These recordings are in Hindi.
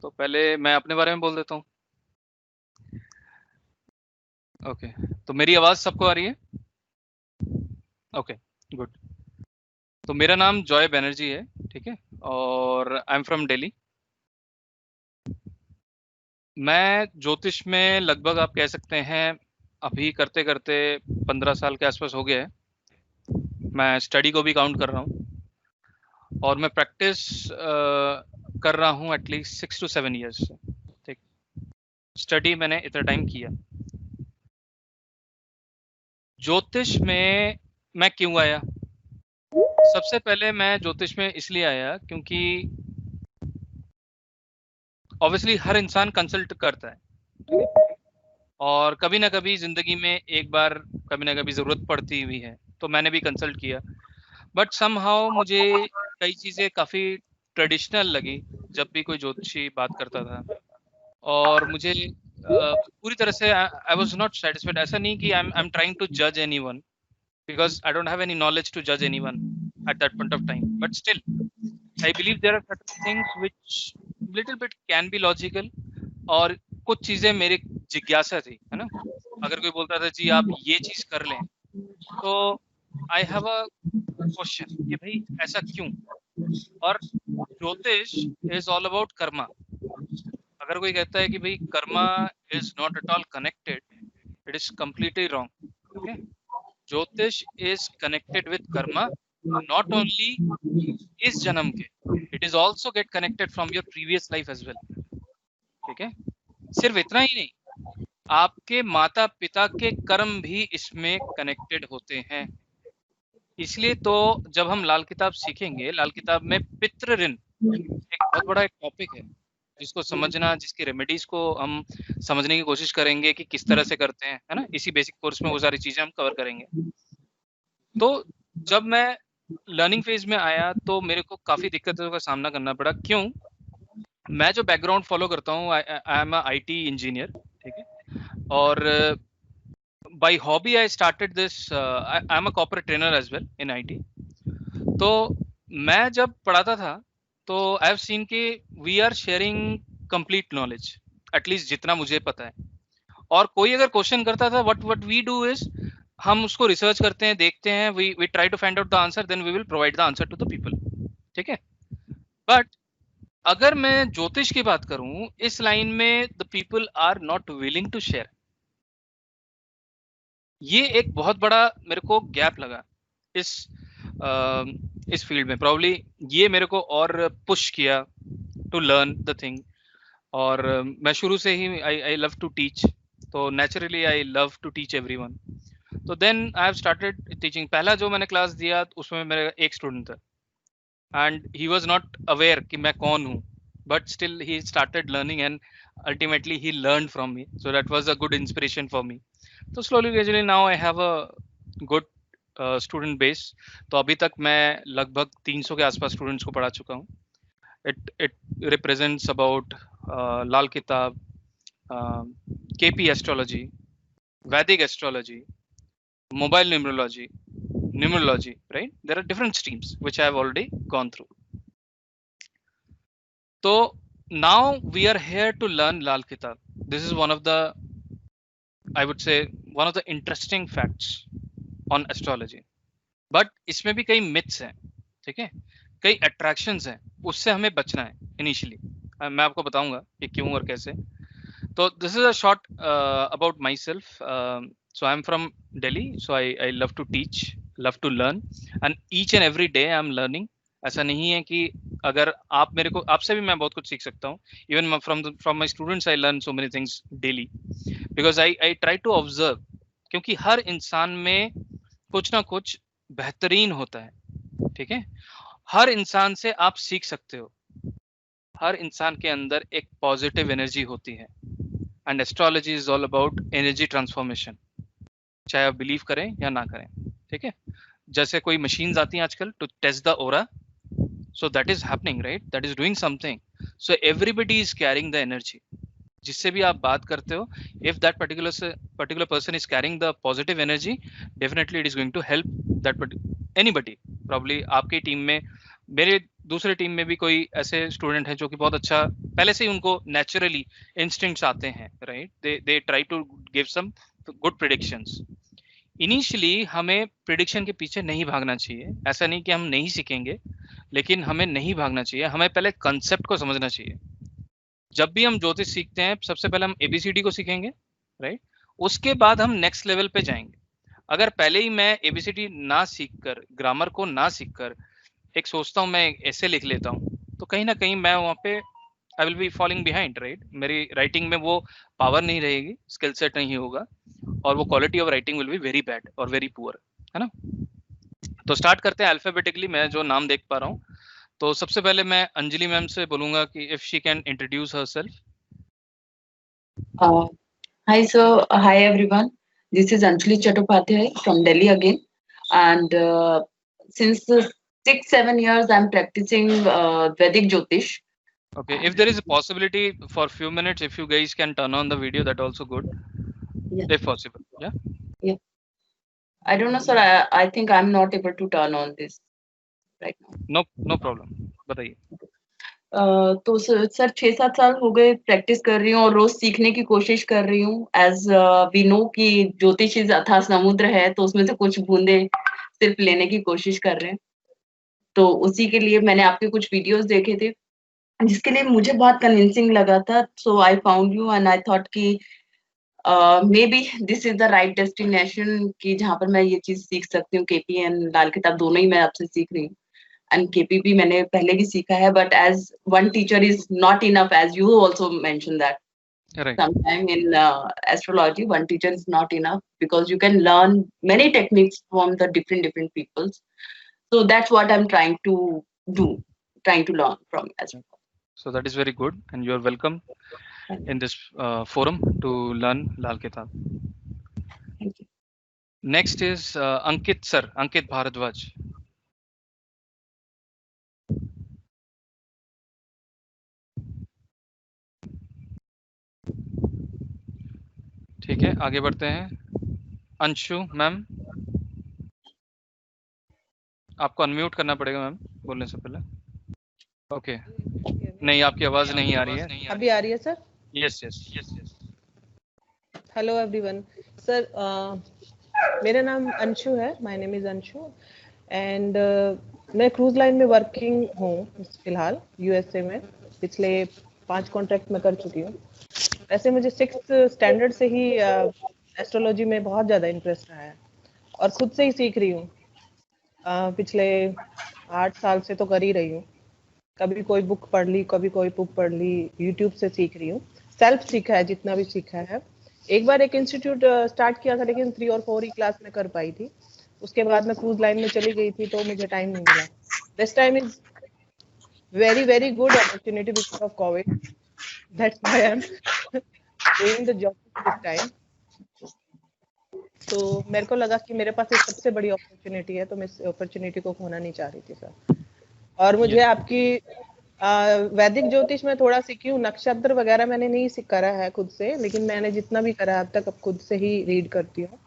तो पहले मैं अपने बारे में बोल देता हूँ। ओके, तो मेरी आवाज़ सबको आ रही है? Okay, good. तो मेरा नाम जॉय बैनर्जी है, ठीक है, और आई एम फ्रॉम दिल्ली। मैं ज्योतिष में लगभग आप कह सकते हैं अभी करते करते 15 साल के आसपास हो गया है। मैं स्टडी को भी काउंट कर रहा हूँ और मैं प्रैक्टिस कर रहा हूँ एटलीस्ट 6 to 7 ईयर्स से। ठीक, स्टडी मैंने इतना टाइम किया। ज्योतिष में मैं क्यों आया? सबसे पहले मैं ज्योतिष में इसलिए आया क्योंकि ऑब्वियसली हर इंसान कंसल्ट करता है और कभी ना कभी जिंदगी में एक बार कभी ना कभी जरूरत पड़ती हुई है, तो मैंने भी कंसल्ट किया। बट समहाउ मुझे कई चीजें काफी ट्रेडिशनल लगी जब भी कोई ज्योतिषी बात करता था, और मुझे पूरी तरह से आई वाज नॉट सेटिस्फाइड। ऐसा नहीं कि आई एम ट्राइंग टू जज anyone, because I don't have any knowledge to judge anyone at that point of time. But still, I believe there are certain things which little bit can be logical, और कुछ चीजें मेरी जिज्ञासा थी, है ना। अगर कोई बोलता था जी आप ये चीज कर लें, तो आई हैव अ क्वेश्चन कि भाई ऐसा क्यों। और ज्योतिष इज ऑल अबाउट कर्मा। अगर कोई कहता है कि भाई karma is not at all connected, it is completely wrong. Okay, jyotish is connected with karma, not only इस जन्म के, it is also get connected from your previous life as well. ठीक है, सिर्फ इतना ही नहीं, आपके माता पिता के कर्म भी इसमें कनेक्टेड होते हैं। इसलिए तो जब हम लाल किताब सीखेंगे, लाल किताब में पितृ ऋण एक बहुत बड़ा एक टॉपिक है, जिसको समझना, जिसकी रेमेडीज को हम समझने की कोशिश करेंगे कि किस तरह से करते हैं, है ना। इसी बेसिक कोर्स में वो सारी चीजें हम कवर करेंगे। तो जब मैं लर्निंग फेज में आया तो मेरे को काफी दिक्कतों का सामना करना पड़ा। क्यों? मैं जो बैकग्राउंड फॉलो करता हूँ, आई एम आईटी इंजीनियर, ठीक है, और by hobby I started this, I am a corporate trainer as well in IT. तो मैं जब पढ़ाता था तो आई हैव सीन कि we are sharing complete knowledge, at least जितना मुझे पता है। और कोई अगर क्वेश्चन करता था, व्हाट वी डू इज हम उसको रिसर्च करते हैं, देखते हैं, we try to find out the answer, then we will provide the answer to the people. ठीक है, बट अगर मैं ज्योतिष की बात करूं, इस लाइन में the people are not willing to share. ये एक बहुत बड़ा मेरे को गैप लगा इस फील्ड में। प्रॉब्ली ये मेरे को और पुश किया टू लर्न द थिंग। और मैं शुरू से ही आई लव टू टीच, तो naturally I love to teach everyone. तो then I have started teaching. पहला जो मैंने क्लास दिया उसमें मेरा एक स्टूडेंट था and he was not aware कि मैं कौन हूँ, but still he started learning and ultimately he learn from me, so that was a good inspiration for me. तो slowly gradually now I have a good student base. तो अभी तक मैं लगभग 300 के आसपास स्टूडेंट्स को पढ़ा चुका हूँ। it represents about Lal Kitab, KP astrology, Vedic astrology, mobile numerology, right? There are different streams which I have already gone through. So now we are here to learn Lal Kitab. This is one of the, I would say, one of the interesting facts on astrology. But इसमें भी कई myths हैं, ठीक है, कई attractions हैं, उससे हमें बचना है इनिशियली। मैं आपको बताऊंगा कि क्यों और कैसे। तो this is a short about myself. So I am from Delhi, so I love to teach, love to learn, and each and every day I am learning. ऐसा नहीं है कि अगर आप मेरे को, आपसे भी मैं बहुत कुछ सीख सकता हूँ। Even from my students I learn so many things daily, because I try to observe, क्योंकि हर इंसान में कुछ ना कुछ बेहतरीन होता है। ठीक है, हर इंसान से आप सीख सकते हो, हर इंसान के अंदर एक पॉजिटिव एनर्जी होती है, and astrology is all about energy transformation, चाहे आप बिलीव करें या ना करें। ठीक है, जैसे कोई मशीन्स आती हैं आजकल to test the aura, so that is happening, right, that is doing something. So everybody is carrying the energy. जिससे भी आप बात करते हो, if that particular person is carrying the positive energy, definitely it is going to help that anybody. Probably आपकी टीम में, मेरे दूसरे टीम में भी कोई ऐसे स्टूडेंट है जो कि बहुत अच्छा पहले से ही उनको नेचुरली इंस्टिंक्ट्स आते हैं, right? They try to give some good predictions. Initially हमें प्रेडिक्शन के पीछे नहीं भागना चाहिए। ऐसा नहीं कि हम नहीं सीखेंगे, लेकिन हमें नहीं भागना चाहिए। हमें पहले कंसेप्ट को समझना चाहिए। जब भी हम ज्योतिष सीखते हैं, सबसे पहले हम एबीसीडी को सीखेंगे, राइट? उसके बाद हम नेक्स्ट लेवल पे जाएंगे। अगर पहले ही मैं एबीसीडी ना सीखकर, ग्रामर को ना सीखकर एक सोचता हूँ मैं ऐसे लिख लेता हूँ, तो कहीं ना कहीं मैं वहाँ पे I will be falling behind, right? मेरी राइटिंग में वो पावर नहीं रहेगी, स्किल सेट नहीं होगा, और वो quality of writing will be very bad और वेरी पुअर, है ना? तो स्टार्ट करते हैं अल्फाबेटिकली। मैं जो नाम देख पा रहा हूँ, तो सबसे पहले मैं अंजलि मैम से बोलूंगा कि if she can introduce herself. Hi, sir. Hi, everyone. This is Anjali Chattopadhyay from Delhi again. And since 6-7 years, I'm practicing Vedic Jyotish. Okay, if there is a possibility for few minutes, if you guys can turn on the video, that also good, Yeah. if possible. Yeah. Yeah. I don't know, sir. I think I'm not able to turn on this right now. No problem. बताइए। तो सर 6-7 साल हो गए प्रैक्टिस कर रही हूँ और रोज सीखने की कोशिश कर रही हूँ। एज वी नो कि ज्योतिष इज अथाह समुद्र है, तो उसमें से कुछ बूंदे सिर्फ लेने की कोशिश कर रहे हैं। तो उसी के लिए मैंने आपके कुछ वीडियोस देखे थे, जिसके लिए मुझे बहुत कन्विंसिंग लगा था। So I found you and I thought कि maybe this is the right destination कि जहाँ पर मैं ये चीज सीख सकती हूँ। केपी एंड लाल किताब दोनों ही मैं आपसे सीख रही हूँ, एंड केपी भी मैंने पहले भी सीखा है, but as one teacher is not enough, as you also mention that Right. sometime in astrology one teacher is not enough, because you can learn many techniques from the different peoples. So that's what I'm trying to do, trying to learn from astrology. So that is very good, and you are welcome in this forum to learn Lal Kitab. Thank you. Next is Ankit sir, Ankit Bharadwaj. ठीक है, आगे बढ़ते हैं। अंशु मैम, आपको अनम्यूट करना पड़ेगा मैम बोलने से पहले। ओके, नहीं आपकी आवाज नहीं आ रही है। अभी आ रही है sir? Yes yes. Hello everyone. Sir मेरा नाम अंशु है, my name is Anshu, and मैं क्रूज लाइन में वर्किंग हूँ फिलहाल यूएसए में। पिछले 5 कॉन्ट्रैक्ट में कर चुकी हूँ। वैसे मुझे 6th स्टैंडर्ड से ही एस्ट्रोलॉजी में बहुत ज़्यादा इंटरेस्ट रहा है और खुद से ही सीख रही हूँ। पिछले 8 साल से तो कर ही रही हूँ। कभी कोई बुक पढ़ ली, कभी कोई बुक पढ़ ली, यूट्यूब से सीख रही हूँ। सेल्फ सीखा है जितना भी सीखा है। एक बार एक इंस्टीट्यूट स्टार्ट किया था, लेकिन 3 और 4 ही क्लास में कर पाई थी। उसके बाद मैं क्रूज लाइन में चली गई थी, तो मुझे टाइम नहीं मिला। This time is very good opportunity because of COVID. That's why I'm doing the job this time. तो मेरे को लगा कि मेरे पास एक सबसे बड़ी अपॉर्चुनिटी है, तो मैं इस अपॉर्चुनिटी को खोना नहीं चाह रही थी सर। और मुझे आपकी वैदिक ज्योतिष में थोड़ा सीखी हूँ। नक्षत्र वगैरह मैंने नहीं करा है खुद से, लेकिन मैंने जितना भी करा है अब तक अब खुद से ही रीड करती हूँ।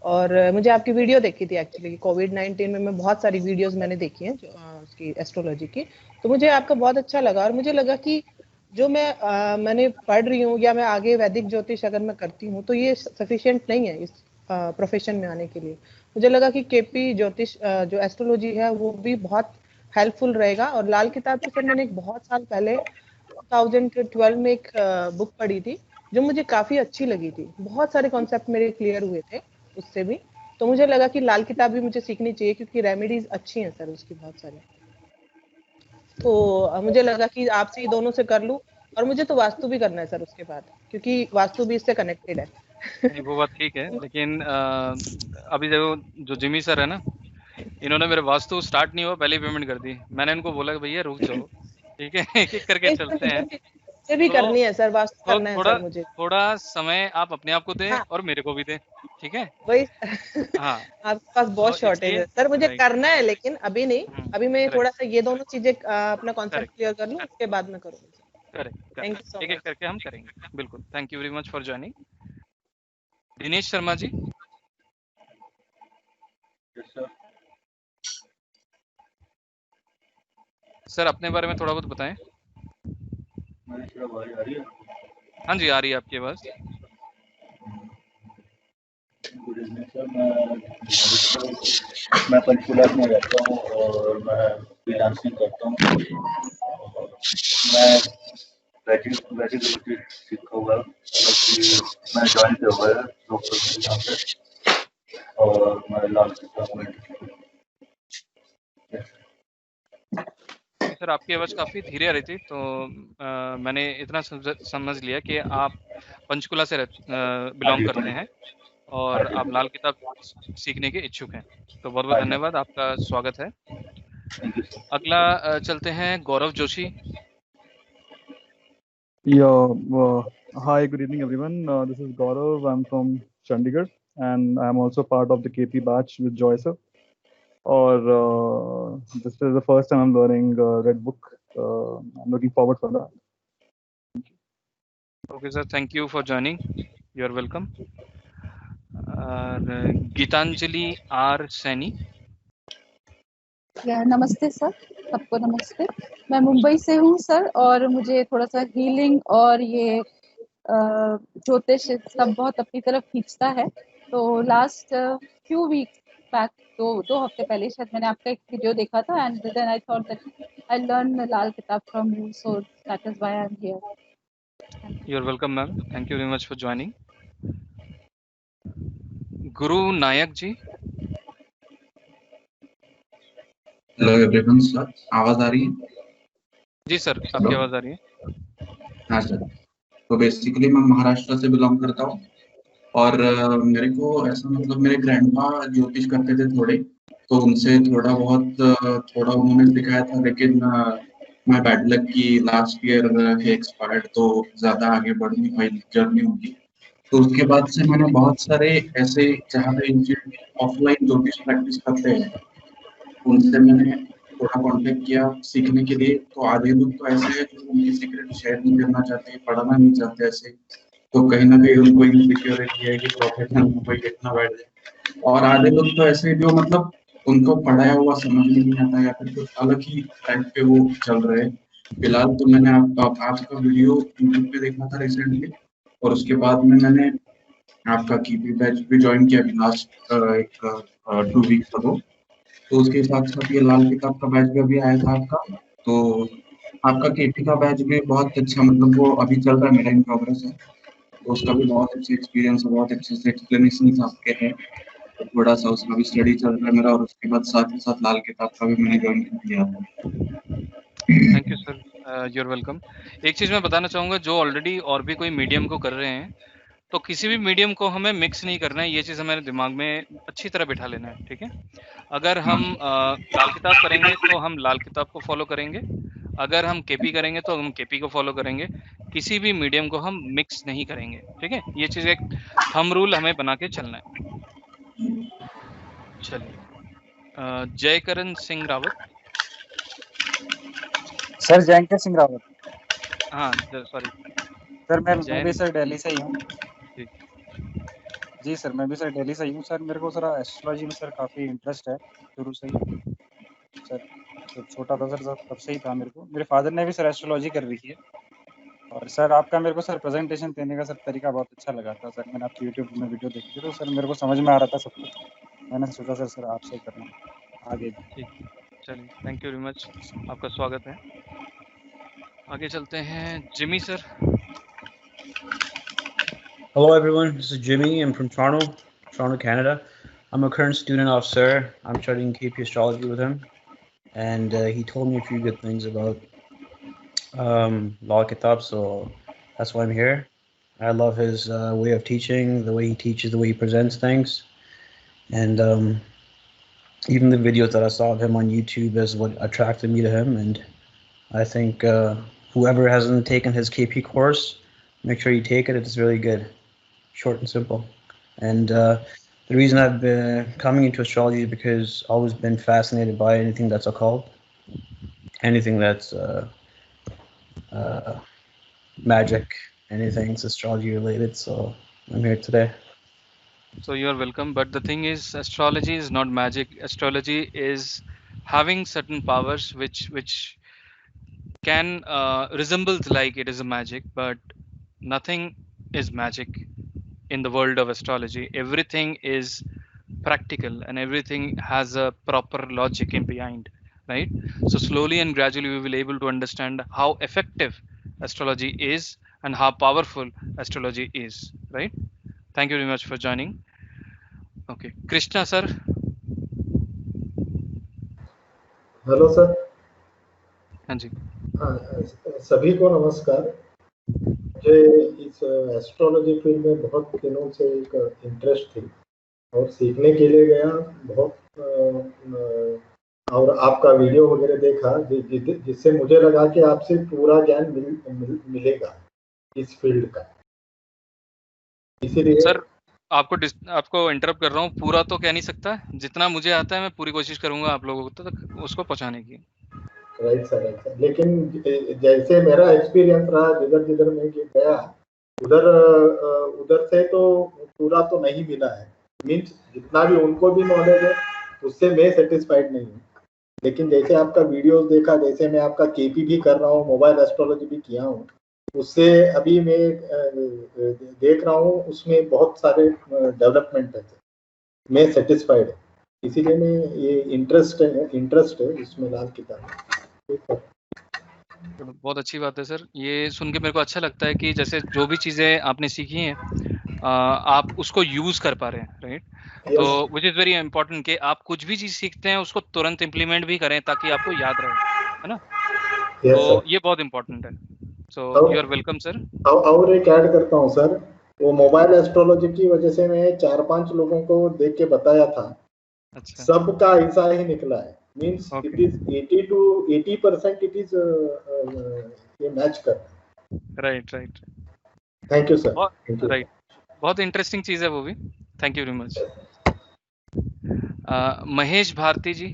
और मुझे आपकी वीडियो देखी थी एक्चुअली, कोविड-19 में मैं बहुत सारी वीडियोस मैंने देखी हैं उसकी एस्ट्रोलॉजी की। तो मुझे आपका बहुत अच्छा लगा और मुझे लगा कि जो मैंने पढ़ रही हूँ या मैं आगे वैदिक ज्योतिष अगर मैं करती हूँ, तो ये सफिशिएंट नहीं है इस प्रोफेशन में आने के लिए। मुझे लगा कि केपी ज्योतिष जो एस्ट्रोलॉजी है वो भी बहुत हेल्पफुल रहेगा। और लाल किताब की सर मैंने एक बहुत साल पहले 2012 में एक बुक पढ़ी थी, जो मुझे काफी अच्छी लगी थी। बहुत सारे कॉन्सेप्ट मेरे क्लियर हुए थे उससे भी। तो मुझे लगा कि लाल किताब भी मुझे सीखनी चाहिए, क्योंकि रेमेडीज अच्छी हैं सर उसकी बहुत सारी। तो मुझे लगा कि आपसे ये दोनों से कर लूं। और मुझे तो वास्तु भी करना है सर उसके बाद, क्योंकि वास्तु भी इससे कनेक्टेड है। नहीं वो बात ठीक है, लेकिन अभी जो जिमी सर है ना, इन्होंने मेरे वास्तु स्टार्ट नहीं हुआ पहले ही पेमेंट कर दी। मैंने इनको बोला कि भैया रुक जाओ, ठीक है, एक-एक करके चलते हैं। मुझे भी करनी है सर, वास्तु तो करना है सर मुझे। थोड़ा समय आप अपने आप को दें हाँ, और मेरे को भी दें, ठीक है? वही हाँ, आपके पास बहुत तो शॉर्टेज इसलिए है सर, मुझे राइट, करना है लेकिन अभी नहीं। अभी मैं करेक्ट, थोड़ा सा ये दोनों चीजें अपना कॉन्सेप्ट करेक्ट, क्लियर कर लूं, उसके बाद में करूंगी। Correct, thank correct. You so एक-एक मच। करके हम करेंगे, बिल्कुल। Thank you very much for joining. Dinesh Sharma ji. Yes, sir. Sir अपने बारे में थोड़ा बहुत बताएं। हाँ जी, आ रही है आपकी आवाज। गुड इवनिंग सर, मैं पंचकुला में रहता हूँ और मैं फ्रीलांसिंग करता हूँ। मैं ग्रेजुएट सीखा हुआ, मैं ज्वाइन किया हुआ है लोकल यहाँ पे, और मैं लास्ट में। सर आपकी आवाज काफी धीरे आ रही थी, तो मैंने इतना समझ लिया कि आप पंचकुला से बिलोंग करते हैं और आप लाल किताब सीखने के इच्छुक हैं। तो बहुत बहुत धन्यवाद, आपका स्वागत है। अगला चलते हैं गौरव Joshi. Hi, good evening everyone. This is Gaurav. I'm from Chandigarh and I'm also part of the KP batch with Joy sir. Or this is the first time I'm learning Red Book. I'm looking forward for that. Okay sir, thank you for joining. You are welcome. Geetanjali R Saini. नमस्ते सर, सबको नमस्ते। मैं मुंबई से हूँ सर, और मुझे थोड़ा सा हीलिंग और ये ज्योतिष सब बहुत अपनी तरफ खींचता है। तो लास्ट फ्यू वीक्स बैक, दो हफ्ते पहले शायद, मैंने आपका एक वीडियो देखा था and then I thought that I learn Lal Kitab from you, so that is why I am here. You are welcome ma'am, thank you very much for joining. Guru Nayak ji. Hello everyone sir, आवाज आ रही है? जी सर, आपकी आवाज आ रही है। हाँ सर, तो बेसिकली मैं महाराष्ट्र से बिलोंग करता हूँ और मेरे को ऐसा मतलब मेरे ग्रैंडपा ज्योतिष करते थे थोड़े, तो उनसे थोड़ा उन्होंने सिखाया था, लेकिन मैं बैड लक की लास्ट ईयर ही एक्सपायर्ड, तो ज्यादा आगे बढ़ नहीं पाई जर्नी होगी। तो उसके बाद से मैंने बहुत सारे ऐसे जहाँ पे ऑफलाइन ज्योतिष प्रैक्टिस करते हैं उनसे मैंने थोड़ा कांटेक्ट किया सीखने के लिए। तो आधे लोग तो ऐसे हैं जो उनकी सीक्रेट शेयर नहीं करना चाहते, पढ़ाना नहीं चाहते ऐसे, तो कहीं ना कहीं उनको इनसिक्योरिटी है कि प्रोफेशनल में कोई देखना बैठ जाए। और आधे लोग तो ऐसे जो मतलब उनको पढ़ाया हुआ समझ में नहीं आता या फिर कुछ अलग ही टाइप पे वो चल रहे हैं। फिलहाल तो मैंने आपका वीडियो यूट्यूब पे देखा था रिसेंटली, और उसके बाद में मैंने आपका कीपी बैच भी ज्वाइन किया लास्ट एक 2 वीक्स अगो। तो उसके साथ साथ ये लाल किताब का बैच भी अभी आया था आपका, तो आपका केपी का बैच भी बहुत अच्छा, मतलब वो अभी चल रहा है, मेरा इन प्रोग्रेस है, तो उसका भी बहुत अच्छे एक्सपीरियंस है, बहुत अच्छे से एक्सप्लेनेशन आपके हैं, तो थोड़ा सा उसका भी स्टडी चल रहा है मेरा। और उसके बाद साथ ही साथ लाल किताब का भी मैंने ज्वाइन किया था। Thank you sir, you are welcome. एक चीज मैं बताना चाहूंगा, जो ऑलरेडी और भी कोई मीडियम को कर रहे हैं, तो किसी भी मीडियम को हमें मिक्स नहीं करना है, ये चीज़ हमारे दिमाग में अच्छी तरह बिठा लेना है, ठीक है। अगर हम लाल किताब करेंगे तो हम लाल किताब को फॉलो करेंगे, अगर हम केपी करेंगे तो हम केपी को फॉलो करेंगे, किसी भी मीडियम को हम मिक्स नहीं करेंगे, ठीक है। ये चीज़ एक थंब रूल हमें बना के चलना है। चलिए, जयकरण सिंह रावत। सर जयंकर सिंह रावत। हाँ सॉरी सर मैं भी सर दिल्ली से ही हूँ। जी सर, मैं भी सर दिल्ली से ही हूँ सर। मेरे को सर एस्ट्रोलॉजी में सर काफ़ी इंटरेस्ट है शुरू से ही सर, तो छोटा था सर तब से ही था मेरे को। मेरे फादर ने भी सर एस्ट्रोलॉजी कर रखी है, और सर आपका मेरे को सर प्रेजेंटेशन देने का सर तरीका बहुत अच्छा लगा था सर। मैंने आपकी यूट्यूब में वीडियो देखी थी, तो सर मेरे को समझ में आ रहा था सब कुछ, मैंने सोचा सर आपसे करना आगे। चलिए, थैंक यू वेरी मच, आपका स्वागत है। आगे चलते हैं, Jimmy sir. Hello everyone, this is Jimmy. I'm from Toronto, Canada. I'm a current student of Sir. I'm studying KP astrology with him, and he told me a few good things about Law Kitab, so that's why I'm here. I love his way of teaching, the way he teaches, the way he presents things, and even the videos that I saw of him on YouTube is what attracted me to him. And I think whoever hasn't taken his KP course, make sure you take it. It's really good. Short and simple. And the reason I've been coming into astrology is because I've always been fascinated by anything that's occult, anything that's magic, anything astrology related. So I'm here today. So you are welcome, but the thing is, astrology is not magic. Astrology is having certain powers which can resembles like it is a magic, but nothing is magic in the world of astrology. Everything is practical and everything has a proper logic in behind, right? So slowly and gradually we will able to understand how effective astrology is and how powerful astrology is, right? Thank you very much for joining. Okay, Krishna sir. Hello sir. हाँ जी। हाँ, सभी को नमस्कार। मुझे इस एस्ट्रोलॉजी फील्ड में बहुत दिनों से एक इंटरेस्ट थी और सीखने के लिए गया बहुत, और आपका वीडियो वगैरह देखा जिससे मुझे लगा कि आपसे पूरा ज्ञान मिलेगा इस फील्ड का। इसीलिए सर आपको इंटरप्ट कर रहा हूँ, पूरा तो कह नहीं सकता, जितना मुझे आता है मैं पूरी कोशिश करूंगा आप लोगों तक उसको पहुंचाने की। Right sir. लेकिन जैसे मेरा एक्सपीरियंस रहा, जिधर मैं गया उधर से तो पूरा तो नहीं मिला है। मीन्स जितना भी उनको भी नॉलेज है उससे मैं सेटिस्फाइड नहीं हूँ। लेकिन जैसे आपका वीडियोस देखा, जैसे मैं आपका केपी भी कर रहा हूँ, मोबाइल एस्ट्रोलॉजी भी किया हूँ, उससे अभी मैं देख रहा हूँ उसमें बहुत सारे डेवलपमेंट है। मैं सेटिस्फाइड है, इसीलिए मैं ये इंटरेस्ट है इसमें लाल किताब। बहुत अच्छी बात है सर, ये सुन के मेरे को अच्छा लगता है कि जैसे जो भी चीजें आपने सीखी हैं आप उसको यूज कर पा रहे हैं, राइट? तो विच इज वेरी इंपॉर्टेंट कि आप कुछ भी चीज सीखते हैं उसको तुरंत इम्प्लीमेंट भी करें ताकि आपको याद रहे, है ना? तो ये बहुत इंपॉर्टेंट है। So you are welcome sir. और एक ऐड करता हूँ सर, वो मोबाइल एस्ट्रोलॉजी की वजह से मैं 4-5 लोगों को देख के बताया था। अच्छा। सबका ऐसा ही निकला है। Means it is 80 to 80% it is ये मैच करता है। Right. Thank you sir. Right, बहुत इंटरेस्टिंग चीज है वो भी। Thank you very much. Mahesh Bharti ji.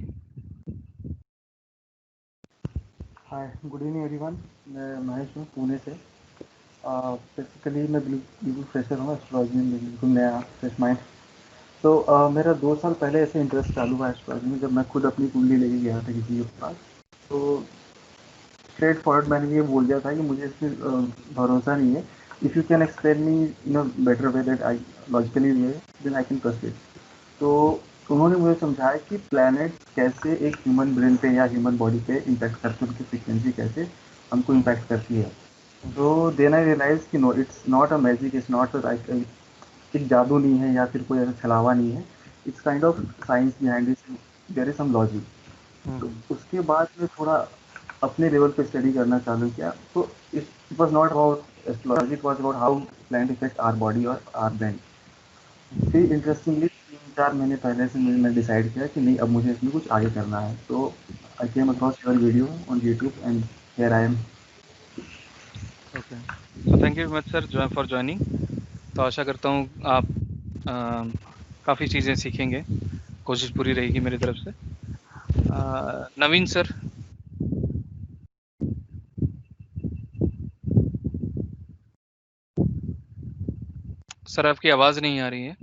Hi, good evening everyone. मैं महेश हूँ पुणे से। बेसिकली मैं बिल्कुल फ्रेशर हूँ एस्ट्रोलॉजी में, बिल्कुल नया फ्रेश माइंड। तो मेरा 2 साल पहले ऐसे इंटरेस्ट चालू हुआ एस्ट्रोलॉजी में, जब मैं खुद अपनी कुंडली लेके गया था किसी के पास। तो स्ट्रेट फॉरवर्ड मैंने ये बोल दिया था कि मुझे इसमें भरोसा नहीं है। If you can explain me in a better way that I logically way, then I can proceed. तो उन्होंने मुझे समझाया कि प्लैनेट कैसे एक ह्यूमन ब्रेन पे या ह्यूमन बॉडी पे इम्पैक्ट करते हैं, उनकी फ्रिक्वेंसी कैसे हमको इम्पैक्ट करती है। तो देन आई रियलाइज कि no, it's not a magic, it's not एक जादू नहीं है या फिर कोई ऐसा छलावा नहीं है। It's kind of science behind it, there is some logic. तो उसके बाद मैं थोड़ा अपने लेवल पे स्टडी करना चालू किया। तो it was not about astrology, it was about how planet effect our body और आवर ब्रेन। फिर इंटरेस्टिंगली 3-4 महीने पहले से मैंने डिसाइड किया कि नहीं, अब मुझे इसमें कुछ आगे करना है। तो I came across your video on YouTube and here I am. Okay, so thank you very much sir for joining. तो आशा करता हूँ आप काफ़ी चीज़ें सीखेंगे, कोशिश पूरी रहेगी मेरी तरफ से। नवीन सर। सर आपकी आवाज़ नहीं आ रही है।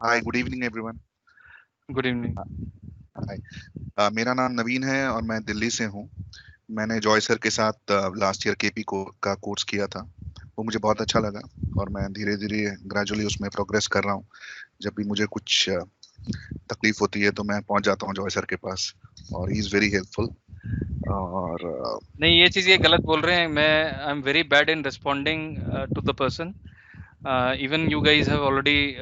Hi, good evening everyone. Good evening. Hi, मेरा नाम नवीन है और मैं दिल्ली से हूँ। मैंने जॉय सर के साथ लास्ट ईयर केपी का कोर्स किया था, वो मुझे बहुत अच्छा लगा और मैं धीरे धीरे ग्रेजुअली उसमें प्रोग्रेस कर रहा हूँ। जब भी मुझे कुछ तकलीफ होती है तो मैं पहुंच जाता हूँ जॉय सर के पास और ही इज वेरी हेल्पफुल। और नहीं, ये चीज़ ये गलत बोल रहे हैं। मैं I am very bad in responding to the person. even you guys have already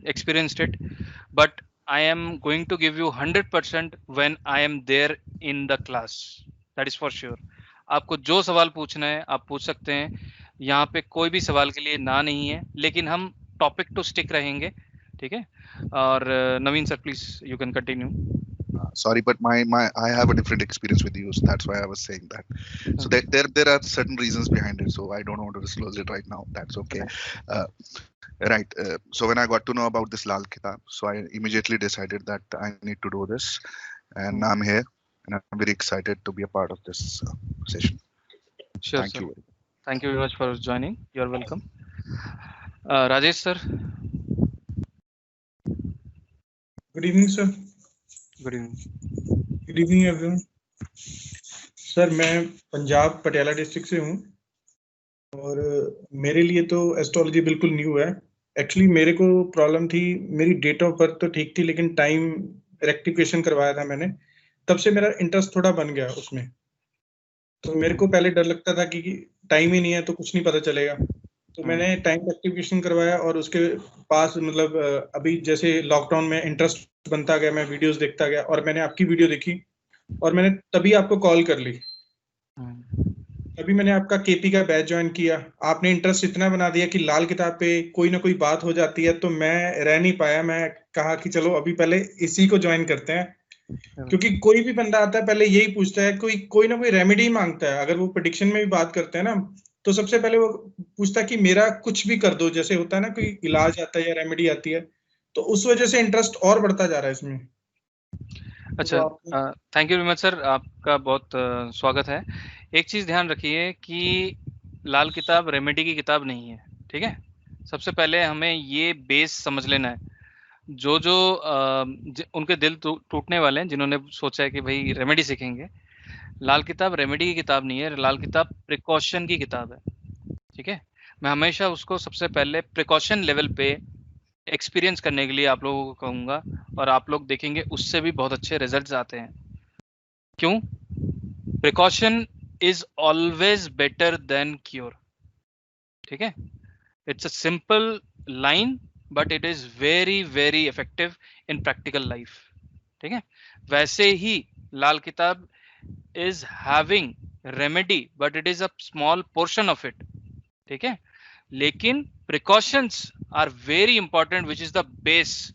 experienced it, but I am going to give you 100% when I am there in the class, that is for sure. आपको जो सवाल पूछना है आप पूछ सकते हैं, यहाँ पे कोई भी सवाल के लिए ना नहीं है, लेकिन हम टॉपिक टू स्टिक रहेंगे, ठीक है? और Naveen sir please you can continue. Sorry, but I have a different experience with you, so that's why I was saying that. So there are certain reasons behind it, so I don't want to disclose it right now. That's okay. Right. So when I got to know about this Lal Kitab, so I immediately decided that I need to do this, and I'm here, and I'm very excited to be a part of this session. Sure, Thank you. Thank you very much for joining. You're welcome. Rajesh sir. Good evening, sir. Good evening. Good evening everyone. Sir मैं पंजाब पटियाला डिस्ट्रिक्ट से हूँ और मेरे लिए तो एस्ट्रोलॉजी बिल्कुल न्यू है। एक्चुअली मेरे को प्रॉब्लम थी, मेरी डेट ऑफ बर्थ तो ठीक थी लेकिन टाइम रेक्टिफिकेशन करवाया था मैंने, तब से मेरा इंटरेस्ट थोड़ा बन गया उसमें। तो मेरे को पहले डर लगता था कि टाइम ही नहीं है तो कुछ नहीं पता चलेगा, तो मैंने टाइम रेक्टिफिकेशन करवाया और उसके पास मतलब अभी जैसे लॉकडाउन में इंटरेस्ट बनता गया, मैं वीडियोस देखता गया और मैंने आपकी वीडियो देखी और मैंने तभी आपको कॉल कर ली। तभी मैंने आपका केपी का बैच ज्वाइन किया। आपने इंटरेस्ट इतना बना दिया कि लाल किताब पे कोई ना कोई बात हो जाती है, तो मैं रह नहीं पाया। मैं कहा कि चलो अभी पहले इसी को ज्वाइन करते हैं, क्योंकि कोई भी बंदा आता है पहले यही पूछता है, कोई ना कोई रेमेडी मांगता है। अगर वो प्रेडिक्शन में भी बात करते हैं ना, तो सबसे पहले वो पूछता है कि मेरा कुछ भी कर दो, जैसे होता है ना कोई इलाज आता है या रेमेडी आती है। तो उस वजह से इंटरेस्ट और बढ़ता जा रहा है इसमें। अच्छा, thank you very much sir, आपका बहुत स्वागत है। एक चीज ध्यान रखिए कि लाल किताब रेमेडी की किताब नहीं है, ठीक है। सबसे पहले हमें ये बेस समझ लेना है। जो उनके दिल टूटने वाले हैं जिन्होंने सोचा है कि भाई रेमेडी सीखेंगे, लाल किताब रेमेडी की किताब नहीं है, लाल किताब प्रिकॉशन की किताब है, ठीक है। मैं हमेशा उसको सबसे पहले प्रिकॉशन लेवल पे एक्सपीरियंस करने के लिए आप लोगों को कहूँगा, और आप लोग देखेंगे उससे भी बहुत अच्छे रिजल्ट्स आते हैं। क्यों? Precaution is always better than cure, ठीक है। It's a simple line but it is very very effective in practical life, ठीक है। वैसे ही Lal Kitab is having remedy but it is a small portion of it, ठीक है। लेकिन precautions are very important which is the base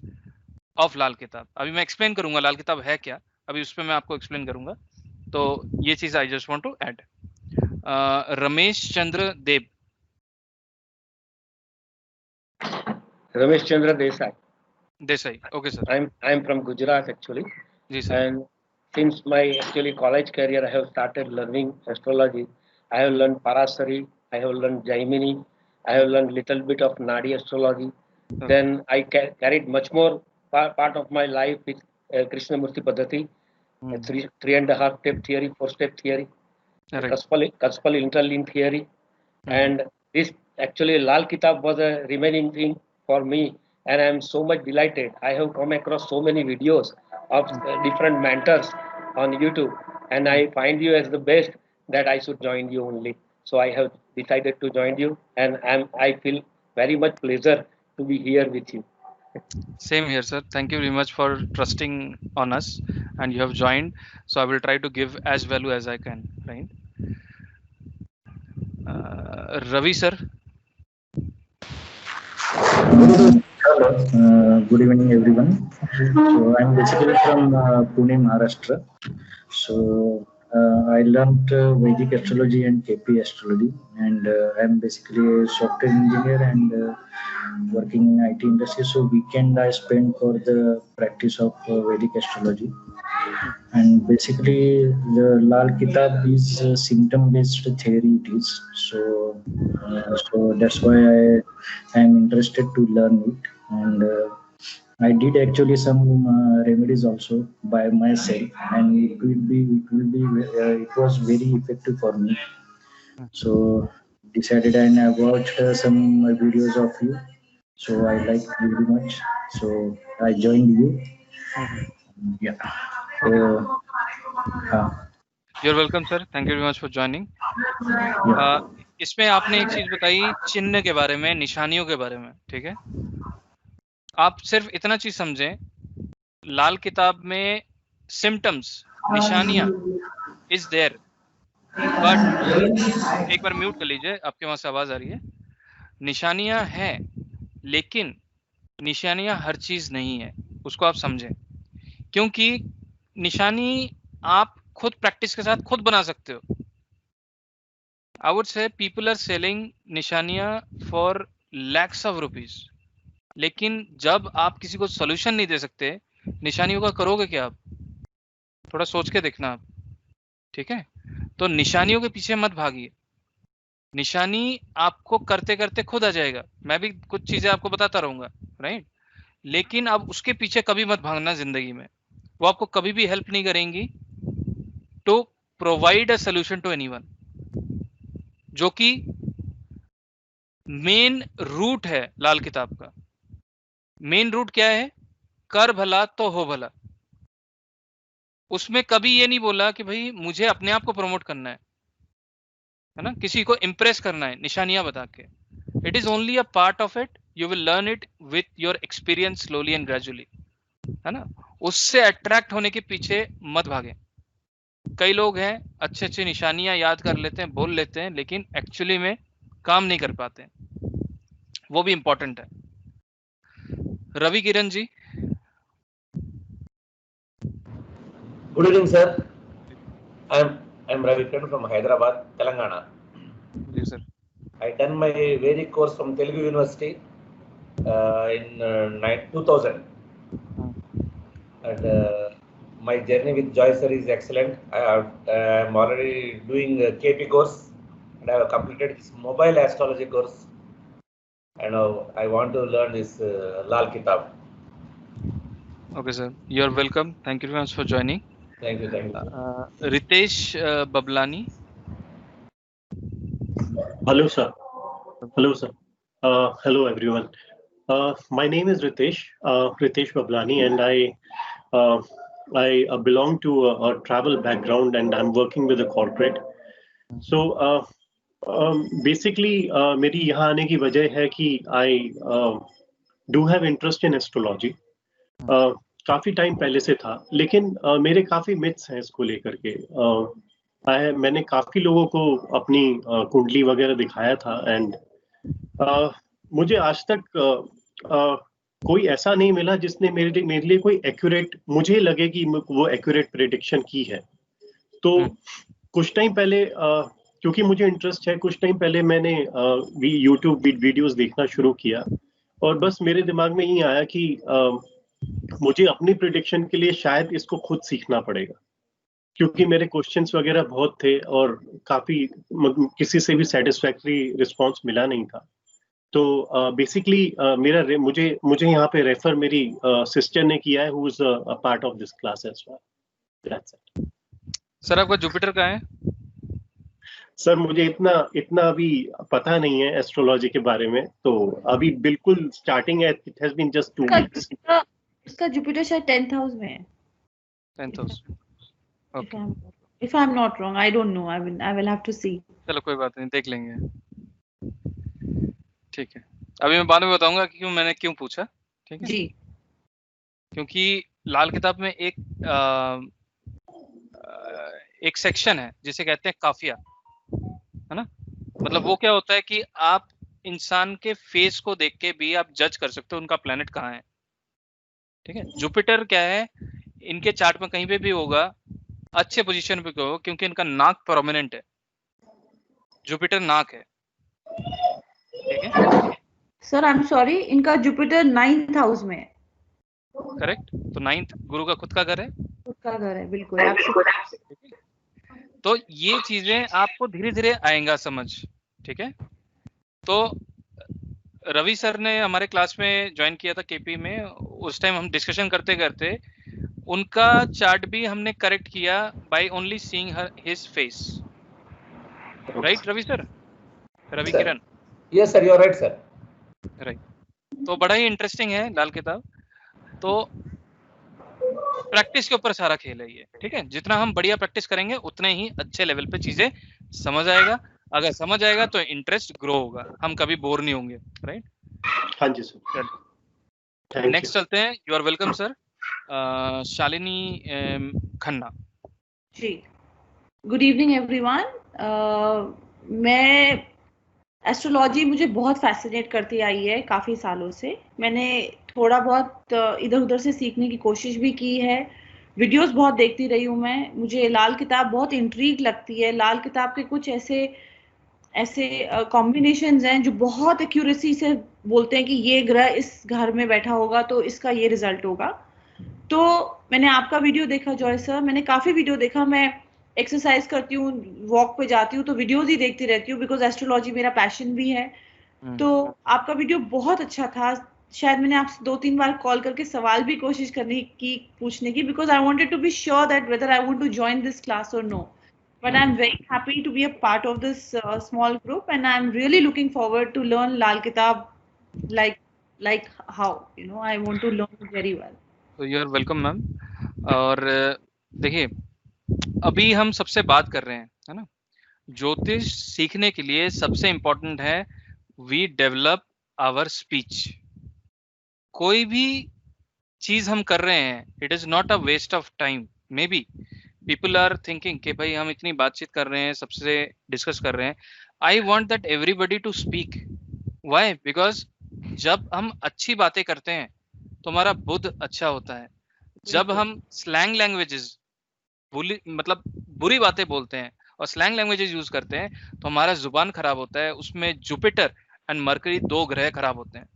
of Lal Kitab. अभी मैं एक्सप्लेन करूंगा लाल किताब है क्या, अभी उस पर मैं आपको एक्सप्लेन करूंगा। तो ये चीज I just want to add. Ramesh Chandra Dev. Ramesh Chandra Desai. Desai, okay sir. I'm from Gujarat actually. Yes sir. And since my actually college career, I have started learning astrology. I have learned Parasari, I have learned Jaimini, I have learned little bit of Nadi astrology. Okay. Then I carried much more part of my life with Krishnamurti Paddhati, 3.5 step theory, 4 step theory, right. Kaspal interlean theory, and this actually Lal Kitab was a remaining thing for me, and I am so much delighted. I have come across so many videos of different mentors on YouTube, and I find you as the best that I should join you only. So I have decided to join you, and I feel very much pleasure to be here with you. Same here sir, thank you very much for trusting on us and you have joined. So I will try to give as value as I can, right? Ravi sir. Hello, good evening everyone. So I'm basically from Pune, Maharashtra. So I learned Vedic astrology and KP astrology, and I'm basically a software engineer and working in IT industry. So weekend I spend for the practice of Vedic astrology, and basically the Lal Kitab is symptom-based theory. It is so that's why I am interested to learn it, and I did actually some remedies also by myself, and it was very effective for me. So decided, and I watched some videos of you, so I liked very much. So I joined you. Yeah. You're welcome sir. Thank you very much for joining. इसमें आपने एक चीज बताई चिन्ह के बारे में, निशानियों के बारे में, ठीक है। आप सिर्फ इतना चीज समझें, लाल किताब में सिम्टम्स, निशानियां इज देयर, बट एक बार म्यूट कर लीजिए, आपके वहां से आवाज आ रही है। निशानियां हैं लेकिन निशानियां हर चीज नहीं है, उसको आप समझें। क्योंकि निशानी आप खुद प्रैक्टिस के साथ खुद बना सकते हो। I would say people are selling निशानियां फॉर लैक्स ऑफ रुपीज, लेकिन जब आप किसी को सोल्यूशन नहीं दे सकते, निशानियों का करोगे क्या आप? थोड़ा सोच के देखना आप, ठीक है। तो निशानियों के पीछे मत भागिए, निशानी आपको करते करते खुद आ जाएगा। मैं भी कुछ चीजें आपको बताता रहूंगा, राइट, लेकिन अब उसके पीछे कभी मत भागना जिंदगी में। वो आपको कभी भी हेल्प नहीं करेंगी to provide a solution to anyone, जो कि मेन रूट है लाल किताब का। मेन रूट क्या है? कर भला तो हो भला। उसमें कभी ये नहीं बोला कि भाई मुझे अपने आप को प्रमोट करना है ना, किसी को इंप्रेस करना है निशानियां बता के। It is only a part of it, you will learn it with your experience slowly and gradually, है ना। उससे अट्रैक्ट होने के पीछे मत भागे। कई लोग हैं अच्छे अच्छे निशानियां याद कर लेते हैं, बोल लेते हैं, लेकिन एक्चुअली में काम नहीं कर पाते, वो भी इंपॉर्टेंट है। Ravi Kiran ji. Good evening, sir. I'm Ravi Kiran from Hyderabad, Telangana. Yes, sir. I done my Vedic course from Telugu University in 2000, and my journey with Joy sir is excellent. I'm already doing a KP course, and I have completed this mobile astrology course, and I want to learn this Lal Kitab. Okay, sir. You are welcome. Thank you very much for joining. Thank you. Ritesh Bablani. Hello, sir. Hello, everyone. My name is Ritesh Bablani, and I belong to a travel background, and I'm working with a corporate. So basically, मेरी यहाँ आने की वजह है कि I do have interest in astrology. काफी टाइम पहले से था, लेकिन मेरे काफी मिथ्स हैं इसको लेकर के। मैंने काफी लोगों को अपनी कुंडली वगैरह दिखाया था, एंड मुझे आज तक कोई ऐसा नहीं मिला जिसने मेरे लिए कोई एक्यूरेट, मुझे लगे कि वो एक्यूरेट प्रेडिक्शन की है। तो कुछ टाइम पहले क्योंकि मुझे इंटरेस्ट है, कुछ टाइम पहले मैंने यूट्यूब वीडियोस देखना शुरू किया, और बस मेरे दिमाग में ये आया कि मुझे अपनी प्रेडिक्शन के लिए शायद इसको खुद सीखना पड़ेगा, क्योंकि मेरे क्वेश्चंस वगैरह बहुत थे और काफी किसी से भी सेटिस्फैक्टरी रिस्पांस मिला नहीं था। तो बेसिकली मुझे यहाँ पे रेफर मेरी सिस्टर ने किया है, who is a part of this class as well. That's it. Sir आपका जुपिटर कहाँ है? सर मुझे इतना अभी पता नहीं है एस्ट्रोलॉजी के बारे में, तो अभी बिल्कुल स्टार्टिंग है। It has been just 2 weeks. इसका जुपिटर शायद 10th हाउस में है। 10th house. Okay. If I'm not wrong, I don't know. I will have to see. चलो कोई बात नहीं, देख लेंगे। ठीक है, अभी मैं बाद में बताऊंगा कि मैंने क्यों पूछा। ठीक है जी। क्योंकि लाल किताब में एक सेक्शन है जिसे कहते हैं काफिया, है ना। मतलब वो क्या होता है कि आप इंसान के फेस को देख के भी आप जज कर सकते हो उनका प्लेनेट कहाँ है। ठीक है, जुपिटर क्या है, इनके चार्ट में कहीं पे भी होगा, अच्छे पोजीशन पे होगा, क्योंकि इनका नाक प्रोमिनेंट है। जुपिटर नाक है। ठीक है सर, आई एम सॉरी, इनका जुपिटर 9th हाउस में है। करेक्ट। तो 9th गुरु का खुद का घर है। खुद का घर है, बिल्कुल। तो ये चीजें आपको धीरे धीरे आएगा समझ। ठीक है, तो रवि सर ने हमारे क्लास में ज्वाइन किया था केपी में। उस टाइम हम डिस्कशन करते करते उनका चार्ट भी हमने करेक्ट किया by only seeing his face. Right Ravi sir? Ravi Kiran. Yes sir, you are right sir. Right. तो बड़ा ही इंटरेस्टिंग है लाल किताब। तो प्रैक्टिस के ऊपर सारा खेल है ये। ठीक है, जितना हम बढ़िया प्रैक्टिस करेंगे उतने ही अच्छे लेवल पे चीजें समझ आएगा। अगर समझ आएगा तो इंटरेस्ट ग्रो होगा, हम कभी बोर नहीं होंगे। राइट। हाँ जी सर। नेक्स्ट चलते हैं। You are welcome sir. Shalini Khanna ji. Good evening everyone. मैं एस्ट्रोलॉजी मुझे बहुत फैसिनेट करती आई है काफ़ी सालों से। मैंने थोड़ा बहुत इधर उधर से सीखने की कोशिश भी की है, वीडियोस बहुत देखती रही हूँ मैं। मुझे लाल किताब बहुत इंट्रीग लगती है। लाल किताब के कुछ ऐसे कॉम्बिनेशंस हैं जो बहुत एक्यूरेसी से बोलते हैं कि ये ग्रह इस घर में बैठा होगा तो इसका ये रिजल्ट होगा। तो मैंने आपका वीडियो देखा जॉय सर, मैंने काफ़ी वीडियो देखा। मैं एक्सरसाइज करती हूँ, वॉक पे जाती हूँ तो वीडियोस ही देखती रहती हूँ, बिकॉज एस्ट्रोलॉजी मेरा पैशन भी है। तो आपका वीडियो बहुत अच्छा था। शायद मैंने आपसे 2-3 बार कॉल करके सवाल भी कोशिश करने की पूछने की, because I wanted to be sure that whether I want to join this class और no, but I am very happy to be a part of this small group and I am really looking forward to learn Lal Kitab like how, you know, I want to learn very well. So you are welcome ma'am. और देखिए अभी हम सबसे बात कर रहे हैं, है ना, ज्योतिष सीखने के लिए सबसे इम्पोर्टेंट है वी डेवलप आवर स्पीच। कोई भी चीज हम कर रहे हैं, it is not a waste of time. Maybe people are thinking कि भाई हम इतनी बातचीत कर रहे हैं, सबसे डिस्कस कर रहे हैं। I want that everybody to speak. Why? Because जब हम अच्छी बातें करते हैं तो हमारा बुद्ध अच्छा होता है। जब हम स्लैंग लैंग्वेजेस मतलब बुरी बातें बोलते हैं और स्लैंग लैंग्वेजेस यूज करते हैं तो हमारा जुबान खराब होता है। उसमें जुपिटर एंड मरकरी 2 ग्रह खराब होते हैं।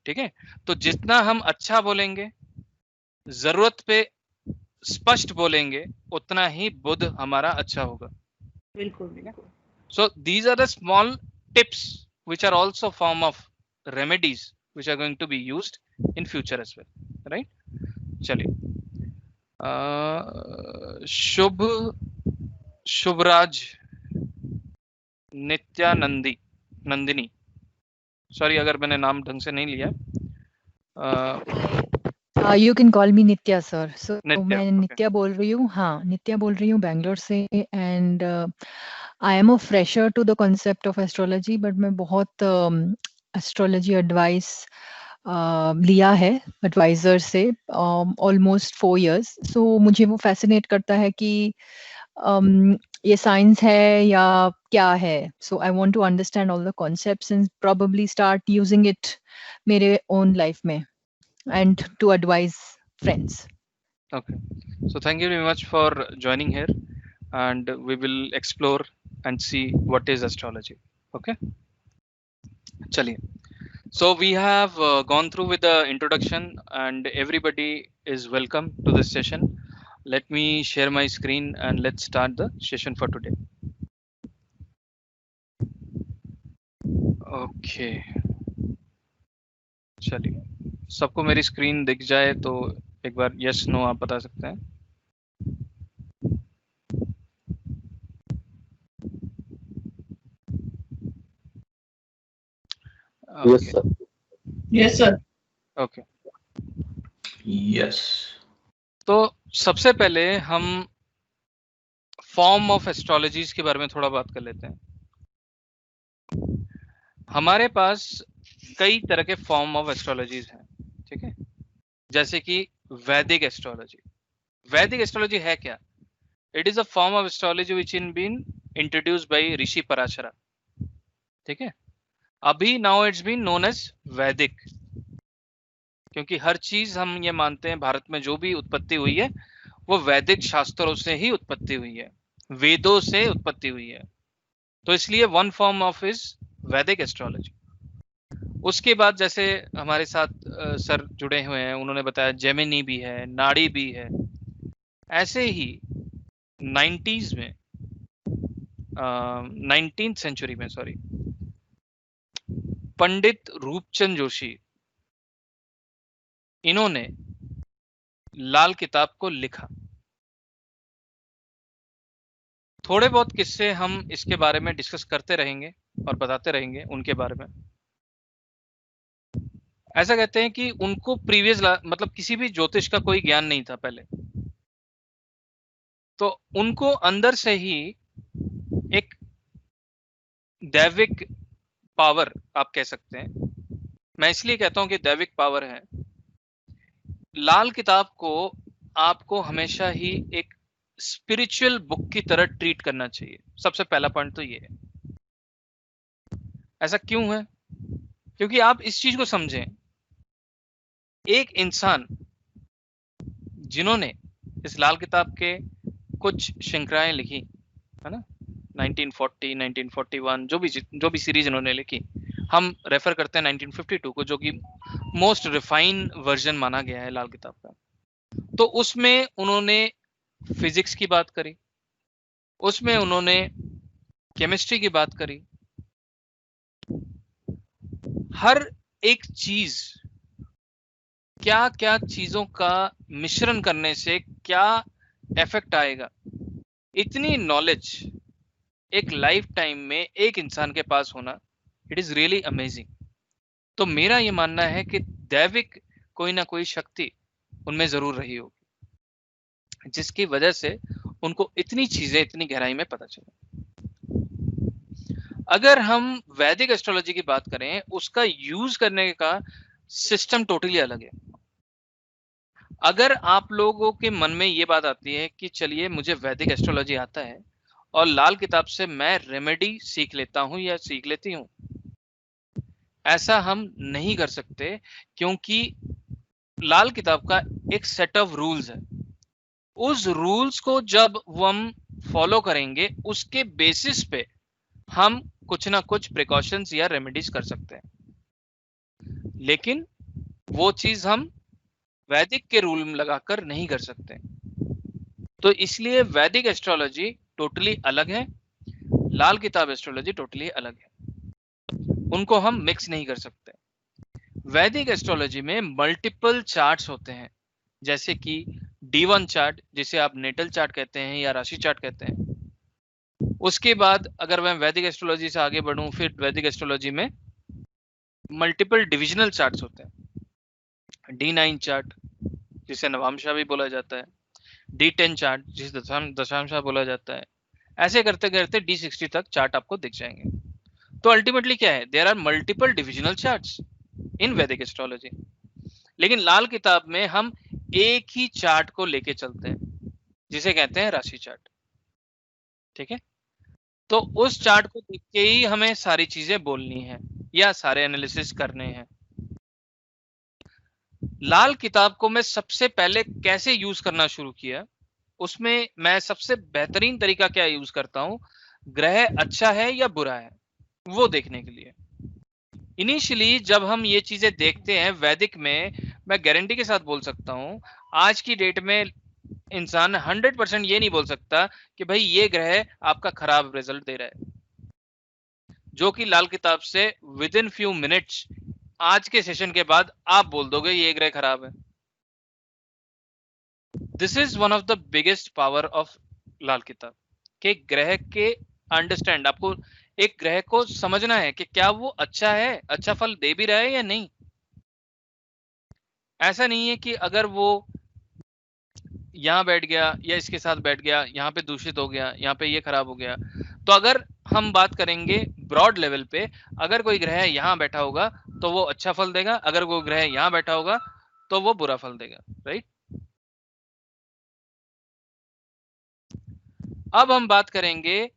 ठीक है, तो जितना हम अच्छा बोलेंगे, जरूरत पे स्पष्ट बोलेंगे, उतना ही बुद्ध हमारा अच्छा होगा। बिल्कुल। So these are the small tips which are also form of remedies which are going to be used in future as well, right? चलिए, शुभराज नंदिनी, सॉरी अगर मैंने नाम ढंग से नहीं लिया। You can call me Nitya sir. So Nitya, मैं okay. नित्या बोल रही हूँ। हाँ, नित्या बोल रही हूँ बैंगलोर से, and I am a fresher to the concept of astrology, but मैं बहुत astrology advice लिया है advisor से almost 4 years. So मुझे वो fascinate करता है कि ये science है या क्या है। So I want to understand all the concepts and probably start using it मेरे own life में and to advise friends. Okay, so thank you very much for joining here, and we will explore and see what is astrology. Okay, chaliye. So we have gone through with the introduction, and everybody is welcome to this session. Let me share my screen and let's start the session for today. Okay, चलिए, सबको मेरी स्क्रीन दिख जाए तो एक बार यस नो आप बता सकते हैं। Yes sir. Yes sir. Okay. Yes. तो सबसे पहले हम फॉर्म ऑफ एस्ट्रोलॉजीज के बारे में थोड़ा बात कर लेते हैं। हमारे पास कई तरह के फॉर्म ऑफ एस्ट्रोलॉजीज हैं, ठीक है, जैसे कि वैदिक एस्ट्रोलॉजी। वैदिक एस्ट्रोलॉजी है क्या? It is a form of astrology which in been introduced by Rishi Parashara. ठीक है, अभी now it's been known as Vedic, क्योंकि हर चीज हम ये मानते हैं भारत में जो भी उत्पत्ति हुई है वो वैदिक शास्त्रों से ही उत्पत्ति हुई है, वेदों से उत्पत्ति हुई है। तो इसलिए वन फॉर्म ऑफ इज वैदिक एस्ट्रोलॉजी। उसके बाद जैसे हमारे साथ सर जुड़े हुए हैं, उन्होंने बताया जेमिनी भी है, नाड़ी भी है। ऐसे ही 90s में 19th सेंचुरी में सॉरी पंडित रूपचंद जोशी, इन्होंने लाल किताब को लिखा। थोड़े बहुत किस्से हम इसके बारे में डिस्कस करते रहेंगे और बताते रहेंगे उनके बारे में। ऐसा कहते हैं कि उनको प्रीवियस मतलब किसी भी ज्योतिष का कोई ज्ञान नहीं था पहले, तो उनको अंदर से ही एक दैविक पावर आप कह सकते हैं। मैं इसलिए कहता हूं कि दैविक पावर है। लाल किताब को आपको हमेशा ही एक स्पिरिचुअल बुक की तरह ट्रीट करना चाहिए। सबसे पहला पॉइंट तो ये है। ऐसा क्यों है? क्योंकि आप इस चीज को समझें, एक इंसान जिन्होंने इस लाल किताब के कुछ श्रृंखलाएं लिखी है ना, 1940, 1941, जो भी सीरीज इन्होंने लिखी, हम रेफर करते हैं 1952 को, जो कि मोस्ट रिफाइन वर्जन माना गया है लाल किताब का। तो उसमें उन्होंने फिजिक्स की बात करी, उसमें उन्होंने केमिस्ट्री की बात करी। हर एक चीज क्या क्या चीजों का मिश्रण करने से क्या इफेक्ट आएगा, इतनी नॉलेज एक लाइफ टाइम में एक इंसान के पास होना, इट इज रियली अमेजिंग। तो मेरा ये मानना है कि दैविक कोई ना कोई शक्ति उनमें जरूर रही होगी, जिसकी वजह से उनको इतनी चीजें इतनी गहराई में पता चले। अगर हम वैदिक एस्ट्रोलॉजी की बात करें, उसका यूज करने का सिस्टम टोटली अलग है। अगर आप लोगों के मन में ये बात आती है कि चलिए मुझे वैदिक एस्ट्रोलॉजी आता है और लाल किताब से मैं रेमेडी सीख लेता हूं या सीख लेती हूं, ऐसा हम नहीं कर सकते, क्योंकि लाल किताब का एक सेट ऑफ रूल्स है। उस रूल्स को जब हम फॉलो करेंगे, उसके बेसिस पे हम कुछ ना कुछ प्रिकॉशंस या रेमेडीज कर सकते हैं, लेकिन वो चीज हम वैदिक के रूल में लगाकर नहीं कर सकते। तो इसलिए वैदिक एस्ट्रोलॉजी टोटली अलग है, लाल किताब एस्ट्रोलॉजी टोटली अलग है, उनको हम मिक्स नहीं कर सकते। वैदिक एस्ट्रोलॉजी में मल्टीपल चार्ट्स होते हैं, जैसे कि D1 चार्ट, जिसे आप नेटल चार्ट कहते हैं या राशि चार्ट कहते हैं। उसके बाद अगर मैं वैदिक एस्ट्रोलॉजी से आगे बढ़ूं, फिर वैदिक एस्ट्रोलॉजी में मल्टीपल डिविजनल चार्ट्स होते हैं। D9 चार्ट, जिसे नवांशा भी बोला जाता है, D10 चार्ट, जिसे दशांशा बोला जाता है। ऐसे करते करते D60 तक चार्ट आपको दिख जाएंगे। तो अल्टीमेटली क्या है, there are multiple divisional charts in Vedic astrology. लेकिन लाल किताब में हम एक ही चार्ट को लेके चलते हैं, जिसे कहते हैं राशि चार्ट। ठीक है, तो उस चार्ट को देख के ही हमें सारी चीजें बोलनी है या सारे एनालिसिस करने हैं। लाल किताब को मैं सबसे पहले कैसे यूज करना शुरू किया, उसमें मैं सबसे बेहतरीन तरीका क्या यूज करता हूं, ग्रह अच्छा है या बुरा है वो देखने के लिए। इनिशियली जब हम ये चीजें देखते हैं वैदिक में, मैं गारंटी के साथ बोल सकता हूं, आज की डेट में इंसान 100% ये नहीं बोल सकता कि भाई ये ग्रह आपका खराब रिजल्ट दे रहा है, जो कि लाल किताब से विद इन फ्यू मिनट्स आज के सेशन के बाद आप बोल दोगे ये ग्रह खराब है। This is one of the biggest power of Lal Kitab, कि ग्रह के अंडरस्टैंड, आपको एक ग्रह को समझना है कि क्या वो अच्छा है, अच्छा फल दे भी रहा है या नहीं। ऐसा नहीं है कि अगर वो यहाँ बैठ गया या इसके साथ बैठ गया, यहाँ पे दूषित हो गया, यहाँ पे ये खराब हो गया। तो अगर हम बात करेंगे ब्रॉड लेवल पे, अगर कोई ग्रह यहाँ बैठा होगा तो वो अच्छा फल देगा, अगर कोई ग्रह यहाँ बैठा होगा तो वो बुरा फल देगा, राइट। अब हम बात करेंगे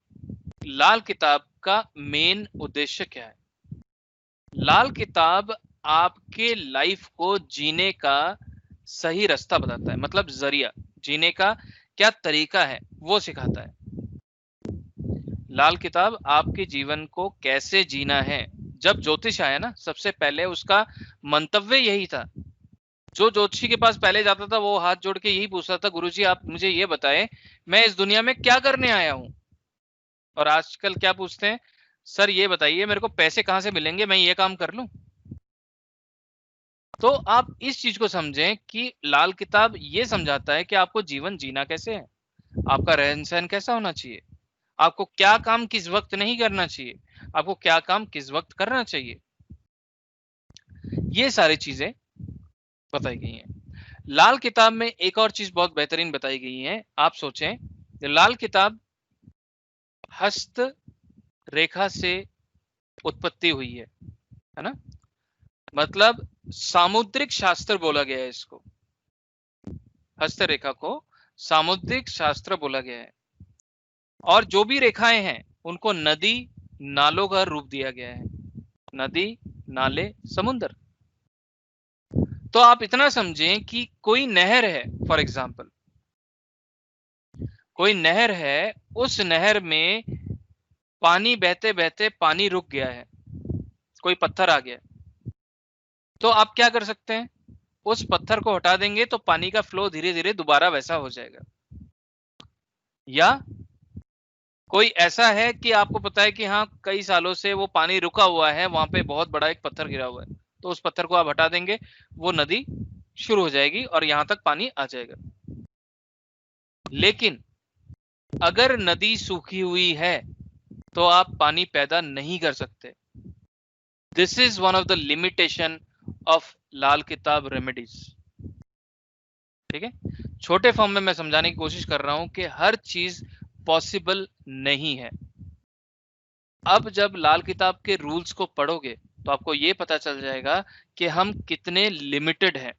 लाल किताब का मेन उद्देश्य क्या है। लाल किताब आपके लाइफ को जीने का सही रास्ता बताता है, मतलब जरिया, जीने का क्या तरीका है वो सिखाता है। लाल किताब आपके जीवन को कैसे जीना है। जब ज्योतिष आया ना, सबसे पहले उसका मंतव्य यही था। जो ज्योतिषी के पास पहले जाता था वो हाथ जोड़ के यही पूछता था, गुरुजी आप मुझे ये बताएं मैं इस दुनिया में क्या करने आया हूं। और आजकल क्या पूछते हैं, सर ये बताइए मेरे को पैसे कहां से मिलेंगे, मैं ये काम कर लूं। तो आप इस चीज को समझें कि लाल किताब ये समझाता है कि आपको जीवन जीना कैसे है, आपका रहन सहन कैसा होना चाहिए, आपको क्या काम किस वक्त नहीं करना चाहिए, आपको क्या काम किस वक्त करना चाहिए। ये सारी चीजें बताई गई हैं। लाल किताब में एक और चीज बहुत बेहतरीन बताई गई है। आप सोचें, लाल किताब हस्त रेखा से उत्पत्ति हुई है ना, मतलब सामुद्रिक शास्त्र बोला गया है इसको, हस्त रेखा को सामुद्रिक शास्त्र बोला गया है। और जो भी रेखाएं हैं उनको नदी नालों का रूप दिया गया है, नदी नाले समुद्र। तो आप इतना समझें कि कोई नहर है, फॉर एग्जाम्पल कोई नहर है, उस नहर में पानी बहते बहते पानी रुक गया है, कोई पत्थर आ गया, तो आप क्या कर सकते हैं, उस पत्थर को हटा देंगे तो पानी का फ्लो धीरे धीरे दोबारा वैसा हो जाएगा। या कोई ऐसा है कि आपको पता है कि हाँ कई सालों से वो पानी रुका हुआ है, वहां पे बहुत बड़ा एक पत्थर गिरा हुआ है, तो उस पत्थर को आप हटा देंगे, वो नदी शुरू हो जाएगी और यहां तक पानी आ जाएगा। लेकिन अगर नदी सूखी हुई है तो आप पानी पैदा नहीं कर सकते। This is one of the limitation of Lal Kitab remedies. ठीक है, छोटे फॉर्म में मैं समझाने की कोशिश कर रहा हूं कि हर चीज पॉसिबल नहीं है। अब जब लाल किताब के रूल्स को पढ़ोगे तो आपको ये पता चल जाएगा कि हम कितने लिमिटेड हैं।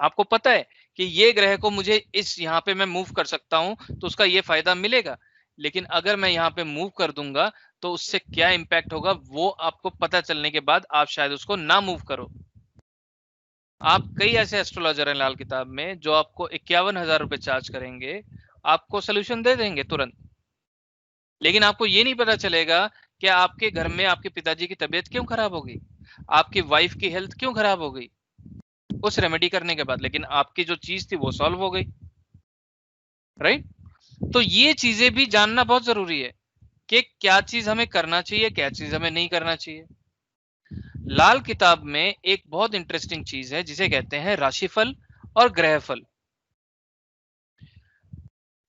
आपको पता है कि ये ग्रह को मुझे इस यहाँ पे मैं मूव कर सकता हूं तो उसका ये फायदा मिलेगा, लेकिन अगर मैं यहाँ पे मूव कर दूंगा तो उससे क्या इंपैक्ट होगा वो आपको पता चलने के बाद आप शायद उसको ना मूव करो। आप कई ऐसे एस्ट्रोलॉजर हैं लाल किताब में जो आपको 51,000 रुपए चार्ज करेंगे, आपको सोल्यूशन दे देंगे तुरंत, लेकिन आपको ये नहीं पता चलेगा कि आपके घर में आपके पिताजी की तबीयत क्यों खराब हो गई, आपकी वाइफ की हेल्थ क्यों खराब हो गई उस रेमेडी करने के बाद, लेकिन आपकी जो चीज थी वो सॉल्व हो गई। राइट? तो ये चीजें भी जानना बहुत जरूरी है कि क्या चीज हमें करना चाहिए, क्या चीज हमें नहीं करना चाहिए। लाल किताब में एक बहुत इंटरेस्टिंग चीज है जिसे कहते हैं राशिफल और ग्रहफल।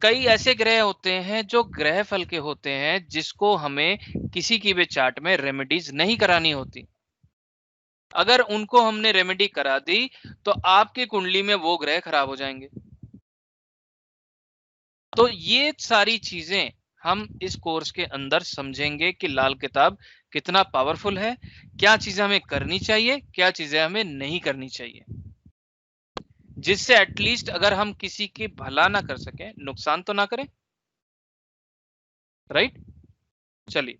कई ऐसे ग्रह होते हैं जो ग्रहफल के होते हैं जिसको हमें किसी की भी चार्ट में रेमेडीज नहीं करानी होती। अगर उनको हमने रेमेडी करा दी तो आपकी कुंडली में वो ग्रह खराब हो जाएंगे। तो ये सारी चीजें हम इस कोर्स के अंदर समझेंगे कि लाल किताब कितना पावरफुल है, क्या चीजें हमें करनी चाहिए, क्या चीजें हमें नहीं करनी चाहिए, जिससे एटलीस्ट अगर हम किसी की भला ना कर सकें, नुकसान तो ना करें। राइट? चलिए,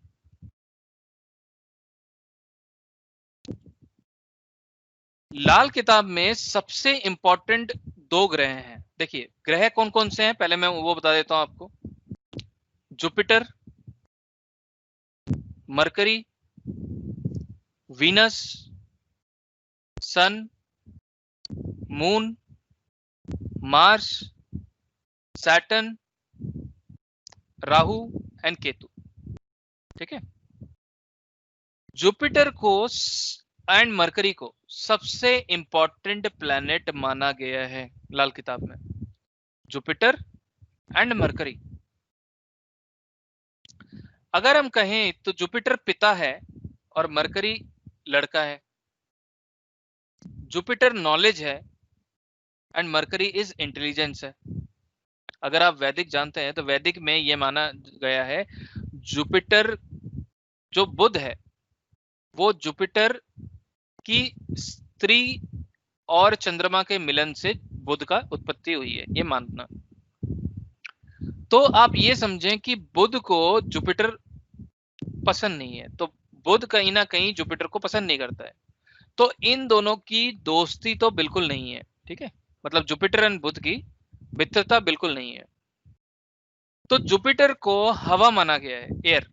लाल किताब में सबसे इंपॉर्टेंट 2 ग्रह हैं। देखिए ग्रह कौन कौन से हैं पहले मैं वो बता देता हूं आपको। Jupiter, Mercury, Venus, Sun, Moon, Mars, Saturn, Rahu and Ketu. ठीक है, जुपिटर को एंड मरकरी को सबसे इंपॉर्टेंट प्लैनेट माना गया है लाल किताब में, जुपिटर एंड मरकरी। अगर हम कहें तो जुपिटर पिता है और मरकरी लड़का है। जुपिटर नॉलेज है एंड मरकरी इज इंटेलिजेंस है। अगर आप वैदिक जानते हैं तो वैदिक में यह माना गया है जुपिटर जो बुध है वो जुपिटर की स्त्री और चंद्रमा के मिलन से बुध का उत्पत्ति हुई है, ये मानना। तो आप ये समझें कि बुध को जुपिटर पसंद नहीं है, तो बुध कहीं ना कहीं जुपिटर को पसंद नहीं करता है। तो इन दोनों की दोस्ती तो बिल्कुल नहीं है। ठीक है, मतलब जुपिटर एंड बुध की मित्रता बिल्कुल नहीं है। तो जुपिटर को हवा माना गया है, एयर,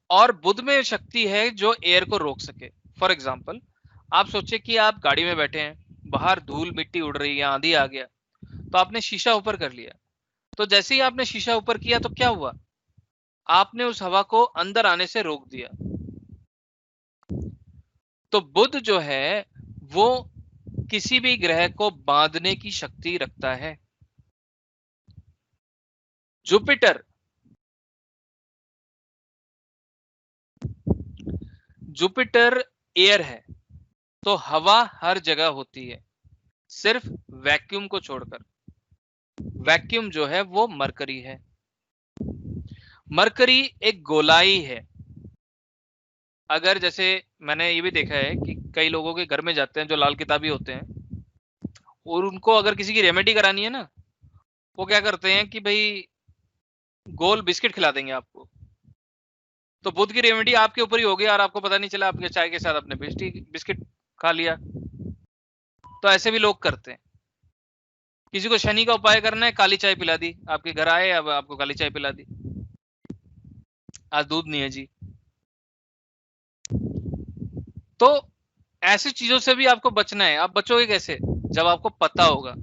और बुध में शक्ति है जो एयर को रोक सके। फॉर एग्जाम्पल आप सोचे कि आप गाड़ी में बैठे हैं, बाहर धूल मिट्टी उड़ रही है, आंधी आ गया, तो आपने शीशा ऊपर कर लिया। तो जैसे ही आपने शीशा ऊपर किया तो क्या हुआ, आपने उस हवा को अंदर आने से रोक दिया। तो बुध जो है वो किसी भी ग्रह को बांधने की शक्ति रखता है। जुपिटर एयर है तो हवा हर जगह होती है सिर्फ वैक्यूम को छोड़कर। वैक्यूम जो है वो मरकरी है। मरकरी एक गोलाई है। अगर जैसे मैंने ये भी देखा है कि कई लोगों के घर में जाते हैं जो लाल किताबी होते हैं और उनको अगर किसी की रेमेडी करानी है ना, वो क्या करते हैं कि भाई गोल बिस्किट खिला देंगे आपको। तो बुध की रेमेडी आपके ऊपर ही हो गया और आपको पता नहीं चला, आपके चाय के साथ आपने बिस्किट खा लिया। तो ऐसे भी लोग करते हैं। किसी को शनि का उपाय करना है, काली चाय पिला दी, आपके घर आए अब आपको काली चाय पिला दी, आज दूध नहीं है जी। तो ऐसी चीजों से भी आपको बचना है। आप बचोगे कैसे, जब आपको पता होगा।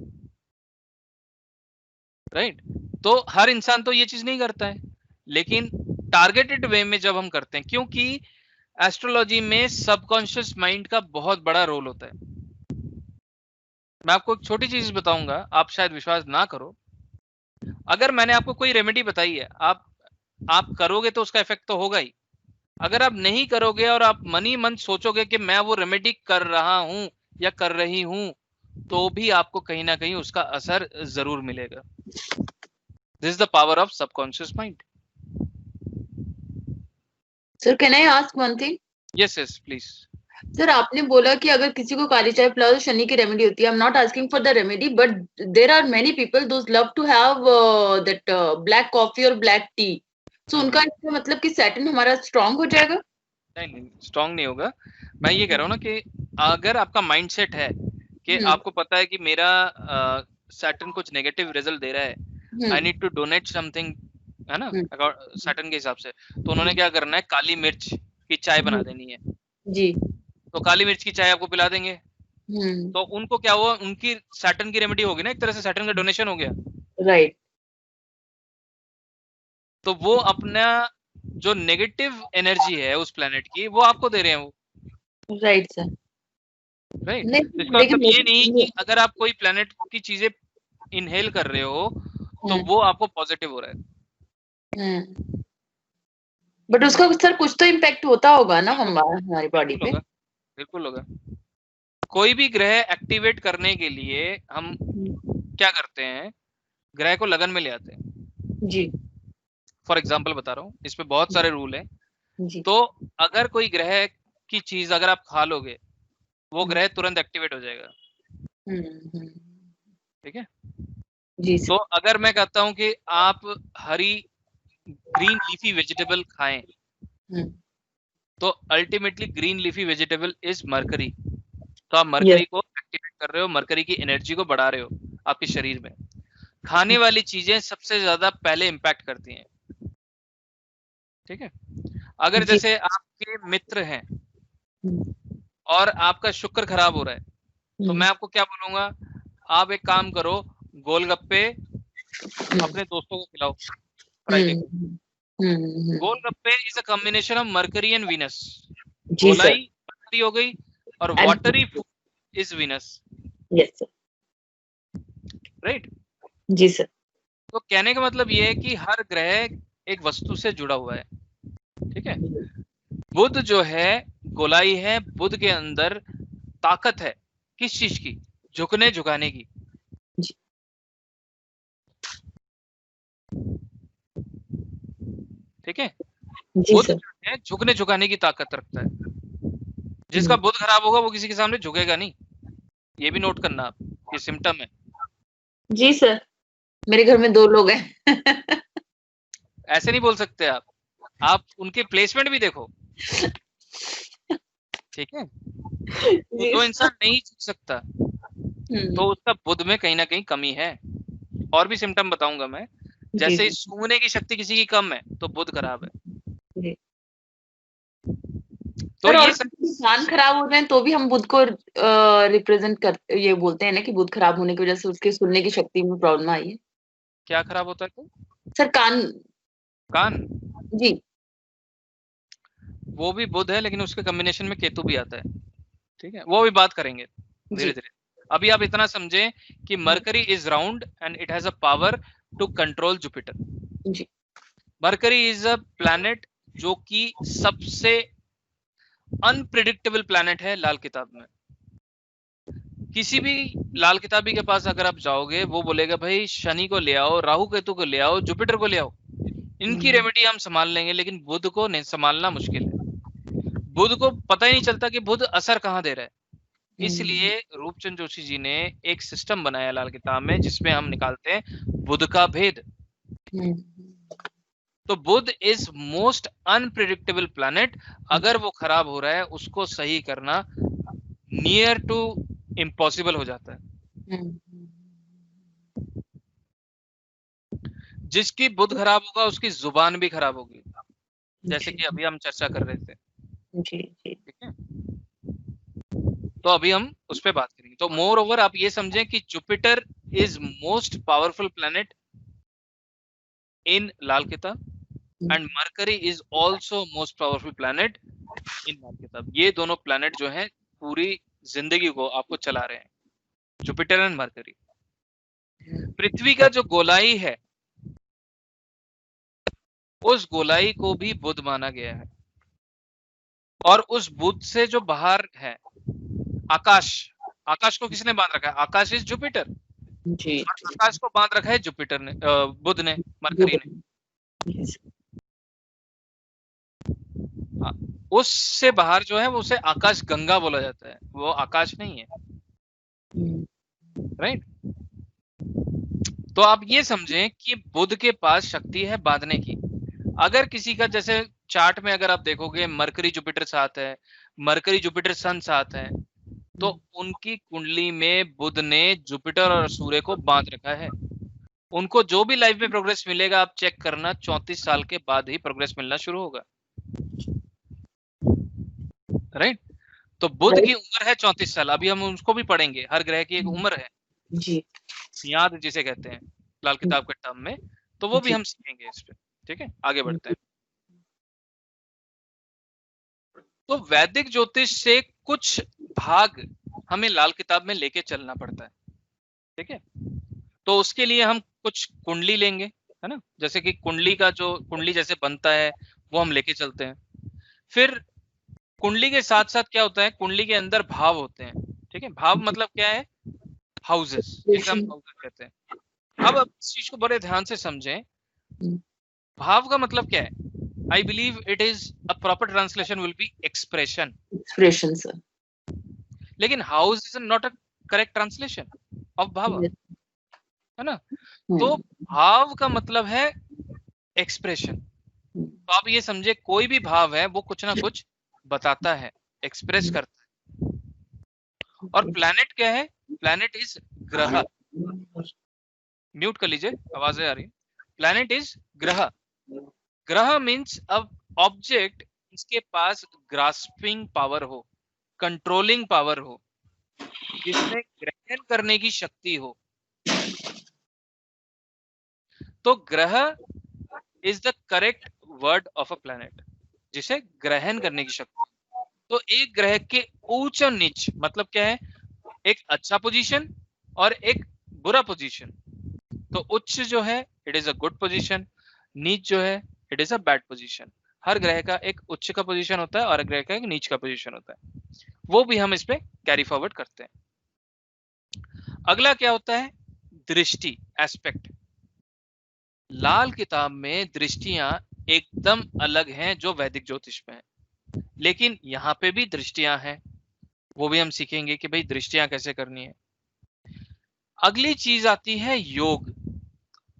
राइट? तो हर इंसान तो ये चीज नहीं करता है, लेकिन टारगेटेड वे में जब हम करते हैं, क्योंकि एस्ट्रोलॉजी में सबकॉन्शियस माइंड का बहुत बड़ा रोल होता है। मैं आपको एक छोटी चीज बताऊंगा, आप शायद विश्वास ना करो। अगर मैंने आपको कोई रेमेडी बताई है, आप करोगे तो उसका इफेक्ट तो होगा ही। अगर आप नहीं करोगे और आप मन ही मन सोचोगे कि मैं वो रेमेडी कर रहा हूं या कर रही हूं, तो भी आपको कहीं ना कहीं उसका असर जरूर मिलेगा। This is the power of subconscious mind. Sir can I ask one thing? Yes yes please. Sir आपने बोला कि अगर किसी को काली चाय पिलाओ तो शनि की रेमेडी होती है। I am not asking for the remedy, but there are many people those love to have that black coffee और ब्लैक टी। सो उनका इसका मतलब कि सैटर्न हमारा स्ट्रांग हो जाएगा? नहीं, स्ट्रांग नहीं होगा। मैं ये कह रहा हूँ ना कि अगर आपका माइंडसेट है कि आपको पता है कि मेरा सैटर्न कुछ नेगेटिव रिजल्ट दे रहा है, I need to donate something, है ना, सैटर्न के हिसाब से, तो उन्होंने क्या करना है, काली मिर्च की चाय बना देनी है जी। तो काली मिर्च की चाय आपको पिला देंगे। तो उनको क्या हुआ, उनकी सैटर्न की रेमेडी होगी ना, एक तरह से सैटर्न का डोनेशन हो गया। राइट। तो वो अपना जो नेगेटिव एनर्जी है उस प्लेनेट की, वो आपको दे रहे हैं वो। Right sir. राइट। तो इसका मतलब ये नहीं कि अगर आप कोई प्लेनेट की चीजें इनहेल कर रहे हो तो वो आपको पॉजिटिव हो रहा है। बट उसका सर कुछ तो इम्पैक्ट होता होगा ना हमारी बॉडी पे? बिल्कुल होगा। कोई भी ग्रह एक्टिवेट करने के लिए हम क्या करते हैं, ग्रह को लगन में ले आते हैं जी। फॉर एग्जाम्पल बता रहा हूँ, इस पे बहुत सारे रूल हैं। तो अगर कोई ग्रह की चीज अगर आप खा लोगे, वो ग्रह तुरंत एक्टिवेट हो जाएगा। ठीक है जी। तो अगर मैं कहता हूं कि आप हरी ग्रीन लीफी वेजिटेबल खाएं, तो ultimately green leafy vegetable is mercury. तो आप मरकरी को एक्टिवेट कर रहे हो, मरकरी की एनर्जी को बढ़ा रहे हो आपके शरीर में। खाने वाली चीजें सबसे ज्यादा पहले इंपैक्ट करती हैं। ठीक है, अगर जैसे आपके मित्र हैं और आपका शुक्र खराब हो रहा है, तो मैं आपको क्या बोलूंगा, आप एक काम करो, गोलगप्पे अपने दोस्तों को खिलाओ फ्राइडे को। Golgappe is a combination of Mercury and Venus. गोलाई मरकरी हो गई और watery food is Venus. Yes sir. Right ji sir. तो कहने का मतलब ये है कि हर ग्रह एक वस्तु से जुड़ा हुआ है। ठीक है, बुध जो है गोलाई है, बुध के अंदर ताकत है किस चीज की, झुकने झुकाने की। ठीक है, बुध जो है झुकने झुकाने की ताकत रखता है। जिसका बुध खराब होगा वो किसी के सामने झुकेगा नहीं, ये भी नोट करना आप, ये सिम्टम है। जी सर, मेरे घर में 2 लोग हैं। ऐसे नहीं बोल सकते आप उनके प्लेसमेंट भी देखो। ठीक है, तो जो इंसान नहीं झुक सकता तो उसका बुध में कहीं ना कहीं कमी है। और भी सिम्टम बताऊंगा मैं, जैसे सूंघने की शक्ति किसी की कम है तो बुध खराब है। तो ये कान खराब हो जाए तो भी हम बुध को रिप्रेजेंट कर, ये बोलते हैं ना कि बुध खराब होने की वजह से उसके सुनने की शक्ति में प्रॉब्लम आई है। क्या खराब होता है? तो सर कान जी, वो भी बुध है लेकिन उसके कॉम्बिनेशन में केतु भी आता है। ठीक है, वो भी बात करेंगे धीरे धीरे। अभी आप इतना समझें कि Mercury is round and it has a power to control Jupiter. Mercury is a planet जो कि सबसे अनप्रिडिक्टेबल प्लैनेट है लाल किताब में। किसी भी लाल किताबी के पास अगर आप जाओगे, वो बोलेगा भाई शनि को ले आओ, राहु केतु को ले आओ, जुपिटर को ले आओ, इनकी रेमेडी हम संभाल लेंगे, लेकिन बुध को नहीं संभालना मुश्किल है। बुध को पता ही नहीं चलता कि बुध असर कहाँ दे रहा है। इसलिए रूपचंद जोशी जी ने एक सिस्टम बनाया लाल किताब में जिसमें हम निकालते हैं बुध का भेद। तो बुध इज मोस्ट अनप्रिडिक्टेबल प्लैनेट। अगर वो खराब हो रहा है, उसको सही करना नियर टू इम्पॉसिबल हो जाता है। जिसकी बुध खराब होगा उसकी जुबान भी खराब होगी, जैसे कि अभी हम चर्चा कर रहे थे। ठीक है, तो अभी हम उस पर बात करेंगे। तो मोर ओवर आप ये समझें कि Jupiter is most powerful planet in Lal Kitab and Mercury is also most powerful planet in Lal Kitab ये दोनों प्लैनेट जो हैं पूरी जिंदगी को आपको चला रहे हैं, जुपिटर एंड मरकरी। पृथ्वी का जो गोलाई है उस गोलाई को भी बुध माना गया है, और उस बुध से जो बाहर है आकाश, आकाश को किसने बांध रखा है? आकाश इज जुपिटर जी। और आकाश को बांध रखा है जुपिटर ने, बुध ने, मरकरी ने। उससे बाहर जो है वो उसे आकाश गंगा बोला जाता है, वो आकाश नहीं है, राइट। तो आप ये समझें कि बुध के पास शक्ति है बांधने की। अगर किसी का जैसे चार्ट में अगर आप देखोगे मरकरी जुपिटर साथ है, मरकरी जुपिटर सन साथ है, तो उनकी कुंडली में बुध ने जुपिटर और सूर्य को बांध रखा है। उनको जो भी लाइफ में प्रोग्रेस मिलेगा आप चेक करना 34 साल के बाद ही प्रोग्रेस मिलना शुरू होगा, राइट। तो बुध की उम्र है 34 साल, अभी हम उसको भी पढ़ेंगे, हर ग्रह की एक उम्र है जी, याद जिसे कहते हैं लाल किताब के टर्म में, तो वो भी हम सीखेंगे इस पे, ठीक है। आगे बढ़ते हैं। तो वैदिक ज्योतिष से कुछ भाग हमें लाल किताब में लेके चलना पड़ता है, ठीक है। तो उसके लिए हम कुछ कुंडली लेंगे, है ना, जैसे कि कुंडली का जो कुंडली जैसे बनता है वो हम लेके चलते हैं। फिर कुंडली के साथ साथ क्या होता है, कुंडली के अंदर भाव होते हैं, ठीक है। भाव मतलब क्या है? हाउसेस, जिसे हम हाउसेस कहते हैं। अब इस चीज को बड़े ध्यान से समझें। भाव का मतलब क्या है? I believe it is a proper translation will be expression, expression sir. लेकिन house is not a correct translation of bhav, है ना। तो भाव का मतलब है एक्सप्रेशन। तो आप ये समझे कोई भी भाव है वो कुछ ना कुछ बताता है, एक्सप्रेस करता है। और प्लैनेट क्या है? प्लैनेट इज ग्रह। म्यूट कर लीजिए, आवाजें आ रही है। प्लैनेट इज ग्रह। ग्रह मीन्स अब ऑब्जेक्ट इसके पास ग्रास्पिंग पावर हो, कंट्रोलिंग पावर हो, जिसमें ग्रहण करने की शक्ति हो। तो ग्रह is the correct word of a planet, जिसे ग्रहण करने की शक्ति। तो एक ग्रह के ऊंच और नीच मतलब क्या है? एक अच्छा पोजीशन और एक बुरा पोजीशन। तो उच्च जो है it is a good position, नीच जो है it is a bad position. हर ग्रह का एक उच्च का पोजीशन होता है और ग्रह का एक नीच का पोजीशन होता है, वो भी हम इस पे कैरी फॉरवर्ड करते हैं। अगला क्या होता है? दृष्टि, एस्पेक्ट। लाल किताब में दृष्टियां एकदम अलग हैं जो वैदिक ज्योतिष में है, लेकिन यहाँ पे भी दृष्टियां हैं, वो भी हम सीखेंगे कि भाई दृष्टियां कैसे करनी है। अगली चीज आती है योग।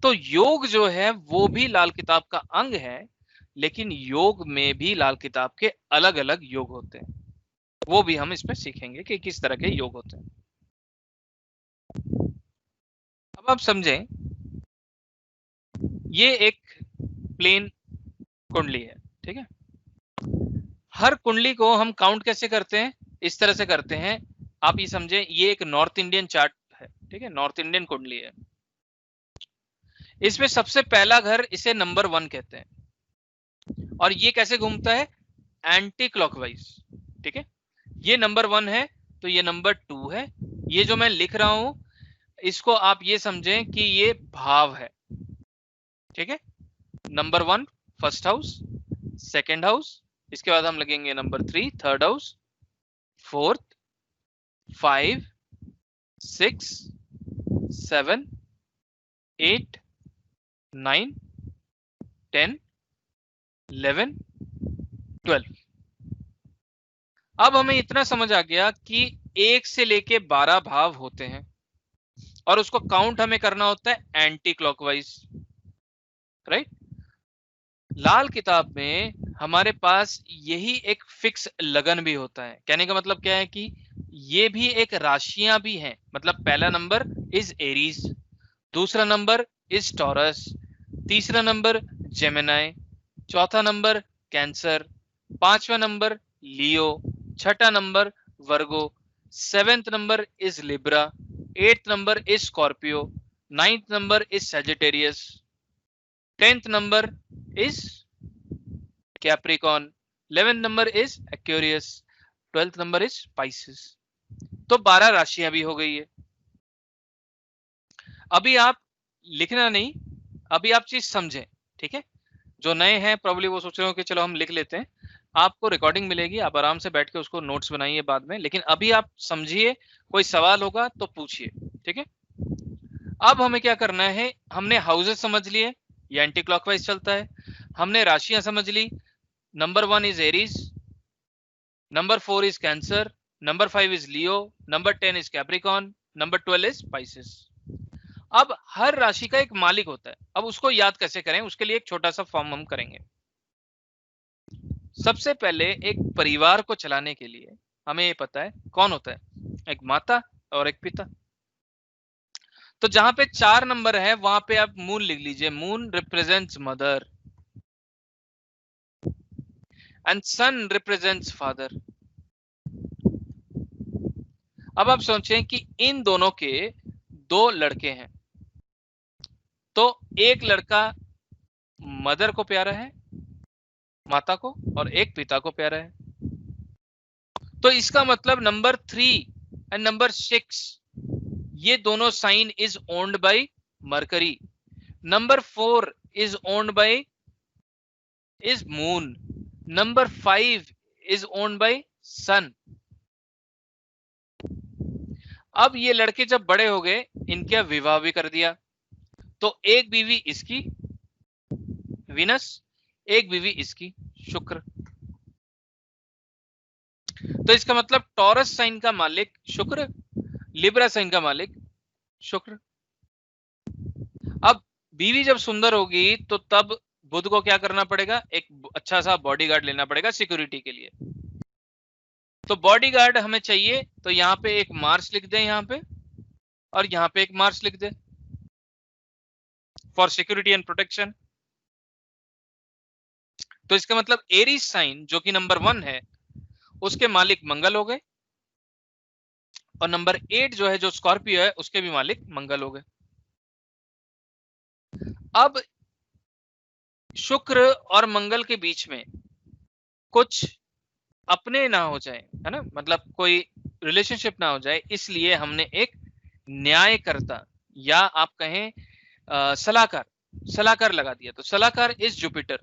तो योग जो है वो भी लाल किताब का अंग है, लेकिन योग में भी लाल किताब के अलग अलग योग होते हैं, वो भी हम इसमें सीखेंगे कि किस तरह के योग होते हैं। अब आप समझें, ये एक प्लेन कुंडली है, ठीक है। हर कुंडली को हम काउंट कैसे करते हैं? इस तरह से करते हैं। आप ये समझें, ये एक नॉर्थ इंडियन चार्ट है, ठीक है, नॉर्थ इंडियन कुंडली है। इसमें सबसे पहला घर इसे नंबर 1 कहते हैं, और ये कैसे घूमता है? एंटी क्लॉकवाइज, ठीक है। ये नंबर 1 है तो ये नंबर 2 है। ये जो मैं लिख रहा हूं इसको आप ये समझें कि ये भाव है, ठीक है। Number 1 first house, second house, इसके बाद हम लगेंगे नंबर 3 थर्ड हाउस, 4th, 5, 6, 7, 8, 9, 10, 11, 12। अब हमें इतना समझ आ गया कि 1 से लेके 12 भाव होते हैं, और उसको काउंट हमें करना होता है एंटी क्लॉकवाइज, राइट। लाल किताब में हमारे पास यही एक फिक्स लगन भी होता है। कहने का मतलब क्या है कि ये भी एक राशियां भी हैं। मतलब पहला नंबर इज एरीज, दूसरा नंबर इज टॉरस, तीसरा नंबर जेमिनाई, चौथा नंबर कैंसर, पांचवा नंबर लियो, छठा number Virgo, 7th number is Libra, 8th number is Scorpio, 9th number is Sagittarius, 10th number is Capricorn, 11th number is Aquarius, 12th number is spices. तो 12 राशियां भी हो गई है। अभी आप लिखना नहीं, अभी आप चीज समझें, ठीक है। जो नए हैं प्रॉब्ली वो सोच रहे हो कि चलो हम लिख लेते हैं, आपको रिकॉर्डिंग मिलेगी, आप आराम से बैठ के उसको नोट्स बनाइए बाद में, लेकिन अभी आप समझिए, कोई सवाल होगा तो पूछिए, ठीक है। अब हमें क्या करना है, हमने हाउसेस समझ लिए, ये एंटी क्लॉकवाइज चलता है। हमने राशियां समझ ली, number 1 is Aries, number 4 is Cancer, number 5 is Leo, number 10 is Capricorn, number 12 is Pisces. अब हर राशि का एक मालिक होता है, अब उसको याद कैसे करें, उसके लिए एक छोटा सा फॉर्म हम करेंगे। सबसे पहले एक परिवार को चलाने के लिए हमें ये पता है कौन होता है, एक माता और एक पिता। तो जहां पे 4 नंबर है वहां पे आप मून लिख लीजिए, moon represents mother and sun represents father. अब आप सोचें कि इन दोनों के 2 लड़के हैं, तो एक लड़का मदर को प्यारा है, माता को, और एक पिता को प्यारा है। तो इसका मतलब नंबर 3 एंड नंबर 6 ये दोनों sign is owned by Mercury, number 4 is owned by is moon, number 5 is owned by sun. अब ये लड़के जब बड़े हो गए, इनका विवाह भी कर दिया, तो एक बीवी इसकी वीनस, एक बीवी इसकी शुक्र। तो इसका मतलब टॉरस साइन का मालिक शुक्र, लिब्रा साइन का मालिक शुक्र। अब बीवी जब सुंदर होगी तो तब बुध को क्या करना पड़ेगा, एक अच्छा सा बॉडीगार्ड लेना पड़ेगा सिक्योरिटी के लिए। तो बॉडीगार्ड हमें चाहिए, तो यहां पे एक मार्स लिख दें यहां पे, और यहां पे एक मार्स लिख दें फॉर सिक्योरिटी एंड प्रोटेक्शन। तो इसका मतलब एरीज साइन जो कि नंबर 1 है उसके मालिक मंगल हो गए, और नंबर 8 जो है जो स्कॉर्पियो है उसके भी मालिक मंगल हो गए। अब शुक्र और मंगल के बीच में कुछ अपने ना हो जाए, है ना, मतलब कोई रिलेशनशिप ना हो जाए, इसलिए हमने एक न्यायकर्ता या आप कहें सलाहकार लगा दिया। तो सलाहकार इज जुपिटर,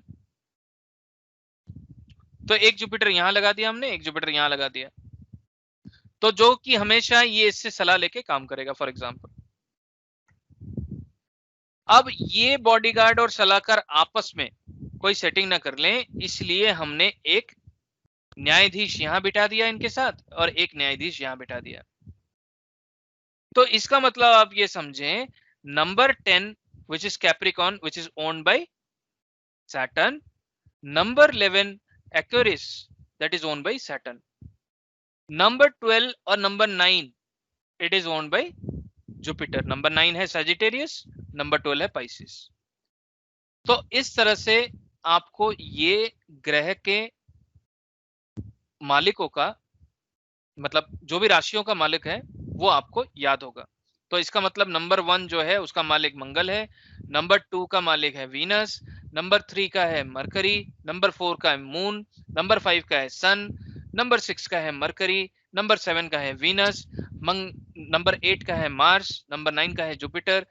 तो एक जुपिटर यहां लगा दिया हमने, एक जुपिटर यहां लगा दिया, तो जो कि हमेशा ये इससे सलाह लेके काम करेगा। फॉर एग्जांपल अब ये बॉडीगार्ड और सलाहकार आपस में कोई सेटिंग ना कर लें, इसलिए हमने एक न्यायाधीश यहां बिठा दिया इनके साथ और एक न्यायाधीश यहां बिठा दिया। तो इसका मतलब आप ये समझें, number 10 which is Capricorn which is owned by Saturn, number 11 Aquarius that is owned by Saturn, number 12 और number 9 it is owned by Jupiter, number 9 है Sagittarius, number 12 है Pisces। तो इस तरह से आपको ये ग्रह के मालिकों का मतलब जो भी राशियों का मालिक है वो आपको याद होगा। तो इसका मतलब नंबर 1 जो है उसका मालिक मंगल है, नंबर 2 का मालिक है वीनस, नंबर 3 का है मरकरी, नंबर 4 का है मून, नंबर 5 का है सन, नंबर 6 का है मरकरी, नंबर 7 का है वीनस, नंबर 8 का है मार्स, नंबर 9 का है जुपिटर,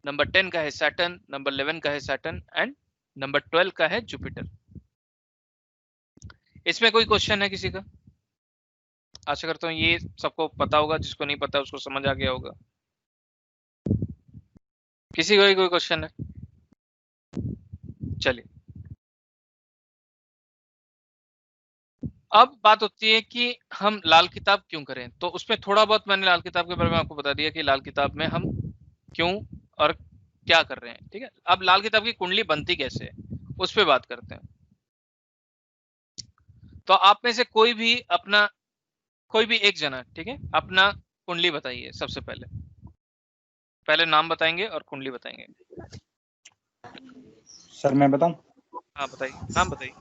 नंबर 10 का है सैटर्न, नंबर 11 का है सैटर्न एंड नंबर 12 का है जुपिटर। इसमें कोई क्वेश्चन है किसी का? आशा करता हूँ ये सबको पता होगा, जिसको नहीं पता उसको समझ आ गया होगा। किसी को कोई क्वेश्चन है? चलिए, अब बात होती है कि हम लाल किताब क्यों करें। तो उसमें थोड़ा बहुत मैंने लाल किताब के बारे में आपको बता दिया कि लाल किताब में हम क्यों और क्या कर रहे हैं, ठीक है। अब लाल किताब की कुंडली बनती कैसे है उस पर बात करते हैं। तो आप में से कोई भी अपना कोई भी एक जना, ठीक है, अपना कुंडली बताइए। सबसे पहले नाम बताएंगे और कुंडली बताएंगे। सर मैं बताऊं? हाँ बताइए, नाम बताइए।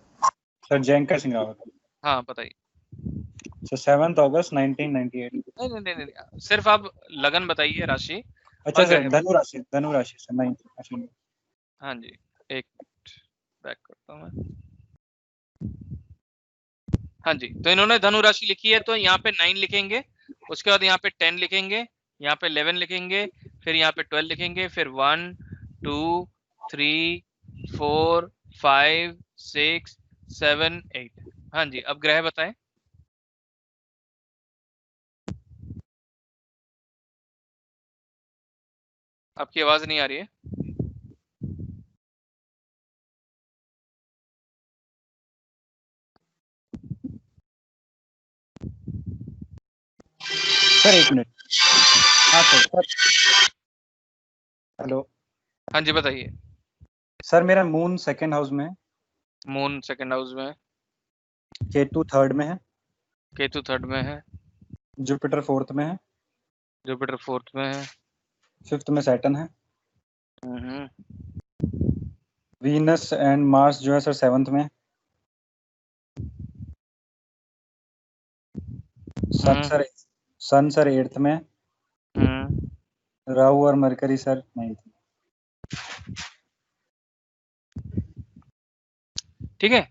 सर जयंकर सिंह रावत। हाँ बताइए। सर 7 अगस्त 1998। नहीं, सिर्फ आप लगन बताइए, राशि। अच्छा सर, धनु राशि सर 9। हाँ जी, एक बैक करता हूँ मैं। हाँ जी, तो इन्होंने धनु राशि लिखी है, तो यहाँ पे 9 लिखेंगे, उसके बाद यहाँ पे 10 लिखेंगे, यहाँ पे 11 लिखेंगे, फिर यहाँ पे 12 लिखेंगे, फिर 1 2 3 4 5 6 7 8। हाँ जी, अब ग्रह बताएं। आपकी आवाज नहीं आ रही है। Sir 1 minute. हाँ सर। हेलो। हाँ जी, बताइए। सर मेरा मून 2nd हाउस में है। मून 2nd हाउस में है। केतु 3rd में है। केतु 3rd में है। जुपिटर 4th में है। जुपिटर 4th में है। 5th में सैटर्न है। हम्म। वीनस एंड मार्स जो है सर 7th में है। सन सर 8th में है। राहु और मरकरी सर 9th में। ठीक है,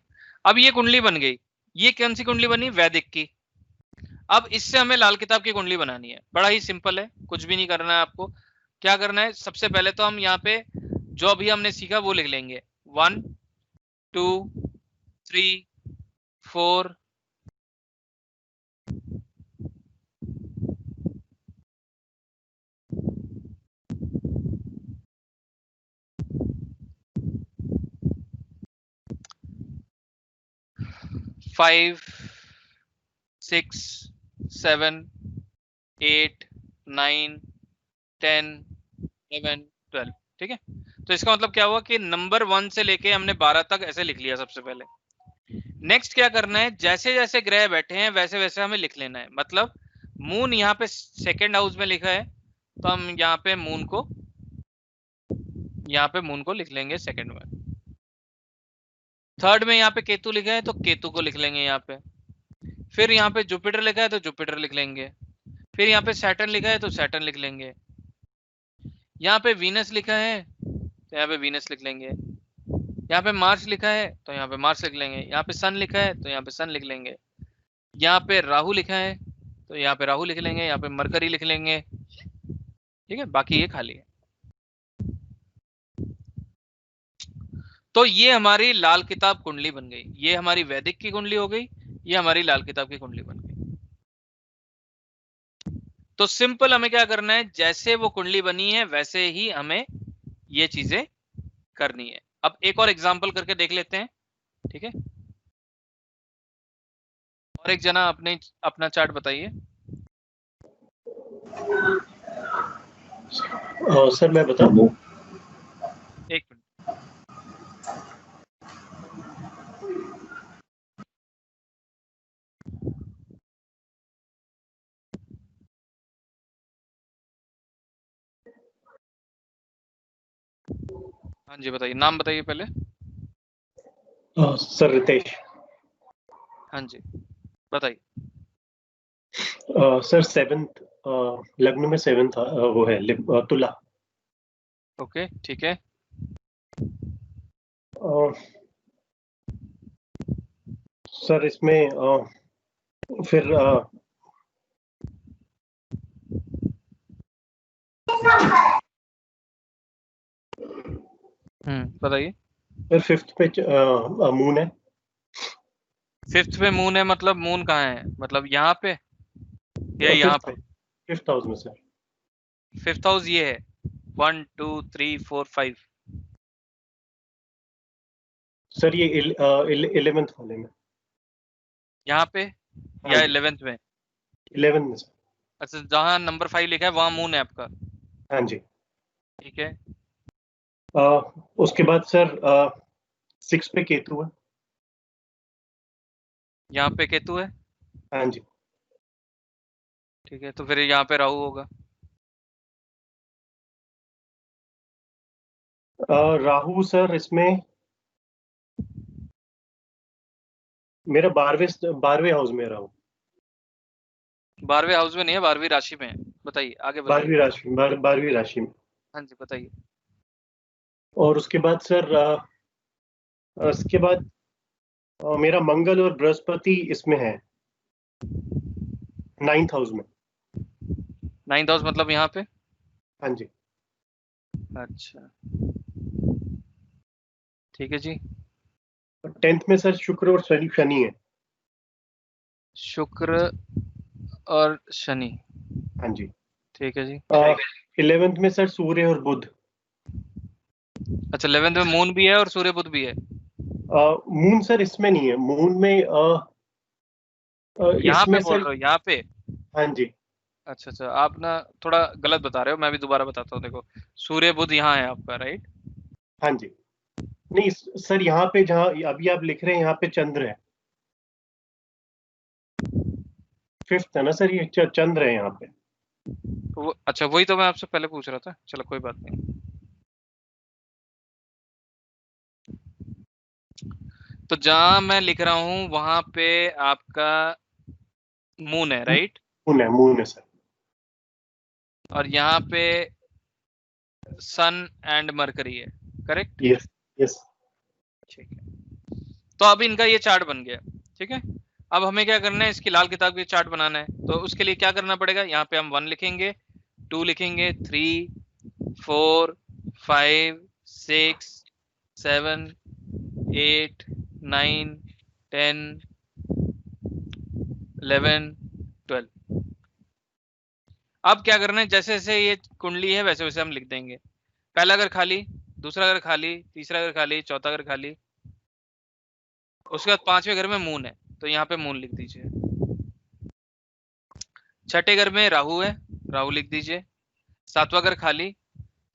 अब ये कुंडली बन गई। ये कौन सी कुंडली बनी? वैदिक की। अब इससे हमें लाल किताब की कुंडली बनानी है। बड़ा ही सिंपल है, कुछ भी नहीं करना है आपको। क्या करना है, सबसे पहले तो हम यहाँ पे जो अभी हमने सीखा वो लिख लेंगे। 1 2 3 4 5 6 7 8 9 10 11 12। ठीक है, तो इसका मतलब क्या हुआ कि नंबर 1 से लेके हमने 12 तक ऐसे लिख लिया सबसे पहले। नेक्स्ट क्या करना है, जैसे जैसे ग्रह बैठे हैं वैसे वैसे हमें लिख लेना है। मतलब मून यहाँ पे 2nd हाउस में लिखा है, तो हम यहाँ पे मून को लिख लेंगे 2nd में। 3rd में यहाँ पे केतु लिखा है, तो केतु को लिख लेंगे यहाँ पे। फिर यहाँ पे जुपिटर लिखा है, तो जुपिटर लिख लेंगे। फिर यहाँ पे सैटर्न लिखा है, तो सैटर्न लिख लेंगे। यहाँ पे वीनस लिखा है, तो यहाँ पे वीनस लिख लेंगे। यहाँ पे मार्स लिखा है, तो यहाँ पे मार्स लिख लेंगे। यहाँ पे सन लिखा है, तो यहाँ पे सन लिख लेंगे। यहाँ पे राहु लिखा है, तो यहाँ पे राहु लिख लेंगे। यहाँ पे मरकरी लिख लेंगे। ठीक है, बाकी ये खाली है। तो ये हमारी लाल किताब कुंडली बन गई। ये हमारी वैदिक की कुंडली हो गई, ये हमारी लाल किताब की कुंडली बन गई। तो सिंपल हमें क्या करना है, जैसे वो कुंडली बनी है वैसे ही हमें ये चीजें करनी है। अब एक और एग्जांपल करके देख लेते हैं। ठीक है, और एक जना अपना चार्ट बताइए। सर मैं बता दूं? एक मिनट। हाँ जी, बताइए, नाम बताइए पहले। सर रितेश। हाँ जी, बताइए। सर 7th लग्न में 7th वो है तुला। ओके, ठीक है। सर इसमें फिर बताइए। फिर 5th पे मून है। 5th पे मून है, मतलब मून कहाँ है? मतलब यहाँ पे या यहाँ पे? 5th हाउस में सर। 5th हाउस ये है 1 2 3 4 5। सर ये 11th वाले में। यहाँ पे या 11th में? 11th में सर। अच्छा, जहाँ नंबर 5 लिखा है वहाँ मून है आपका? हाँ जी, ठीक है। उसके बाद सर 6 पे केतु है। यहाँ पे केतु है? हाँ जी। ठीक है, तो फिर यहाँ पे राहु होगा। राहु सर इसमें मेरा 12वें हाउस में राहु। 12वें हाउस में नहीं है, 12वीं राशि में है। बताइए, आगे बताइए। 12वीं राशि में। हाँ जी, बताइए। और उसके बाद सर उसके बाद मेरा मंगल और बृहस्पति इसमें है 9th हाउस में। 9th हाउस मतलब यहाँ पे? हाँ जी। अच्छा ठीक है जी। 10th में सर शुक्र और शनि है। शुक्र और शनि, हाँ जी। ठीक है जी। 11th में सर सूर्य और बुध। अच्छा 11th में मून भी है और सूर्य बुध भी है। मून सर इसमें नहीं है, मून में यहाँ इसमें पे बोल सर, रहे हो, यहाँ पे? हाँ जी। अच्छा आप ना थोड़ा गलत बता रहे हो, मैं भी दोबारा बताता हूँ। देखो सूर्य बुध यहाँ है आपका, राइट? हाँ जी। नहीं सर, यहाँ पे जहाँ अभी आप लिख रहे हैं यहाँ पे चंद्र है। 5th है ना सर, ये चंद्र है यहाँ पे। अच्छा वही तो मैं आपसे पहले पूछ रहा था। चलो कोई बात नहीं। तो जहां मैं लिख रहा हूं वहां पे आपका मून है, राइट? मून है सर। और यहाँ पे सन एंड मरकरी है, करेक्ट? Yes yes. ठीक है, तो अब इनका ये चार्ट बन गया। ठीक है, अब हमें क्या करना है, इसकी लाल किताब की चार्ट बनाना है। तो उसके लिए क्या करना पड़ेगा, यहाँ पे हम 1 लिखेंगे, 2 लिखेंगे, 3, 4, 5, 6, 7, 8, 9, 10, 11, 12। अब क्या करना है, जैसे जैसे ये कुंडली है वैसे वैसे हम लिख देंगे। पहला घर खाली, दूसरा घर खाली, तीसरा घर खाली, चौथा घर खाली। उसके बाद 5वें घर में मून है, तो यहाँ पे मून लिख दीजिए। 6ठे घर में राहु है, राहु लिख दीजिए। 7वां घर खाली,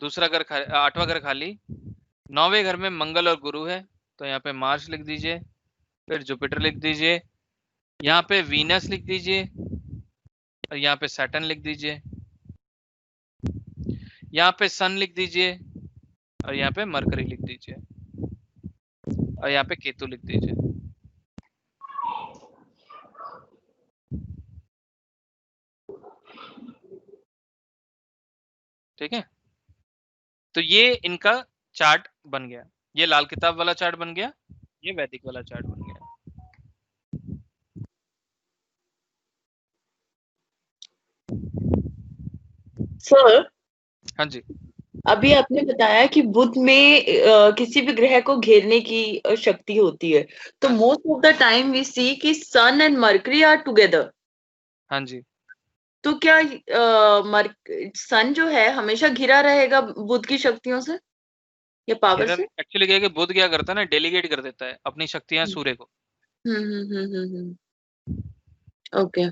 दूसरा घर खाली, 8वां घर खाली। 9वें घर में मंगल और गुरु है, तो यहाँ पे मार्स लिख दीजिए। फिर जुपिटर लिख दीजिए, यहाँ पे वीनस लिख दीजिए, और यहाँ पे सैटर्न लिख दीजिए। यहाँ पे सन लिख दीजिए, और यहाँ पे मरकरी लिख दीजिए, और यहाँ पे केतु लिख दीजिए। ठीक है, तो ये इनका चार्ट बन गया। ये लाल किताब वाला चार्ट बन गया, ये वैदिक वाला चार्ट बन गया। सर, हाँ जी। अभी आपने बताया कि बुध में किसी भी ग्रह को घेरने की शक्ति होती है, तो most of the time we see कि sun and Mercury are together. हाँ जी। तो क्या सन जो है हमेशा घिरा रहेगा बुध की शक्तियों से या पावर से? एक्चुअली क्या है कि बुध क्या करता है ना, डेलीगेट कर देता है अपनी शक्तियां सूर्य को। ओके।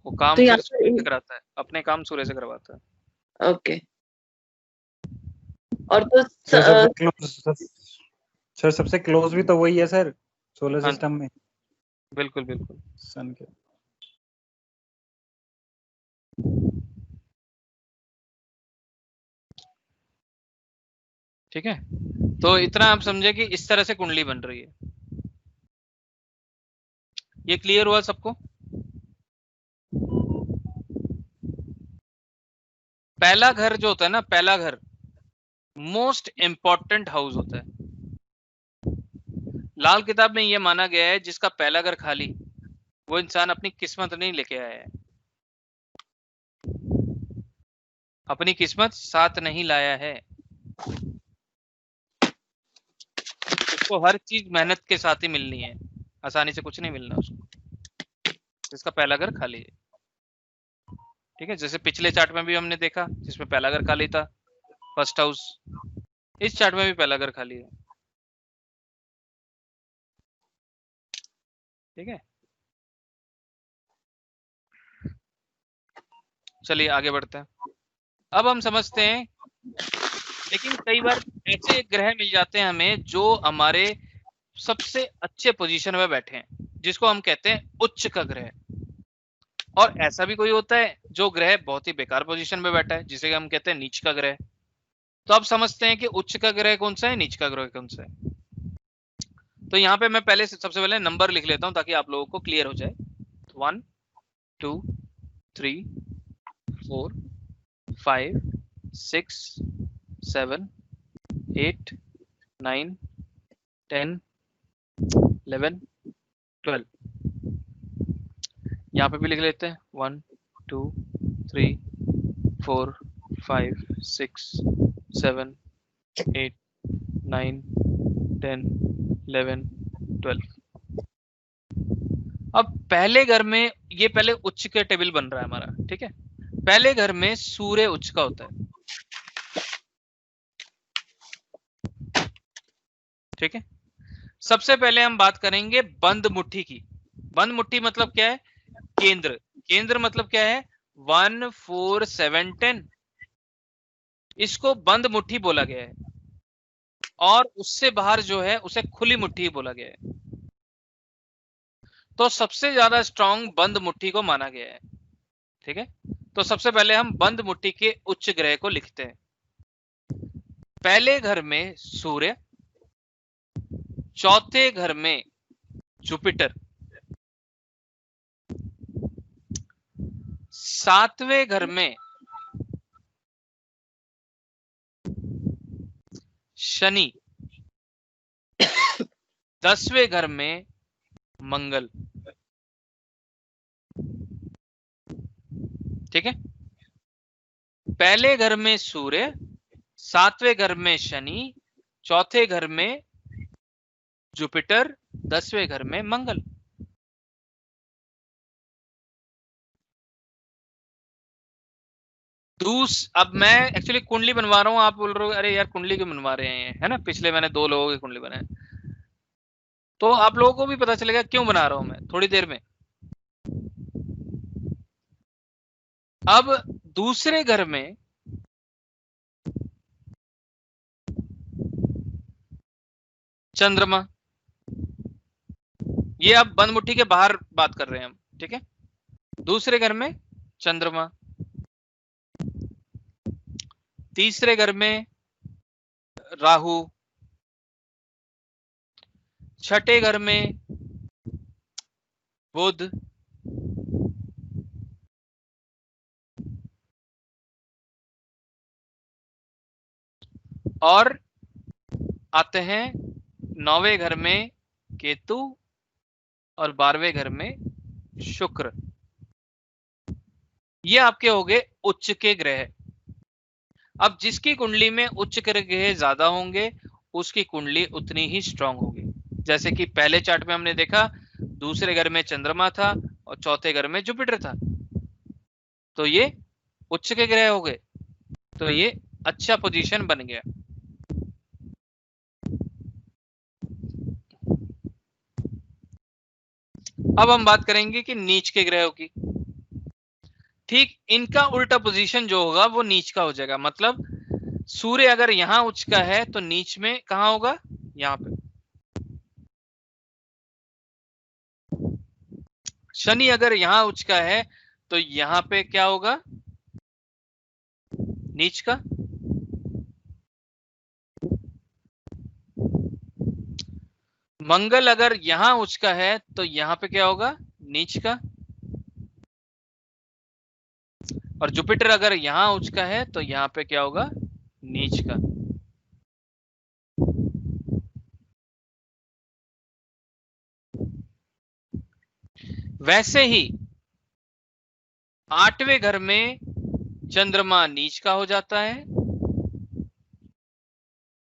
वो काम तो फिर सूर्य से कराता है, अपने काम सूर्य से करवाता है। ओके। और तो सर सबसे क्लोज भी तो वही है सर, सोलर सिस्टम में। बिल्कुल बिल्कुल, सन के। ठीक है, तो इतना आप समझे कि इस तरह से कुंडली बन रही है। ये क्लियर हुआ सबको? पहला घर जो होता है ना, पहला घर मोस्ट इंपॉर्टेंट हाउस होता है। लाल किताब में यह माना गया है जिसका पहला घर खाली, वो इंसान अपनी किस्मत नहीं लेके आया है, अपनी किस्मत साथ नहीं लाया है। उसको हर चीज मेहनत के साथ ही मिलनी है, आसानी से कुछ नहीं मिलना उसको, जिसका पहला घर खाली है। ठीक है, जैसे पिछले चार्ट में भी हमने देखा जिसमें पहला घर खाली था, फर्स्ट हाउस। इस चार्ट में भी पहला घर खाली है। ठीक है, चलिए आगे बढ़ते हैं। अब हम समझते हैं, लेकिन कई बार ऐसे ग्रह मिल जाते हैं हमें जो हमारे सबसे अच्छे पोजीशन में बैठे हैं, जिसको हम कहते हैं उच्च का ग्रह। और ऐसा भी कोई होता है जो ग्रह बहुत ही बेकार पोजीशन में बैठा है, जिसे हम कहते हैं नीच का ग्रह। तो अब समझते हैं कि उच्च का ग्रह कौन सा है, नीच का ग्रह कौन सा है। तो यहाँ पे मैं पहले सबसे पहले नंबर लिख लेता हूं ताकि आप लोगों को क्लियर हो जाए। 1 2 3 4 5 6 7 8 9 10, 11, 12। यहाँ पे भी लिख लेते हैं 1, 2, 3, 4, 5, 6, 7, 8, 9, 10, 11, 12। अब पहले घर में ये पहले उच्च का टेबल बन रहा है हमारा, ठीक है। पहले घर में सूर्य उच्च का होता है, ठीक है। सबसे पहले हम बात करेंगे बंद मुट्ठी की। बंद मुट्ठी मतलब क्या है? केंद्र। केंद्र मतलब क्या है? 1, 4, 7, 10। इसको बंद मुट्ठी बोला गया है और उससे बाहर जो है उसे खुली मुट्ठी बोला गया है। तो सबसे ज्यादा स्ट्रांग बंद मुट्ठी को माना गया है, ठीक है। तो सबसे पहले हम बंद मुट्ठी के उच्च ग्रह को लिखते हैं। पहले घर में सूर्य, चौथे घर में जुपिटर, सातवें घर में शनि, 10वें घर में मंगल, ठीक है। पहले घर में सूर्य, सातवें घर में शनि, चौथे घर में जुपिटर, 10वें घर में मंगल। अब मैं एक्चुअली कुंडली बनवा रहा हूं, आप बोल रहे हो अरे यार कुंडली क्यों बनवा रहे हैं, है ना। पिछले मैंने 2 लोगों की कुंडली बनाई, तो आप लोगों को भी पता चलेगा क्यों बना रहा हूं मैं थोड़ी देर में। अब दूसरे घर में चंद्रमा, ये अब बंद मुट्ठी के बाहर बात कर रहे हैं हम, ठीक है। दूसरे घर में चंद्रमा, तीसरे घर में राहु, छठे घर में बुध, और आते हैं 9वें घर में केतु और 12वें घर में शुक्र। ये आपके हो गए उच्च के ग्रह। अब जिसकी कुंडली में उच्च के ग्रह ज्यादा होंगे उसकी कुंडली उतनी ही स्ट्रांग होगी। जैसे कि पहले चार्ट में हमने देखा दूसरे घर में चंद्रमा था और चौथे घर में जुपिटर था, तो ये उच्च के ग्रह हो गए, तो ये अच्छा पोजीशन बन गया। अब हम बात करेंगे कि नीच के ग्रहों की। ठीक इनका उल्टा पोजीशन जो होगा वो नीच का हो जाएगा। मतलब सूर्य अगर यहां उच्च का है तो नीच में कहां होगा? यहां पे। शनि अगर यहां उच्च का है तो यहां पे क्या होगा? नीच का। मंगल अगर यहां उच्च का है तो यहां पे क्या होगा? नीच का। और जुपिटर अगर यहां उच्च का है तो यहां पे क्या होगा? नीच का। वैसे ही 8वें घर में चंद्रमा नीच का हो जाता है,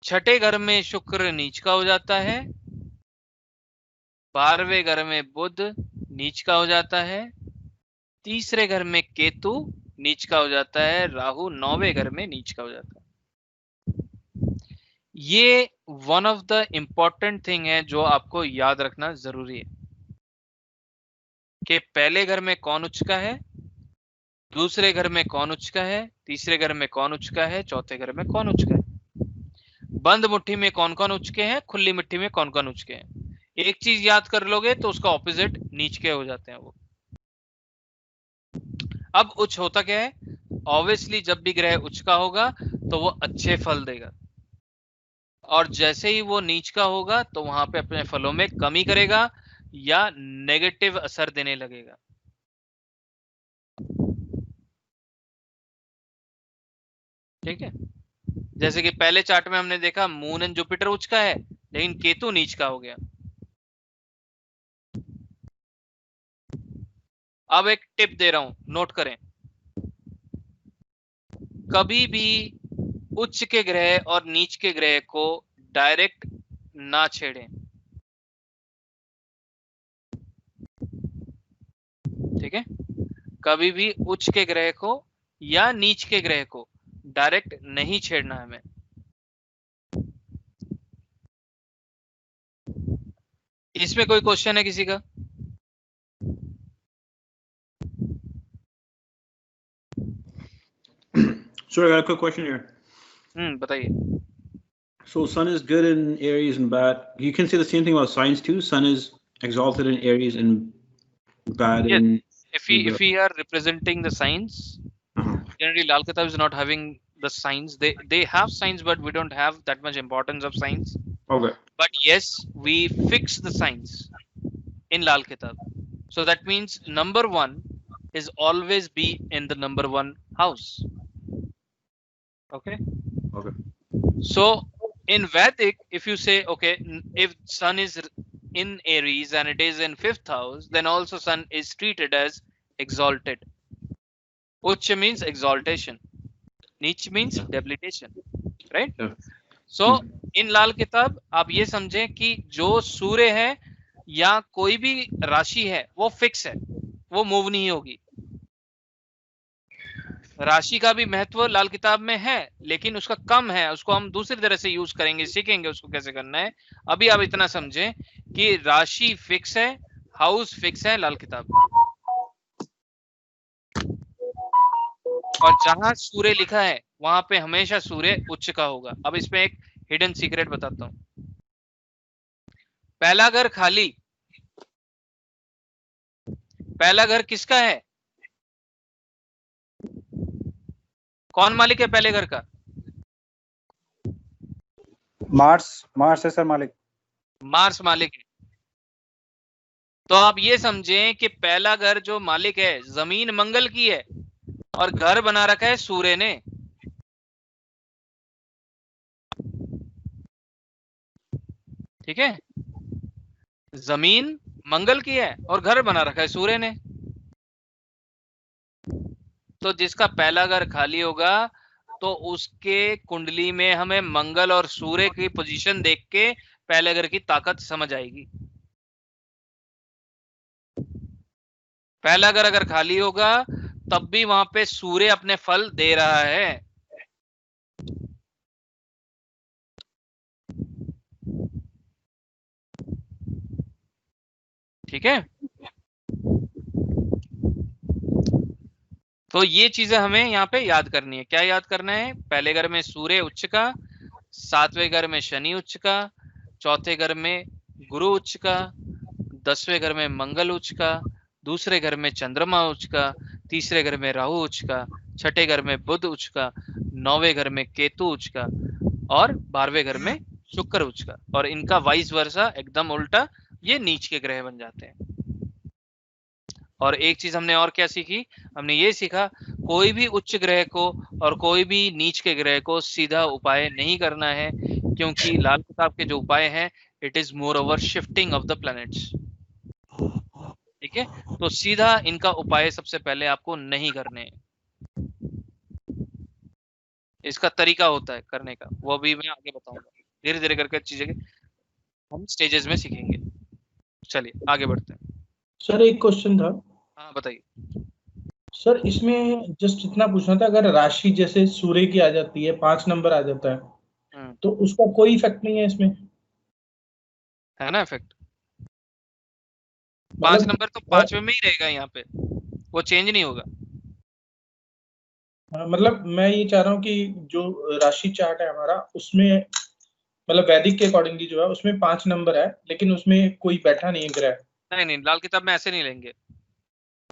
छठे घर में शुक्र नीच का हो जाता है, 12वें घर में बुध नीच का हो जाता है, तीसरे घर में केतु नीच का हो जाता है, राहु 9वें घर में नीच का हो जाता है। ये one of the important thing है जो आपको याद रखना जरूरी है कि पहले घर में कौन उच्च का है, दूसरे घर में कौन उच्च का है, तीसरे घर में कौन उच्च का है, चौथे घर में कौन उच्च का है। बंद मुट्ठी में कौन कौन उच्च के हैं, खुली मुट्ठी में कौन कौन उच्च के हैं। एक चीज याद कर लोगे तो उसका ऑपोजिट नीच के हो जाते हैं वो। अब उच्च होता क्या है? ऑब्वियसली जब भी ग्रह उच्च का होगा तो वो अच्छे फल देगा, और जैसे ही वो नीच का होगा तो वहां पे अपने फलों में कमी करेगा या नेगेटिव असर देने लगेगा। ठीक है, जैसे कि पहले चार्ट में हमने देखा मून एंड जुपिटर उच्च का है लेकिन केतु नीच का हो गया। अब एक टिप दे रहा हूं, नोट करें, कभी भी उच्च के ग्रह और नीच के ग्रह को डायरेक्ट ना छेड़ें। ठीक है, कभी भी उच्च के ग्रह को या नीच के ग्रह को डायरेक्ट नहीं छेड़ना है हमें। इसमें कोई क्वेश्चन है किसी का? Sorry, I got a quick question here. बताइए। So sun is good in Aries and bad. You can say the same thing about signs too. Sun is exalted in Aries and bad Yes. in. If we are representing the signs, generally Lal Kitab is not having the signs. They have signs, but we don't have that much importance of signs. Okay. But yes, we fix the signs in Lal Kitab. So that means number 1 is always be in the number 1 house. Okay. Okay. So in Vedic, if you say, okay, if sun is in Aries and it is in 5th house, then also sun is treated as exalted. Uch means exaltation. Neech means debilitation. Right? Yeah. So in Lal Kitab आप ये समझें कि जो सूर्य है या कोई भी राशि है वो फिक्स है, वो मूव नहीं होगी। राशि का भी महत्व लाल किताब में है, लेकिन उसका कम है, उसको हम दूसरी तरह से यूज करेंगे, सीखेंगे उसको कैसे करना है। अभी आप इतना समझें कि राशि फिक्स है, हाउस फिक्स है लाल किताब, और जहां सूर्य लिखा है वहां पे हमेशा सूर्य उच्च का होगा। अब इसमें एक हिडन सीक्रेट बताता हूं। पहला घर खाली, पहला घर किसका है? कौन मालिक है पहले घर का? मार्स है सर मालिक। मार्स मालिक है। तो आप ये समझें कि पहला घर जो मालिक है, जमीन मंगल की है और घर बना रखा है सूर्य ने। ठीक है, जमीन मंगल की है और घर बना रखा है सूर्य ने। तो जिसका पहला घर खाली होगा तो उसके कुंडली में हमें मंगल और सूर्य की पोजीशन देख के पहले घर की ताकत समझ आएगी। पहला घर अगर खाली होगा तब भी वहां पे सूर्य अपने फल दे रहा है। ठीक है, तो ये चीजें हमें यहाँ पे याद करनी है। क्या याद करना है? पहले घर में सूर्य उच्च का, 7वें घर में शनि उच्च का, 4थे घर में गुरु उच्च का, 10वें घर में मंगल उच्च का, दूसरे घर में चंद्रमा उच्च का, तीसरे घर में राहु उच्च का, 6ठे घर में बुध उच्च का, 9वें घर में केतु उच्च का और 12वें घर में शुक्र उच्च का। और इनका वाइस वर्सा एकदम उल्टा, ये नीच के ग्रह बन जाते हैं। और एक चीज हमने और क्या सीखी? हमने ये सीखा कोई भी उच्च ग्रह को और कोई भी नीच के ग्रह को सीधा उपाय नहीं करना है, क्योंकि लाल किताब के जो उपाय हैं it is more over shifting of the planets. ठीक है, तो सीधा इनका उपाय सबसे पहले आपको नहीं करने हैं। इसका तरीका होता है करने का, वो भी मैं आगे बताऊंगा। धीरे धीरे करके चीजें हम स्टेजेस में सीखेंगे। चलिए आगे बढ़ते हैं। सर एक क्वेश्चन था। हाँ बताइए। सर इसमें जस्ट इतना पूछना था, अगर राशि जैसे सूर्य की आ जाती है, 5 नंबर आ जाता है, तो उसका कोई इफेक्ट नहीं है इसमें? है ना इफेक्ट। 5 नंबर तो 5वें में ही रहेगा, यहाँ पे वो चेंज नहीं होगा। मतलब मैं ये चाह रहा हूँ कि जो राशि चार्ट है हमारा, उसमें मतलब वैदिक के अकॉर्डिंगली जो है उसमें 5 नंबर है, लेकिन उसमें कोई बैठा नहीं है ग्रह। नहीं, लाल किताब में ऐसे नहीं लेंगे।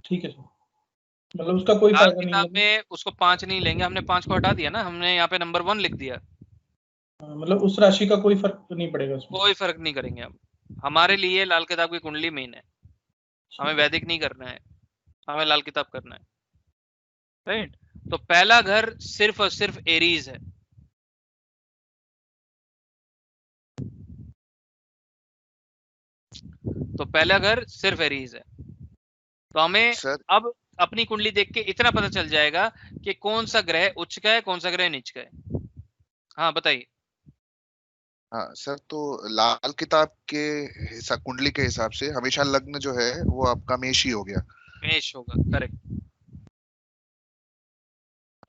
ठीक है सर, मतलब उसका कोई लाल फायदा नहीं किताब में उसको 5 नहीं लेंगे, हमने 5 को हटा दिया ना, हमने यहाँ पे नंबर 1 लिख दिया। मतलब उस राशि का कोई फर्क नहीं पड़ेगा उसमें? कोई फर्क नहीं करेंगे हम। हमारे लिए लाल किताब की कुंडली मेन है, हमें वैदिक नहीं करना है, हमें लाल किताब करना है। राइट, तो पहला घर सिर्फ और सिर्फ एरीज है। तो पहला घर सिर्फ एरीज है। तो हमें अब अपनी कुंडली देख के इतना पता चल जाएगा कि कौन सा ग्रह उच्च का है, कौन सा ग्रह नीच का है। हाँ बताइए। हाँ सर, तो लाल किताब के कुंडली के हिसाब से हमेशा लग्न जो है वो आपका मेष ही हो गया। मेष होगा, करेक्ट।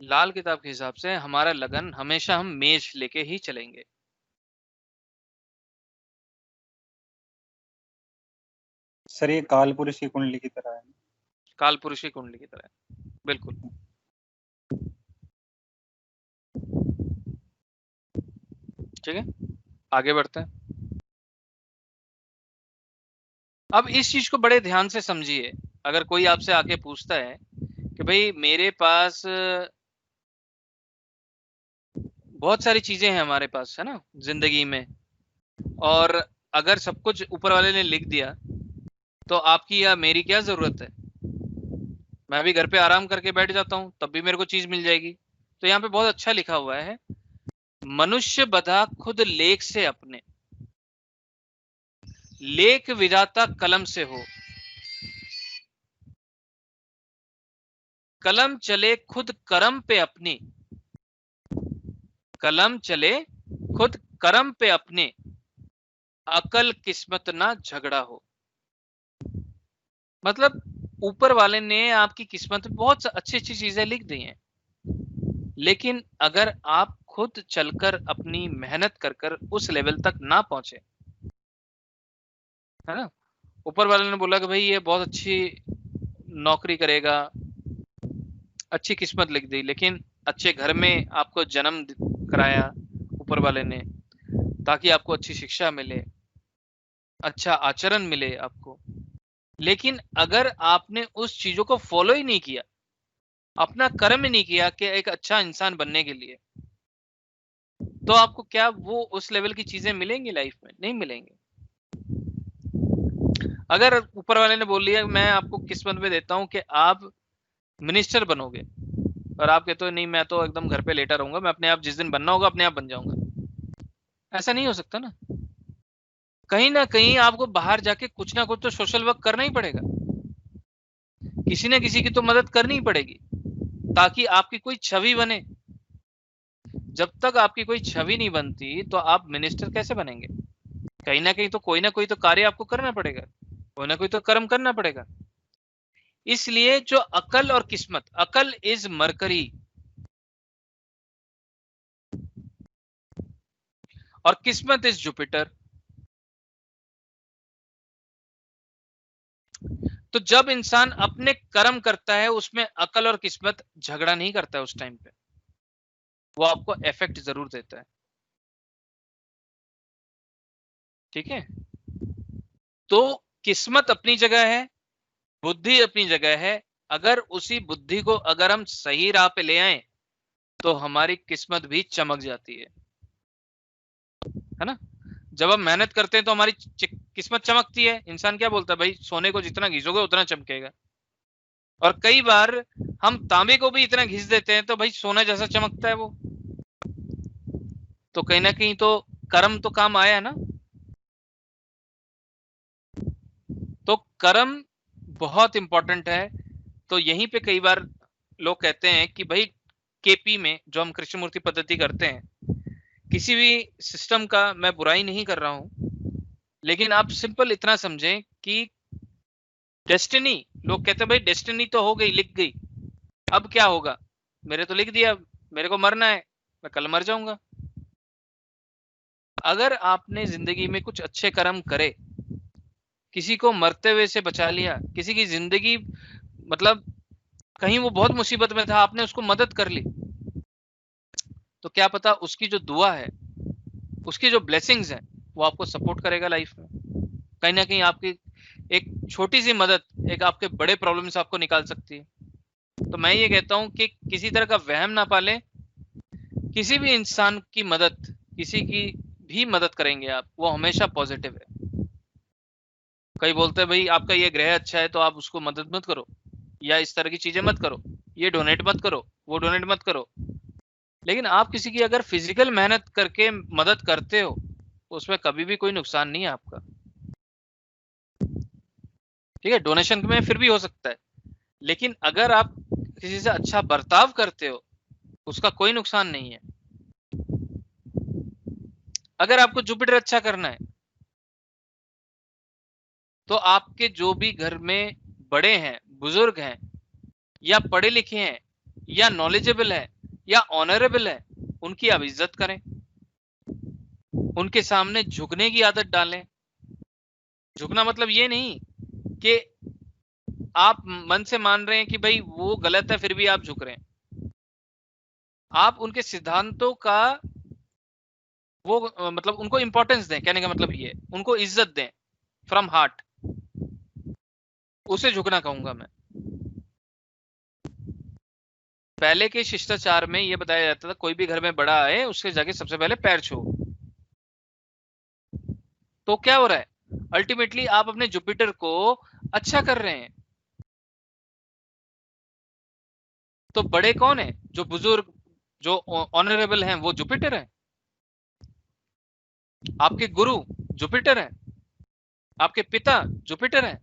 लाल किताब के हिसाब से हमारा लगन हमेशा हम मेष लेके ही चलेंगे। सर ये काल पुरुष की कुंडली की तरह है। काल पुरुष की कुंडली की तरह है, बिल्कुल। ठीक है, आगे बढ़ते हैं। अब इस चीज को बड़े ध्यान से समझिए। अगर कोई आपसे आके पूछता है कि भाई मेरे पास बहुत सारी चीजें हैं हमारे पास, है ना, जिंदगी में, और अगर सब कुछ ऊपर वाले ने लिख दिया तो आपकी या मेरी क्या जरूरत है? मैं भी घर पे आराम करके बैठ जाता हूं, तब भी मेरे को चीज मिल जाएगी। तो यहाँ पे बहुत अच्छा लिखा हुआ है, मनुष्य बधा खुद लेख से अपने, लेख विधाता कलम से हो, कलम चले खुद कर्म पे अपनी, कलम चले खुद कर्म पे अपने, अकल किस्मत ना झगड़ा हो। मतलब ऊपर वाले ने आपकी किस्मत में बहुत अच्छी अच्छी चीजें लिख दी हैं, लेकिन अगर आप खुद चलकर अपनी मेहनत कर कर उस लेवल तक ना पहुंचे, है ना, ऊपर वाले ने बोला कि भाई ये बहुत अच्छी नौकरी करेगा, अच्छी किस्मत लिख दी, लेकिन अच्छे घर में आपको जन्म कराया ऊपर वाले ने ताकि आपको अच्छी शिक्षा मिले, अच्छा आचरण मिले आपको, लेकिन अगर आपने उस चीजों को फॉलो ही नहीं किया, अपना कर्म नहीं किया कि एक अच्छा इंसान बनने के लिए, तो आपको क्या वो उस लेवल की चीजें मिलेंगी लाइफ में? नहीं मिलेंगे। अगर ऊपर वाले ने बोल लिया मैं आपको किस्मत में देता हूं कि आप मिनिस्टर बनोगे, और आप कहते हो नहीं मैं तो एकदम घर पे लेटा रहूंगा, मैं अपने आप जिस दिन बनना होगा अपने आप बन जाऊंगा, ऐसा नहीं हो सकता ना। कहीं ना कहीं आपको बाहर जाके कुछ ना कुछ तो सोशल वर्क करना ही पड़ेगा, किसी ना किसी की तो मदद करनी ही पड़ेगी ताकि आपकी कोई छवि बने। जब तक आपकी कोई छवि नहीं बनती तो आप मिनिस्टर कैसे बनेंगे? कहीं ना कहीं तो कोई ना कोई तो कार्य आपको करना पड़ेगा, कोई ना कोई तो कर्म करना पड़ेगा। इसलिए जो अकल और किस्मत, अकल इज मरकरी और किस्मत इज जुपिटर। तो जब इंसान अपने कर्म करता है उसमें अकल और किस्मत झगड़ा नहीं करता है, उस टाइम पे वो आपको इफेक्ट जरूर देता है। ठीक है, तो किस्मत अपनी जगह है, बुद्धि अपनी जगह है। अगर उसी बुद्धि को अगर हम सही राह पे ले आए तो हमारी किस्मत भी चमक जाती है ना। जब हम मेहनत करते हैं तो हमारी किस्मत चमकती है। इंसान क्या बोलता है, भाई सोने को जितना घिसोगे उतना चमकेगा। और कई बार हम तांबे को भी इतना घिस देते हैं तो भाई सोना जैसा चमकता है वो। तो कहीं ना कहीं तो कर्म तो काम आया है ना। तो कर्म बहुत इंपॉर्टेंट है। तो यहीं पे कई बार लोग कहते हैं कि भाई केपी में जो हम कृष्णमूर्ति पद्धति करते हैं, किसी भी सिस्टम का मैं बुराई नहीं कर रहा हूं, लेकिन आप सिंपल इतना समझें कि डेस्टिनी, लोग कहते हैं भाई डेस्टिनी तो हो गई, लिख गई, अब क्या होगा? मेरे तो लिख दिया, मेरे को मरना है, मैं कल मर जाऊंगा। अगर आपने जिंदगी में कुछ अच्छे कर्म करे, किसी को मरते हुए से बचा लिया, किसी की जिंदगी मतलब कहीं वो बहुत मुसीबत में था, आपने उसको मदद कर ली, तो क्या पता उसकी जो दुआ है, उसकी जो ब्लेसिंग्स है, वो आपको सपोर्ट करेगा लाइफ में। कहीं ना कहीं आपकी एक छोटी सी मदद एक आपके बड़े प्रॉब्लम से आपको निकाल सकती है। तो मैं ये कहता हूं कि किसी तरह का वहम ना पाले, किसी भी इंसान की मदद, किसी की भी मदद करेंगे आप, वो हमेशा पॉजिटिव है। कई बोलते हैं भाई आपका ये ग्रह अच्छा है तो आप उसको मदद मत करो, या इस तरह की चीजें मत करो, ये डोनेट मत करो, वो डोनेट मत करो। लेकिन आप किसी की अगर फिजिकल मेहनत करके मदद करते हो, उसमें कभी भी कोई नुकसान नहीं है आपका। ठीक है, डोनेशन में फिर भी हो सकता है, लेकिन अगर आप किसी से अच्छा बर्ताव करते हो उसका कोई नुकसान नहीं है। अगर आपको जुपिटर अच्छा करना है तो आपके जो भी घर में बड़े हैं, बुजुर्ग हैं, या पढ़े लिखे हैं, या नॉलेजेबल है, या ऑनरेबल है, उनकी आप इज्जत करें, उनके सामने झुकने की आदत डालें। झुकना मतलब ये नहीं कि आप मन से मान रहे हैं कि भाई वो गलत है फिर भी आप झुक रहे हैं। आप उनके सिद्धांतों का वो मतलब उनको इंपॉर्टेंस दें, कहने का मतलब ये, उनको इज्जत दें फ्रॉम हार्ट, उसे झुकना कहूंगा मैं। पहले के शिष्टाचार में ये बताया जाता था कोई भी घर में बड़ा आए उसके जाके सबसे पहले पैर छू। तो क्या हो रहा है, अल्टीमेटली आप अपने जुपिटर को अच्छा कर रहे हैं। तो बड़े कौन है, जो बुजुर्ग, जो ऑनरेबल हैं, वो जुपिटर है। आपके गुरु जुपिटर है, आपके पिता जुपिटर है।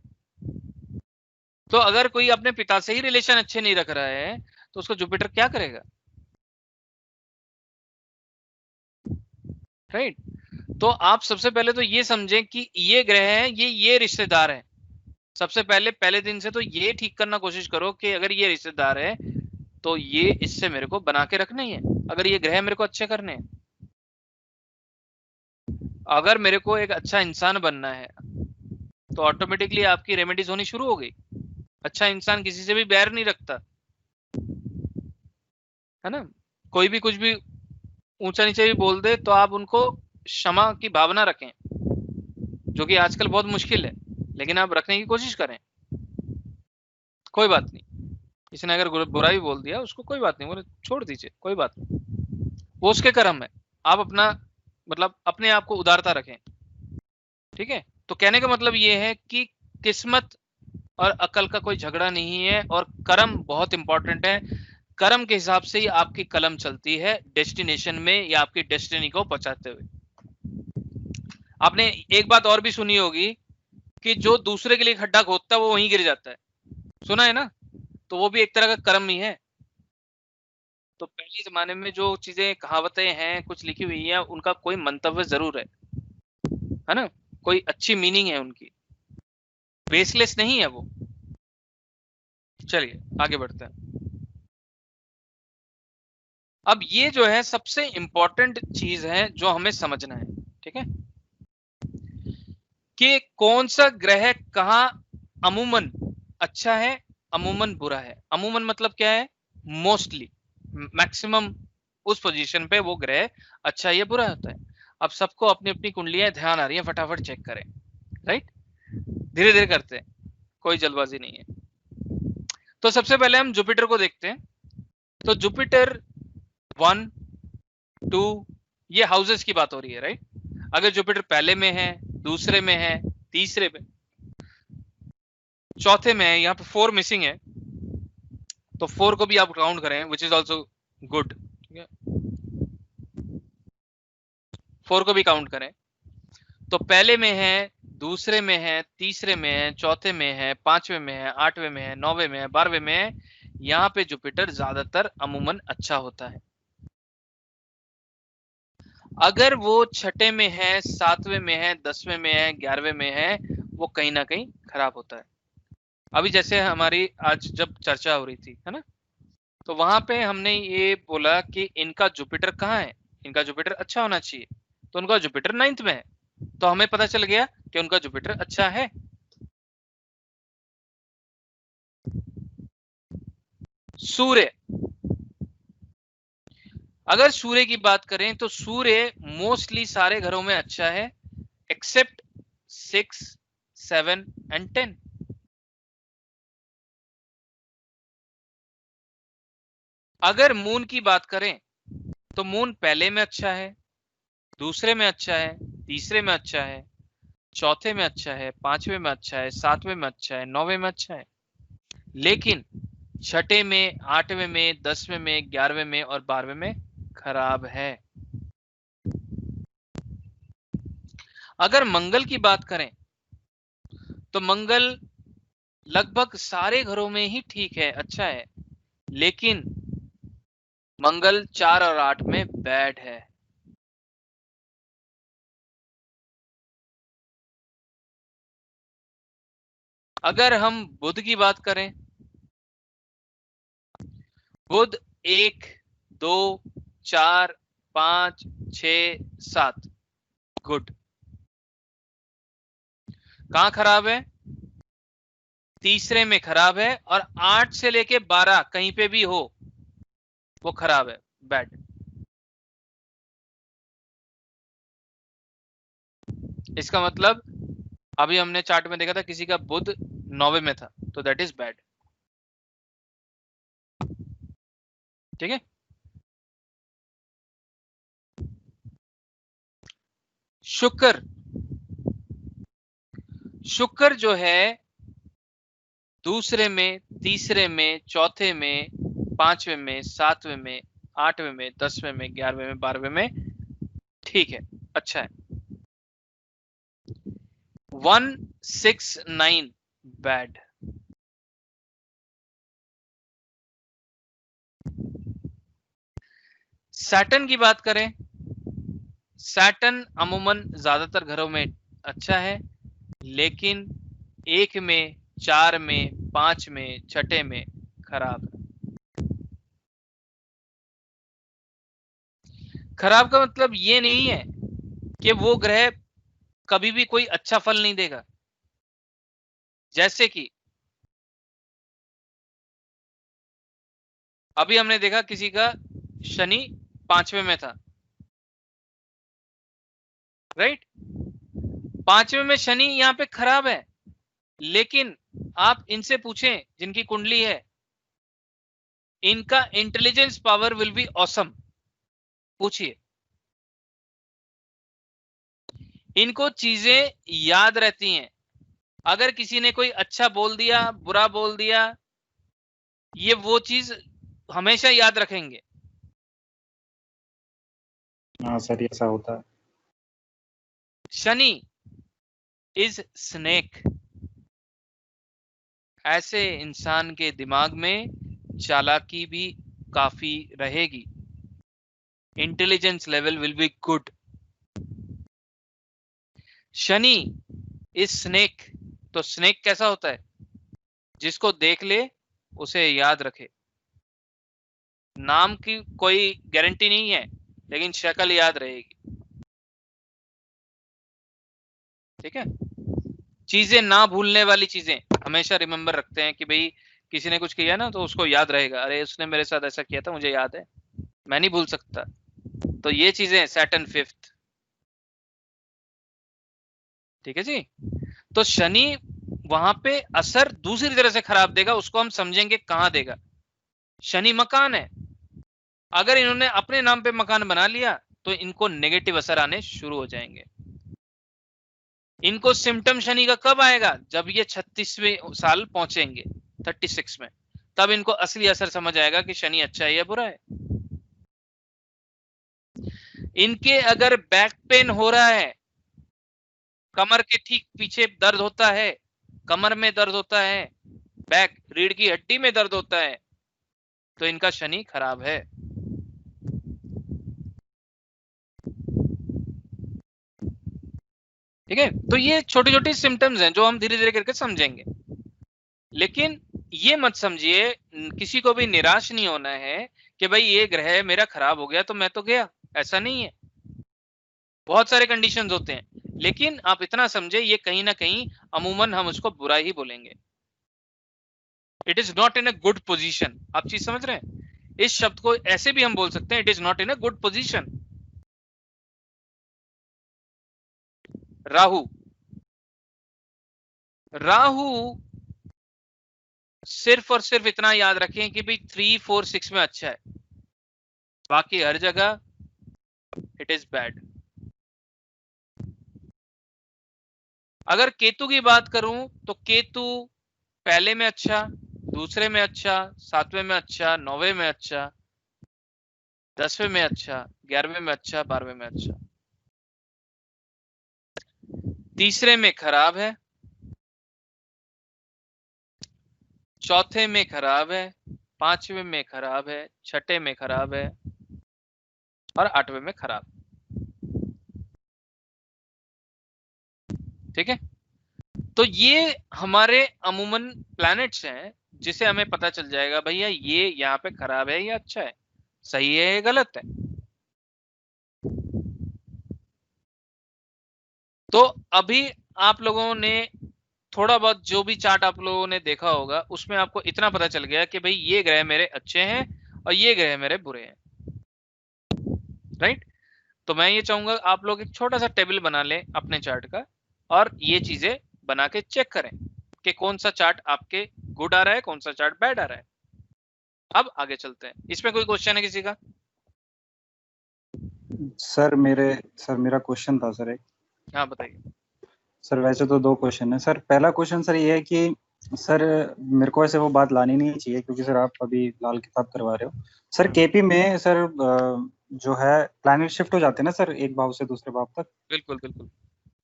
तो अगर कोई अपने पिता से ही रिलेशन अच्छे नहीं रख रहा है तो उसको जुपिटर क्या करेगा, राइट? तो आप सबसे पहले तो ये समझें कि ये ग्रह है, ये रिश्तेदार है। सबसे पहले दिन से तो ये ठीक करना कोशिश करो कि अगर ये रिश्तेदार है तो ये इससे मेरे को बना के रखना ही है। अगर ये ग्रह मेरे को अच्छे करने हैं, अगर मेरे को एक अच्छा इंसान बनना है तो ऑटोमेटिकली आपकी रेमेडीज होनी शुरू हो गई। अच्छा इंसान किसी से भी बैर नहीं रखता, है ना? कोई भी कुछ भी ऊंचा नीचे भी बोल दे तो आप उनको क्षमा की भावना रखें, जो कि आजकल बहुत मुश्किल है, लेकिन आप रखने की कोशिश करें। कोई बात नहीं, किसी ने अगर बुरा भी बोल दिया उसको कोई बात नहीं, बोले छोड़ दीजिए, कोई बात नहीं, वो उसके कर्म है। आप अपना मतलब अपने आप को उदारता रखें, ठीक है? तो कहने का मतलब ये है कि किस्मत और अकल का कोई झगड़ा नहीं है, और कर्म बहुत इंपॉर्टेंट है। कर्म के हिसाब से ही आपकी कलम चलती है डेस्टिनेशन में या आपकी डेस्टिनी को पहुंचाते हुए। आपने एक बात और भी सुनी होगी कि जो दूसरे के लिए खड्डा खोदता है वो वहीं गिर जाता है, सुना है ना? तो वो भी एक तरह का कर्म ही है। तो पहले जमाने में जो चीजें कहावतें हैं कुछ लिखी हुई है, उनका कोई मंतव्य जरूर है ना? कोई अच्छी मीनिंग है उनकी, बेसलेस नहीं है वो। चलिए आगे बढ़ते हैं। अब ये जो है सबसे इंपॉर्टेंट चीज है जो हमें समझना है, ठीक है? कि कौन सा ग्रह कहाँ अमूमन अच्छा है, अमूमन बुरा है। अमूमन मतलब क्या है, मोस्टली, मैक्सिमम उस पोजीशन पे वो ग्रह अच्छा या बुरा होता है। अब सबको अपनी अपनी कुंडलियां ध्यान आ रही है, फटाफट चेक करें, राइट? धीरे धीरे करते हैं, कोई जल्दबाजी नहीं है। तो सबसे पहले हम जुपिटर को देखते हैं। तो जुपिटर 1, 2 ये हाउसेस की बात हो रही है, राइट? अगर जुपिटर पहले में है, दूसरे में है, तीसरे में, चौथे में है, यहाँ पे 4 मिसिंग है, तो 4 को भी आप काउंट करें, विच इज ऑल्सो गुड, ठीक है? 4 को भी काउंट करें। तो पहले में है, दूसरे में है, तीसरे में है, चौथे में है, पांचवें में है, आठवें में है, 9वें में है, 12वें में है। यहाँ पे जुपिटर ज्यादातर अमूमन अच्छा होता है। अगर वो छठे में है, 7वें में है, 10वें में है, 11वें में है, वो कहीं ना कहीं खराब होता है। अभी जैसे हमारी आज जब चर्चा हो रही थी, है ना, तो वहां पे हमने ये बोला कि इनका जुपिटर कहाँ है, इनका जुपिटर अच्छा होना चाहिए, तो उनका जुपिटर 9th में है, तो हमें पता चल गया कि उनका जुपिटर अच्छा है। सूर्य, अगर सूर्य की बात करें तो सूर्य मोस्टली सारे घरों में अच्छा है एक्सेप्ट 6, 7 एंड 10। अगर मून की बात करें तो मून पहले में अच्छा है, दूसरे में अच्छा है, तीसरे में अच्छा है, चौथे में अच्छा है, 5वें में अच्छा है, 7वें में अच्छा है, 9वें में अच्छा है। लेकिन छठे में, 8वें में, 10वें में, 11वें में और 12वें में खराब है। अगर मंगल की बात करें तो मंगल लगभग सारे घरों में ही ठीक है, अच्छा है, लेकिन मंगल 4 और 8 में बैड है। अगर हम बुध की बात करें, बुध 1, 2, 4, 5, 6, 7 गुड। कहां खराब है? तीसरे में खराब है, और 8 से लेके 12 कहीं पे भी हो वो खराब है, बैड। इसका मतलब अभी हमने चार्ट में देखा था किसी का बुध 9वें में था, तो दैट इज बैड। ठीक है। शुक्र, शुक्र जो है दूसरे में, तीसरे में, चौथे में, 5वें में, 7वें में, 8वें में, 10वें में, 11वें में, 12वें में ठीक है, अच्छा है। 1, 6, 9 बैड। सैटर्न की बात करें, सैटर्न अमूमन ज्यादातर घरों में अच्छा है, लेकिन 1 में, 4 में, 5 में, 6 में खराब है। खराब का मतलब ये नहीं है कि वो ग्रह कभी भी कोई अच्छा फल नहीं देगा। जैसे कि अभी हमने देखा किसी का शनि 5वें में था, राइट। 5वें में शनि यहां पे खराब है, लेकिन आप इनसे पूछें जिनकी कुंडली है, इनका intelligence power will be awesome. पूछिए, इनको चीजें याद रहती हैं। अगर किसी ने कोई अच्छा बोल दिया, बुरा बोल दिया, ये वो चीज हमेशा याद रखेंगे। हाँ सर, ऐसा होता है। Shani is snake. ऐसे इंसान के दिमाग में चालाकी भी काफी रहेगी। Intelligence level will be good. Shani is snake, तो स्नेक कैसा होता है? जिसको देख ले उसे याद रखे। नाम की कोई गारंटी नहीं है, लेकिन शक्ल याद रहेगी। ठीक है। चीजें ना भूलने वाली चीजें हमेशा रिमेंबर रखते हैं कि भाई किसी ने कुछ किया ना तो उसको याद रहेगा, अरे उसने मेरे साथ ऐसा किया था, मुझे याद है, मैं नहीं भूल सकता। तो ये चीजें सैटर्न 5th। ठीक है जी। तो शनि वहां पे असर दूसरी तरह से खराब देगा, उसको हम समझेंगे कहां देगा। शनि मकान है, अगर इन्होंने अपने नाम पे मकान बना लिया तो इनको नेगेटिव असर आने शुरू हो जाएंगे। इनको सिम्टम शनि का कब आएगा? जब ये 36वें साल पहुंचेंगे, 36 में, तब इनको असली असर समझ आएगा कि शनि अच्छा है या बुरा है। इनके अगर बैक पेन हो रहा है, कमर के ठीक पीछे दर्द होता है, कमर में दर्द होता है, बैक रीढ़ की हड्डी में दर्द होता है, तो इनका शनि खराब है। ठीक है। तो ये छोटे छोटे सिम्टम्स हैं जो हम धीरे धीरे करके समझेंगे, लेकिन ये मत समझिए, किसी को भी निराश नहीं होना है कि भाई ये ग्रह मेरा खराब हो गया तो मैं तो गया, ऐसा नहीं है। बहुत सारे कंडीशंस होते हैं, लेकिन आप इतना समझे ये कहीं ना कहीं अमूमन हम उसको बुरा ही बोलेंगे। It is not in a good position. आप चीज समझ रहे हैं? इस शब्द को ऐसे भी हम बोल सकते हैं, it is not in a good position. Rahu, Rahu सिर्फ और सिर्फ इतना याद रखें कि भाई 3, 4, 6 में अच्छा है, बाकी हर जगह इट इज बैड। अगर केतु की बात करूं तो केतु पहले में अच्छा, दूसरे में अच्छा, 7वें में अच्छा, 9वें में अच्छा, 10वें में अच्छा, 11वें में अच्छा, 12वें में अच्छा, तीसरे में खराब है, चौथे में खराब है, पांचवें में खराब है, छठे में खराब है और आठवें में खराब। ठीक है, तो ये हमारे अमूमन प्लैनेट्स हैं जिसे हमें पता चल जाएगा भैया ये यहाँ पे खराब है या अच्छा है, सही है या गलत है। तो अभी आप लोगों ने थोड़ा बहुत जो भी चार्ट आप लोगों ने देखा होगा उसमें आपको इतना पता चल गया कि भाई ये ग्रह मेरे अच्छे हैं और ये ग्रह मेरे बुरे हैं, राइट। तो मैं ये चाहूंगा आप लोग एक छोटा सा टेबल बना लें अपने चार्ट का और ये चीजें बना के चेक करें कि कौन सा चार्ट आपके गुड आ रहा है, कौन सा चार्ट बैड आ रहा है। अब आगे चलते हैं। इसमें कोई क्वेश्चन है किसी का? सर मेरा क्वेश्चन था सर एक। हाँ बताइए। सर वैसे तो 2 क्वेश्चन है सर। पहला क्वेश्चन सर ये है कि सर मेरे को ऐसे वो बात लानी नहीं चाहिए क्योंकि सर आप अभी लाल किताब करवा रहे हो सर। केपी में सर जो है प्लैनेट शिफ्ट हो जाते हैं ना सर, एक भाव से दूसरे भाव तक। बिल्कुल बिल्कुल।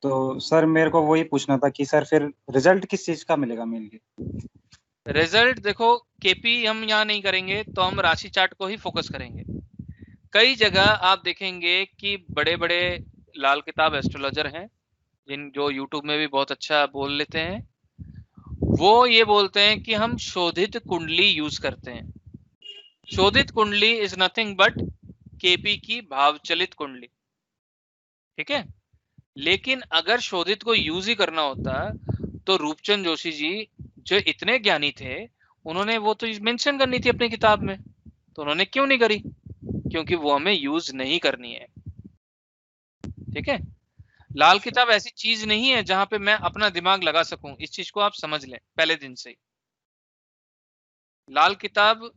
तो सर मेरे को वही पूछना था कि सर फिर रिजल्ट किस चीज का मिलेगा मेनली? रिजल्ट देखो, केपी हम यहाँ नहीं करेंगे तो हम राशि चार्ट को ही फोकस करेंगे। कई जगह आप देखेंगे कि बड़े बड़े लाल किताब एस्ट्रोलॉजर हैं जिन जो यूट्यूब में भी बहुत अच्छा बोल लेते हैं, वो ये बोलते हैं कि हम शोधित कुंडली यूज करते हैं। शोधित कुंडली इज नथिंग बट केपी की भावचलित कुंडली, ठीक है। लेकिन अगर शोधित को यूज ही करना होता तो रूपचंद जोशी जी जो इतने ज्ञानी थे उन्होंने वो तो मेंशन करनी थी अपनी किताब में, तो उन्होंने क्यों नहीं करी? क्योंकि वो हमें यूज नहीं करनी है, ठीक है। लाल किताब ऐसी चीज नहीं है जहां पे मैं अपना दिमाग लगा सकूं, इस चीज को आप समझ लें पहले दिन से ही। लाल किताब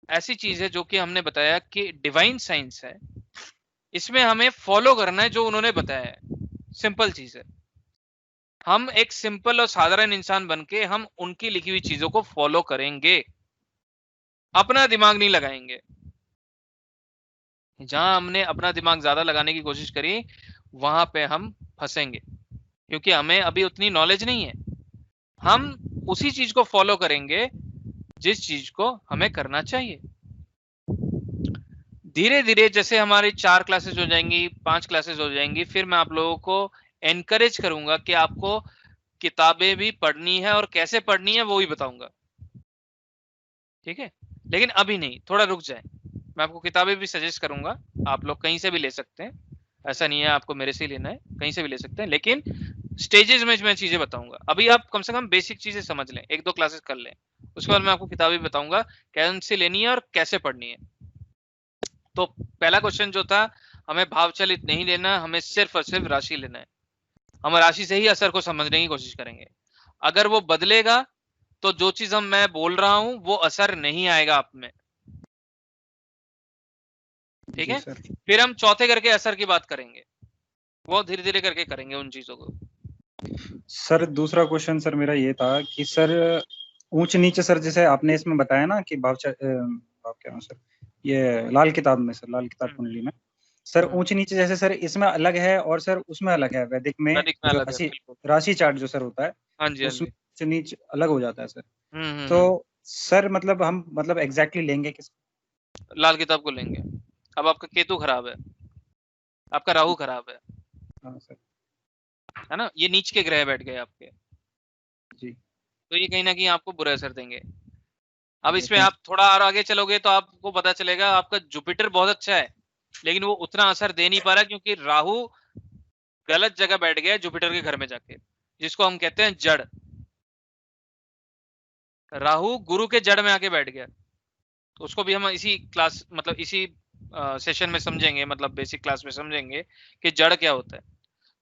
ऐसी चीज है जो कि हमने बताया कि डिवाइन साइंस है, इसमें हमें फॉलो करना है जो उन्होंने बताया है। सिंपल चीज है, हम एक सिंपल और साधारण इंसान बनके हम उनकी लिखी हुई चीजों को फॉलो करेंगे, अपना दिमाग नहीं लगाएंगे। जहां हमने अपना दिमाग ज्यादा लगाने की कोशिश करी वहां पे हम फंसेंगे, क्योंकि हमें अभी उतनी नॉलेज नहीं है। हम उसी चीज को फॉलो करेंगे जिस चीज को हमें करना चाहिए। धीरे धीरे जैसे हमारी 4 क्लासेस हो जाएंगी, 5 क्लासेस हो जाएंगी, फिर मैं आप लोगों को एनकरेज करूंगा कि आपको किताबें भी पढ़नी है और कैसे पढ़नी है वो भी बताऊंगा, ठीक है। लेकिन अभी नहीं, थोड़ा रुक जाए। मैं आपको किताबें भी सजेस्ट करूंगा, आप लोग कहीं से भी ले सकते हैं, ऐसा नहीं है आपको मेरे से ही लेना है, कहीं से भी ले सकते हैं। लेकिन स्टेजेस में मैं चीजें बताऊंगा। अभी आप कम से कम बेसिक चीजें समझ लें, 1-2 क्लासेस कर लें, उसके बाद मैं आपको किताबें बताऊंगा कौन सी लेनी है और कैसे पढ़नी है। तो पहला क्वेश्चन जो था, हमें भावचलित नहीं लेना, हमें सिर्फ और सिर्फ राशि लेना है। हम राशि से ही असर को समझने की कोशिश करेंगे। अगर वो बदलेगा तो जो चीज मैं बोल रहा हूं वो असर नहीं आएगा आप में, ठीक है। फिर हम चौथे करके असर की बात करेंगे, वो धीरे धीरे करके करेंगे उन चीजों को। सर दूसरा क्वेश्चन सर मेरा ये था कि सर ऊंच नीचे सर जैसे आपने इसमें बताया ना कि भाव क्या है सर, ये लाल किताब में सर, लाल किताब कुंडली में सर ऊंच नीचे जैसे सर इसमें अलग है और सर उसमें अलग है, वैदिक में जो राशि चार्ट जो सर होता है, हाँ जी, उसमें नीचे अलग हो जाता है सर। तो सर मतलब हम मतलब एग्जैक्टली लेंगे किस? लाल किताब को लेंगे। अब आपका केतु खराब है, आपका राहु खराब है, हाँ सर, है ना, ये नीच के ग्रह बैठ गए आपके जी, तो ये कहीं ना कहीं आपको बुरा असर देंगे। अब इसमें आप थोड़ा और आगे चलोगे तो आपको पता चलेगा आपका जुपिटर बहुत अच्छा है, लेकिन वो उतना असर दे नहीं पा रहा क्योंकि राहु गलत जगह बैठ गया जुपिटर के घर में जाके, जिसको हम कहते हैं जड़। राहु गुरु के जड़ में आके बैठ गया, तो उसको भी हम इसी क्लास मतलब इसी सेशन में समझेंगे, मतलब बेसिक क्लास में समझेंगे कि जड़ क्या होता है।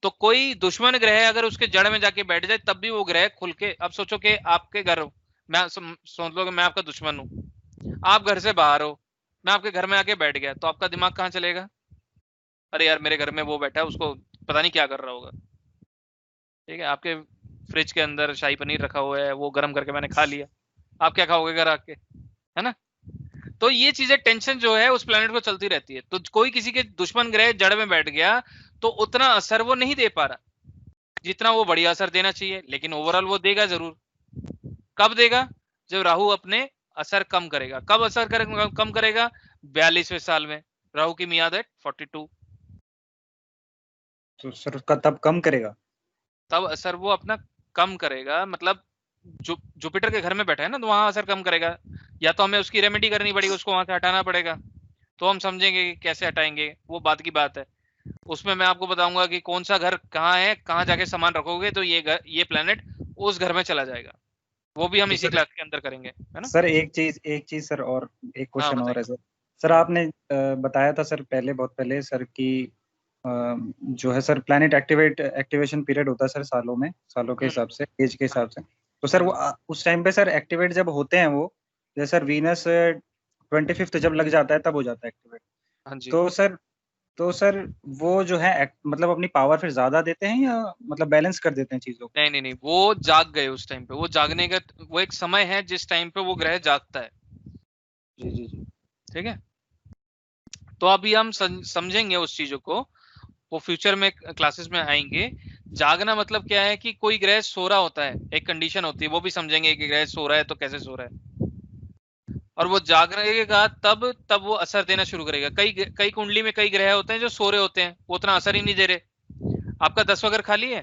तो कोई दुश्मन ग्रह अगर उसके जड़ में जाके बैठ जाए तब भी वो ग्रह खुल के, अब सोचो कि आपके घर, मैं सोच लो कि मैं आपका दुश्मन हूं, आप घर से बाहर हो, मैं आपके घर में आके बैठ गया, तो आपका दिमाग कहाँ चलेगा? अरे यार मेरे घर में वो बैठा है, उसको पता नहीं क्या कर रहा होगा, ठीक है। आपके फ्रिज के अंदर शाही पनीर रखा हुआ है, वो गर्म करके मैंने खा लिया, आप क्या खाओगे घर आके, है ना। तो ये चीजें टेंशन जो है उस प्लेनेट को चलती रहती है। तो कोई किसी के दुश्मन ग्रह जड़ में बैठ गया तो उतना असर वो नहीं दे पा रहा जितना वो बढ़िया असर देना चाहिए, लेकिन ओवरऑल वो देगा जरूर। कब देगा? जब राहु अपने असर कम करेगा। कब असर कम करेगा? 42वें साल में। राहु की मियाद है 42। तो सर उसका तब कम करेगा? तब असर वो अपना कम करेगा, मतलब जुपिटर के घर में बैठा है ना, तो वहां असर कम करेगा। या तो हमें उसकी रेमेडी करनी पड़ेगी, उसको वहां से हटाना पड़ेगा, तो हम समझेंगे कि कैसे हटाएंगे, वो बात की बात है। उसमें मैं आपको बताऊंगा कि कौन सा घर कहाँ है, कहाँ जाके सामान रखोगे तो ये प्लेनेट उस घर में चला जाएगा। वो भी हम तो इसी सर क्लास के अंदर करेंगे, है ना? सर एक चीज सर, और एक क्वेश्चन और है सर। सर आपने बताया था सर पहले, बहुत पहले सर कि जो है सर प्लैनेट एक्टिवेशन पीरियड होता है सर सालों में, सालों के हिसाब से, एज के हिसाब से। तो सर वो उस टाइम पे सर एक्टिवेट जब होते हैं वो, जैसे सर वीनस 25th जब लग जाता है तब हो जाता है एक्टिवेट। हाँ जी। तो सर वो जो है मतलब अपनी पावर फिर ज्यादा देते हैं या मतलब बैलेंस कर देते हैं चीजों को? नहीं, वो जाग गए उस टाइम पे। वो जागने का वो एक समय है जिस टाइम पे वो ग्रह जागता है। जी। ठीक है, तो अभी हम समझेंगे उस चीजों को, वो फ्यूचर में क्लासेस में आएंगे। जागना मतलब क्या है कि कोई ग्रह सो रहा होता है, एक कंडीशन होती है, वो भी समझेंगे कि ग्रह सो रहा है तो कैसे सो रहा है, और वो जागेगा तब वो असर देना शुरू करेगा। कई कुंडली में कई ग्रह होते हैं जो सो रहे होते हैं, वो उतना असर ही नहीं दे रहे। आपका 10वां घर खाली है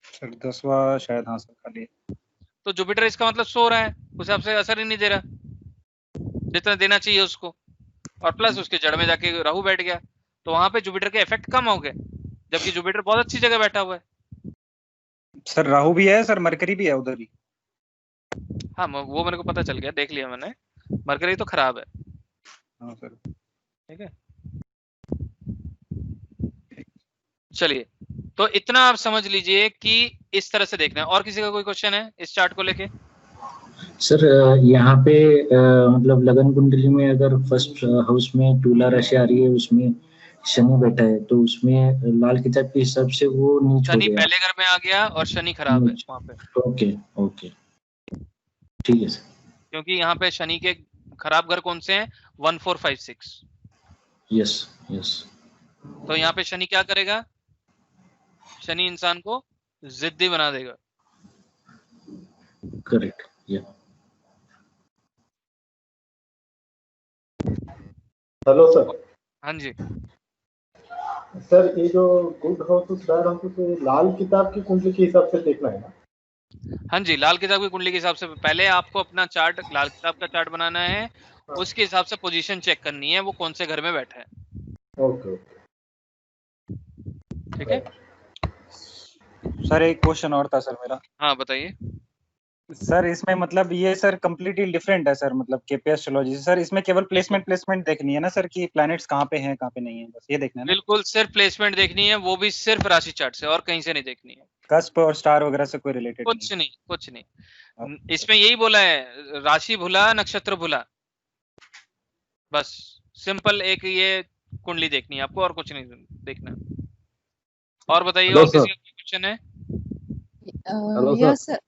सर? 10वां शायद, हाँ सर खाली है। तो जुपिटर इसका मतलब सो रहा है, उस हिसाब से असर ही नहीं दे रहा जितना देना चाहिए उसको। और प्लस उसके जड़ में जाके राहु बैठ गया, तो वहां पे जुपिटर के इफेक्ट कम हो गए, जबकि जुपिटर बहुत अच्छी जगह बैठा हुआ है। सर राहु भी है सर, मरकरी भी है उधर ही। हाँ, वो मेरे को पता चल गया, देख लिया मैंने। मरकरी तो खराब है। हाँ सर। ठीक है, चलिए, तो इतना आप समझ लीजिए कि इस तरह से देखना है। और किसी का कोई क्वेश्चन है इस चार्ट को लेके? सर यहाँ पे मतलब लगन कुंडली में अगर फर्स्ट हाउस में तुला राशि आ रही है, उसमें शनि बैठा है, तो उसमें लाल किताब के हिसाब से वो नीच हो शनि गया। पहले घर में आ गया और शनि खराब है वहां पे। ओके ठीक है सर। क्योंकि यहाँ पे शनि के खराब घर कौन से हैं? 1 4 5 6। यस। तो यहाँ पे शनि क्या करेगा? शनि इंसान को जिद्दी बना देगा। करेक्ट, या। Hello sir. हाँ जी सर, ये जो गुड हाउस बैड हाउस लाल किताब की कुंडली के हिसाब से देखना है ना? हाँ जी, लाल किताब की कुंडली के हिसाब से पहले आपको अपना चार्ट, लाल किताब का चार्ट बनाना है, उसके हिसाब से पोजीशन चेक करनी है, वो कौन से घर में बैठा है। ओके ठीक है सर एक क्वेश्चन और था सर मेरा। हाँ बताइए सर इसमें मतलब ये सर कंप्लीटली डिफरेंट है सर, मतलब केपी एस्ट्रोलॉजी से। सर इसमें केवल प्लेसमेंट देखनी है ना सर, कि प्लैनेट्स कहाँ पे हैं कहाँ पे नहीं है, बस ये देखना है ना? बिल्कुल, सिर्फ प्लेसमेंट देखनी है, वो भी सिर्फ राशि चार्ट से, और कहीं से नहीं देखनी है। कस्प और स्टार वगैरह से कोई रिलेटेड कुछ नहीं। इसमें यही बोला है, राशि भुला नक्षत्र भुला, बस सिंपल एक ये कुंडली देखनी है आपको, और कुछ नहीं देखना। और बताइए, और किसी का क्वेश्चन है? Yes sir.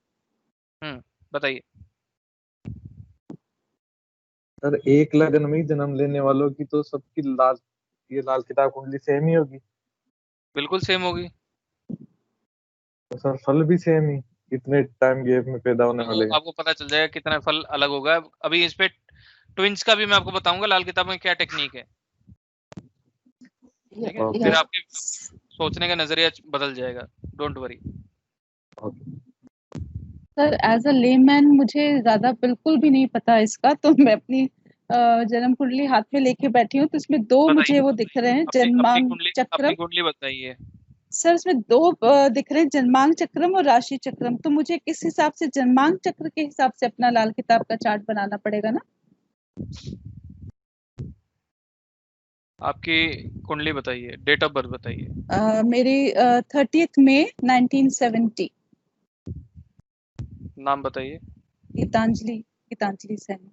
बताइए सर। एक लगन में जन्म लेने वालों की तो सबकी लाल किताब कुंडली सेम ही होगी? बिल्कुल सेम होगी। तो सर फल भी सेम ही इतने टाइम गैप में पैदा होने वाले हैं? आपको पता चल जाएगा कितना फल अलग होगा। अभी इस पे ट्विंस का भी मैं आपको बताऊंगा लाल किताब में क्या टेक्निक है। ठीक है, फिर आपके सोचने का नजरिया बदल जाएगा, don't worry. Sir as a layman मुझे ज्यादा बिल्कुल भी नहीं पता इसका, तो मैं अपनी जन्म कुंडली हाथ में लेके बैठी हूँ, तो इसमें दो मुझे वो दिख रहे हैं, जन्मांग चक्रम। अपनी कुंडली बताइए सर। इसमें दो दिख रहे हैं, जन्मांग चक्रम और राशि चक्रम। तो मुझे किस हिसाब से जन्मांग चक्र के हिसाब से अपना लाल किताब का चार्ट बनाना पड़ेगा ना? आपकी कुंडली बताइए, डेट ऑफ बर्थ बताइए। मेरी 30th मई 1970। नाम बताइए। गीतांजलि सैनी।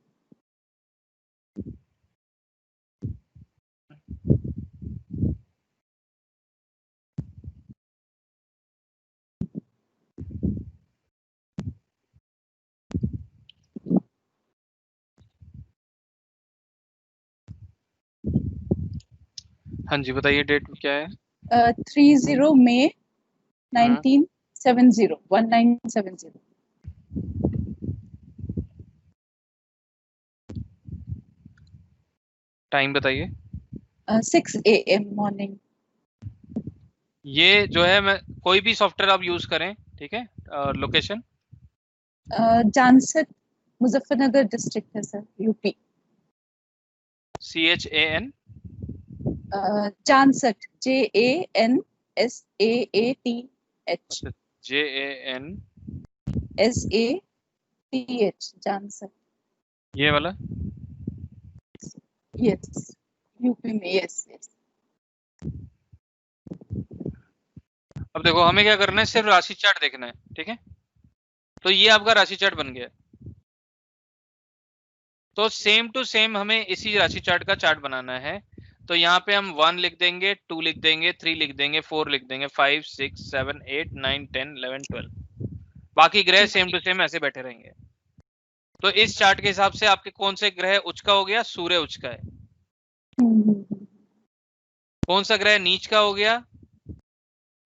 हाँ जी बताइए, डेट क्या है? 30 मई 1970। टाइम बताइए। 6 AM मॉर्निंग। ये जो है मैं कोई भी सॉफ्टवेयर आप यूज करें, ठीक है। लोकेशन जानसठ मुजफ्फरनगर डिस्ट्रिक्ट है sir, UP. CHAN Jansath JANSAATH। JANSATH Jansath. ये वाला यस, यूपी में। Yes yes. अब देखो हमें क्या करना है, सिर्फ राशि चार्ट देखना है, ठीक है। तो ये आपका राशि चार्ट बन गया। तो सेम टू सेम हमें इसी राशि चार्ट का चार्ट बनाना है। तो यहाँ पे हम 1 लिख देंगे, 2 लिख देंगे, 3 लिख देंगे, 4 लिख देंगे, 5 6 7 8 9 10 11 12। बाकी ग्रह सेम टू सेम ऐसे बैठे रहेंगे। तो इस चार्ट के हिसाब से आपके कौन से ग्रह उच्च का हो गया? सूर्य उच्च का है। कौन सा ग्रह नीच का हो गया?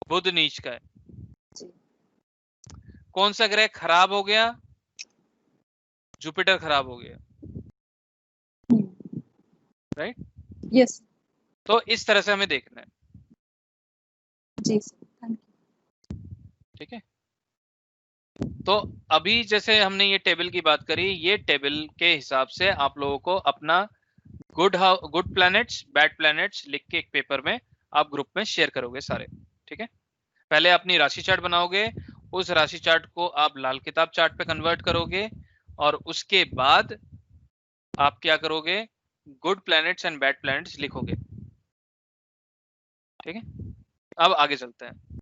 बुध नीच का है। कौन सा ग्रह खराब हो गया? जुपिटर खराब हो गया। राइट? यस। तो इस तरह से हमें देखना है। जी सर, थैंक यू। ठीक है। तो अभी जैसे हमने ये टेबल की बात करी, ये टेबल के हिसाब से आप लोगों को अपना गुड प्लैनेट्स, बैड प्लैनेट्स लिख के एक पेपर में आप ग्रुप में शेयर करोगे सारे, ठीक है। पहले अपनी राशि चार्ट बनाओगे, उस राशि चार्ट को आप लाल किताब चार्ट पे कन्वर्ट करोगे, और उसके बाद आप क्या करोगे? Good planets and bad planets लिखोगे, ठीक है। अब आगे चलते हैं।